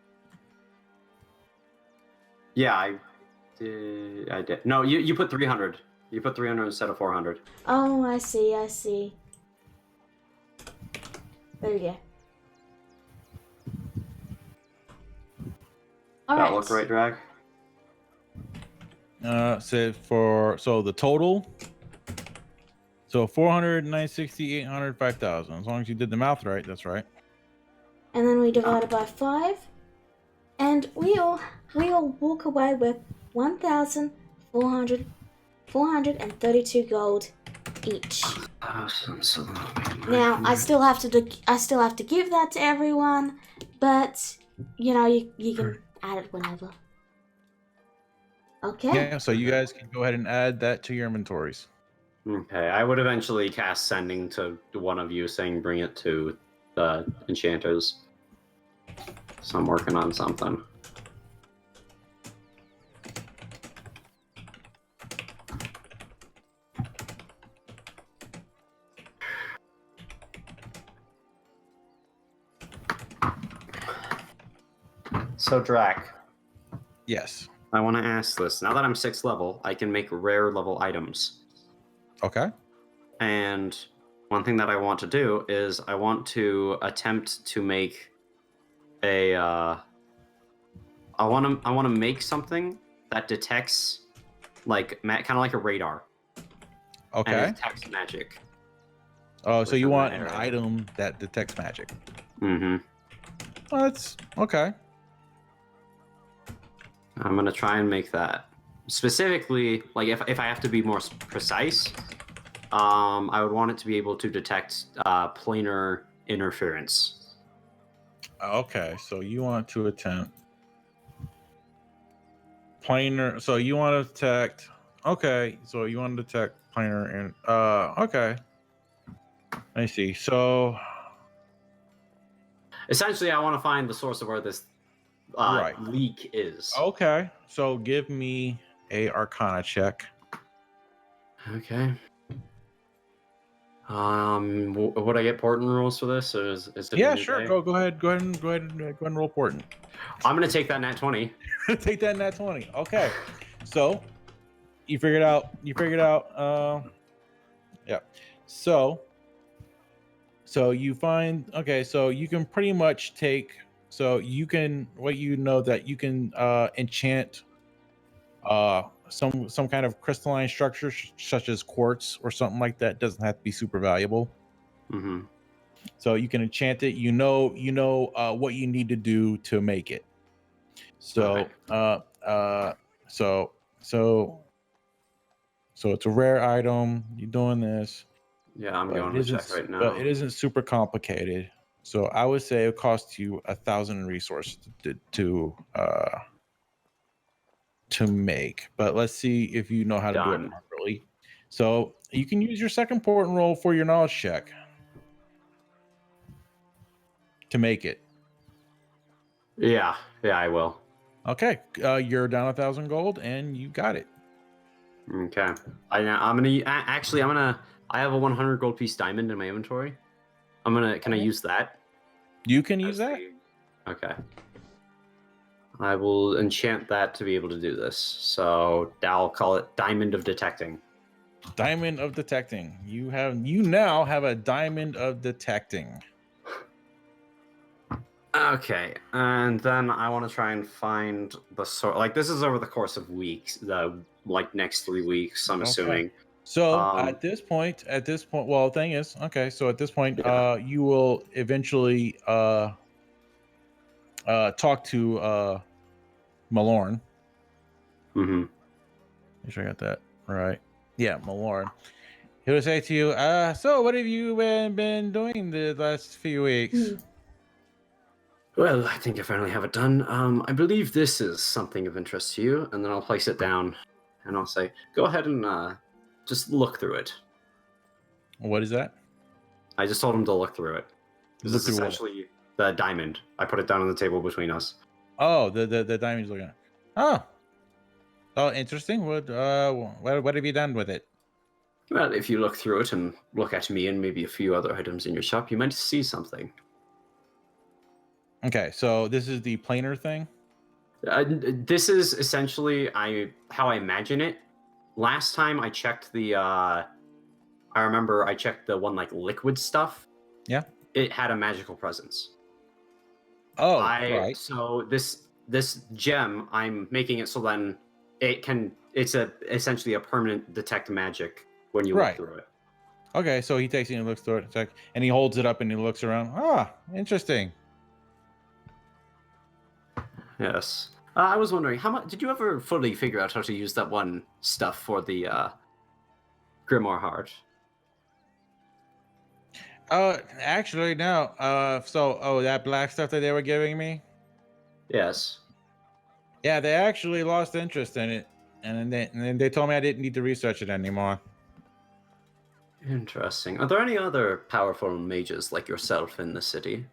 Yeah, I did. I did. No, you put 300. You put 300 instead of 400. Oh, I see. There we go. That look right, Drag? So the total. So 400, 960, 800, 5,000. As long as you did the math right, that's right. And then we divide it by 5, and we all walk away with 1,432 gold each. Now I still have to give that to everyone, but you know you can add it whenever. Okay. Yeah, so you guys can go ahead and add that to your inventories. Okay, I would eventually cast sending to one of you saying bring it to the enchanters. So I'm working on something. So Drac, Yes. I want to ask this. Now that I'm 6th level, I can make rare level items. Okay. And one thing that I want to do is I want to attempt to make a I want to make something that detects like kind of like a radar. And Okay. it detects magic. Oh, so you within want that an area. item that detects magic. Mm-hmm. Oh, that's okay. I'm gonna try and make that specifically. Like if I have to be more precise, I would want it to be able to detect planar interference. Okay, so you want to attempt planar. So you want to detect. Okay, so you want to detect planar and okay. Let me see. So Essentially, I want to find the source of where this right. leak is. Okay, so give me a Arcana check. Okay. Would I get portent rules for this, or is it? Yeah, a new sure. day? Go ahead and roll portent. I'm gonna take that nat 20. Take that in that 20. Okay, so you figured out. Yeah. So you find, okay, so you can pretty much take, so you can, what you know that you can enchant some kind of crystalline structure such as quartz or something like that. Doesn't have to be super valuable. Mm-hmm. So you can enchant it. You know what you need to do to make it. So so it's a rare item. You're doing this. Yeah, I'm But going to check right now. But it isn't super complicated. So I would say it costs you 1,000 resources to make. But let's see if you know how to do it Done. properly. So you can use your second portent roll for your knowledge check to make it. Yeah, I will. Okay, you're down 1,000 gold, and you got it. Okay. I'm gonna actually. I have a 100 gold piece diamond in my inventory. Can I use that? You can use that. Okay. I will enchant that to be able to do this. So I'll call it Diamond of Detecting. Diamond of Detecting. You now have a Diamond of Detecting. Okay, and then I want to try and find the sort. Like this is over the course of weeks, the next 3 weeks. I'm assuming. So at this point, well, the thing is, okay. So at this point, you will eventually talk to Malorn. Mm-hmm. Make sure I got that right. Yeah, Malorn. He'll say to you, so what have you been doing the last few weeks? Well, I think I finally have it done. I believe this is something of interest to you, and then I'll place it down, and I'll say, go ahead and just look through it. What is that? I just told him to look through it. This Look is through what? essentially the diamond. I put it down on the table between us. Oh, the diamond's looking at. Oh, interesting. What have you done with it? Well, if you look through it and look at me and maybe a few other items in your shop, you might see something. Okay, so this is the planar thing. This is essentially how I imagine it. Last time I checked I remember I checked the one like liquid stuff. Yeah. It had a magical presence. Oh, right. So this gem, I'm making it so then it's essentially a permanent detect magic when you Right. look through it. Okay, so he takes it and he looks through it, and he holds it up and he looks around. Ah, interesting. Yes. I was wondering, how much did you ever fully figure out how to use that one stuff for the Grimoire Heart? Actually, no. That black stuff that they were giving me. Yes. Yeah, they actually lost interest in it, and then they told me I didn't need to research it anymore. Interesting. Are there any other powerful mages like yourself in the city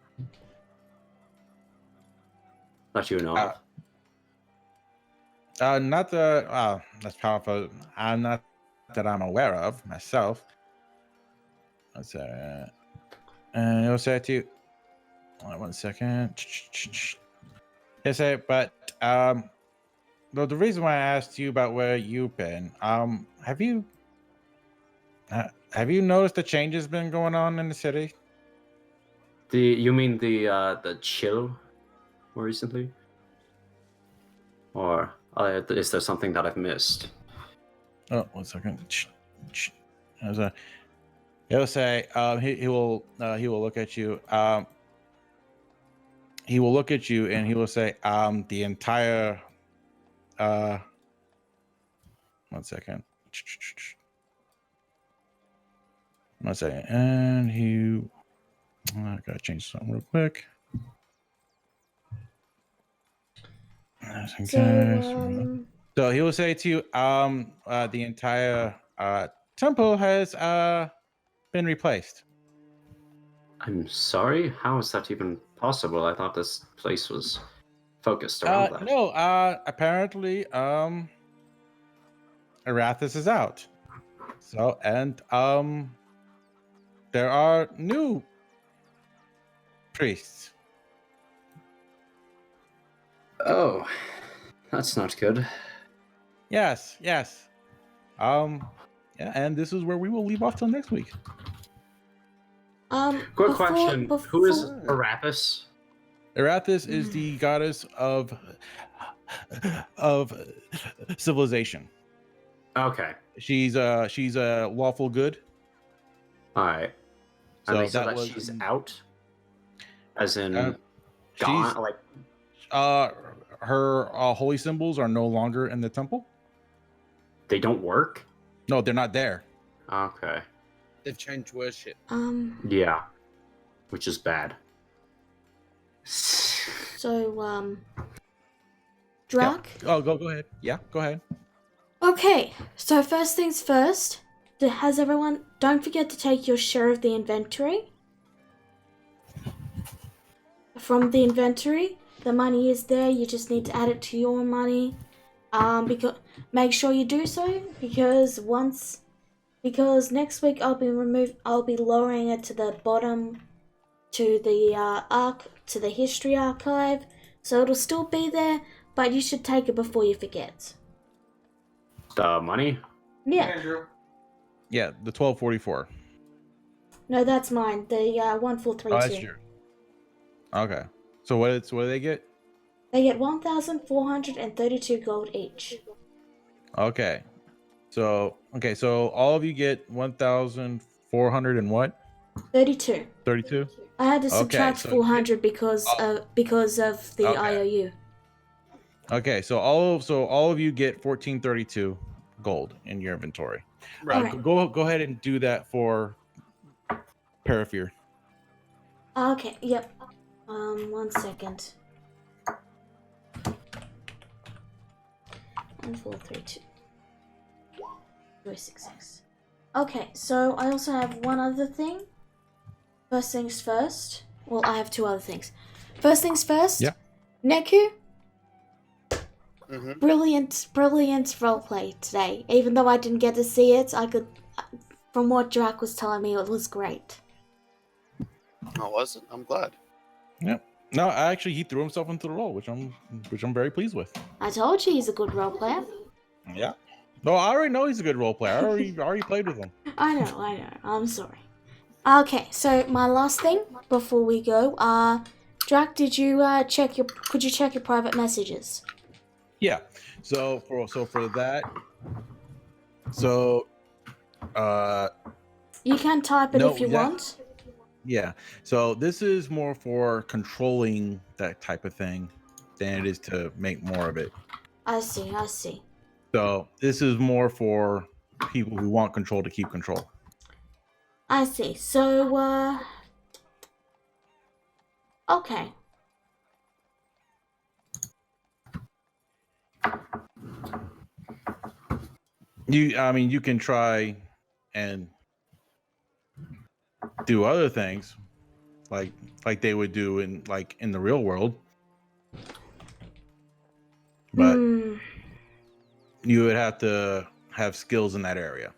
that you know of? Not that's powerful. I'm not that I'm aware of myself. Let's say, and it'll say to you. 1 second. Yes, but the reason why I asked you about where you've been, have you noticed the changes been going on in the city? You mean the chill more recently? Or is there something that I've missed? Oh, 1 second. He'll say, he will look at you. He will look at you and he will say, the entire, 1 second. 1 second. And I gotta change something real quick. So he will say to you, the entire temple has been replaced. I'm sorry? How is that even possible? I thought this place was focused around that. No, apparently, Arathis is out. So, and there are new priests. Oh, that's not good. Yes. Yeah, and this is where we will leave off till next week. Quick question. Who is Arathis? Arathis is the goddess of civilization. Okay. She's a lawful good. All right. So And they said that that she's out, as in she's gone. Like her holy symbols are no longer in the temple. they don't work. No, they're not there. Okay. They've changed worship. Yeah, which is bad. So, Drac? Yeah. Oh, go ahead. Yeah, go ahead. Okay, so first things first, don't forget to take your share of the inventory. From the inventory, the money is there, you just need to add it to your money. Make sure you do so, because next week I'll be lowering it to the bottom, to the history archive, so it'll still be there, but you should take it before you forget. The money? Yeah. Andrew. Yeah, the 1244. No, that's mine. The 1432. Oh, that's yours. Okay. So what do they get? They get 1,432 gold each. Okay. So all of you get 1,400 and what? 32. 32. I had to subtract so 400 because of the Okay. IOU. Okay, so all of you get 1432 gold in your inventory. Right. Go ahead and do that for Parafear. Okay. Yep. 1 second. 1432. 366. Okay, so I also have one other thing. First things first. Well, I have two other things. First things first. Yeah. Neku, Mm-hmm. brilliant roleplay today. Even though I didn't get to see it, I could. From what Drac was telling me, it was great. Oh, was it? I'm glad. Yep. No, actually, he threw himself into the role, which I'm very pleased with. I told you he's a good role player. Yeah. No, I already know he's a good role player. I already played with him. I know. I'm sorry. Okay, so my last thing before we go, Drac, did you could you check your private messages? Yeah. So for that, You can type it No, if you yeah. want. yeah. So this is more for controlling that type of thing than it is to make more of it. I see. So this is more for people who want control to keep control. I see. So, okay. You can try and do other things like they would do in the real world. But you would have to have skills in that area.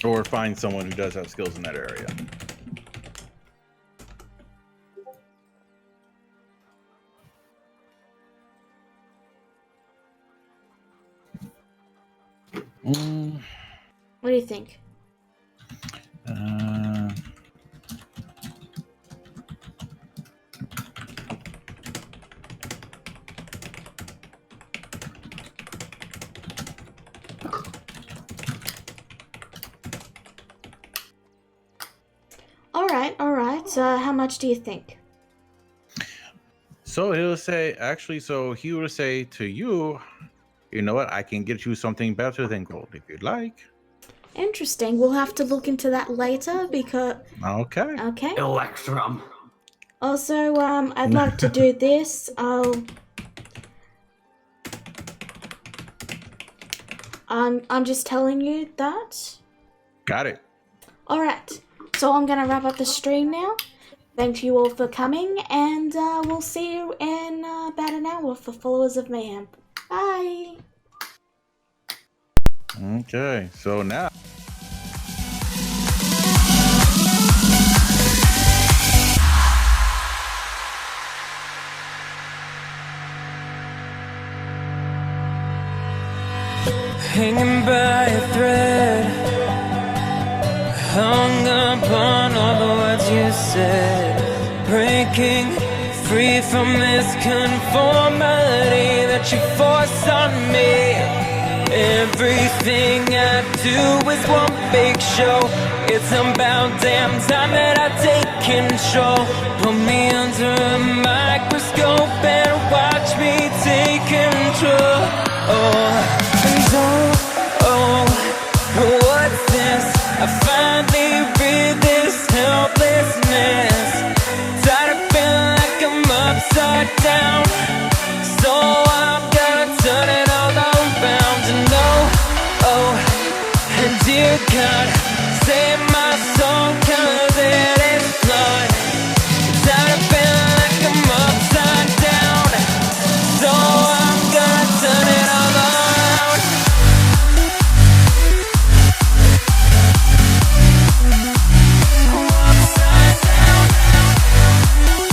Or find someone who does have skills in that area. What do you think? All right. So, how much do you think? So he'll say, actually, he would say to you, you know what, I can get you something better than gold if you'd like. Interesting. We'll have to look into that later because. Okay. Okay. Electrum. Also, I'd like to do this. I'm just telling you that. Got it. All right. So I'm gonna wrap up the stream now. Thank you all for coming, and we'll see you in about an hour for Followers of Mayhem. Bye. Okay. So now. Hanging by a thread, hung upon all the words you said, breaking free from this conformity that you force on me. Everything I do is one big show. It's about damn time that I take control. Put me under a microscope and watch me take control. What's this? I finally read this helplessness. Tired of feeling like I'm upside down.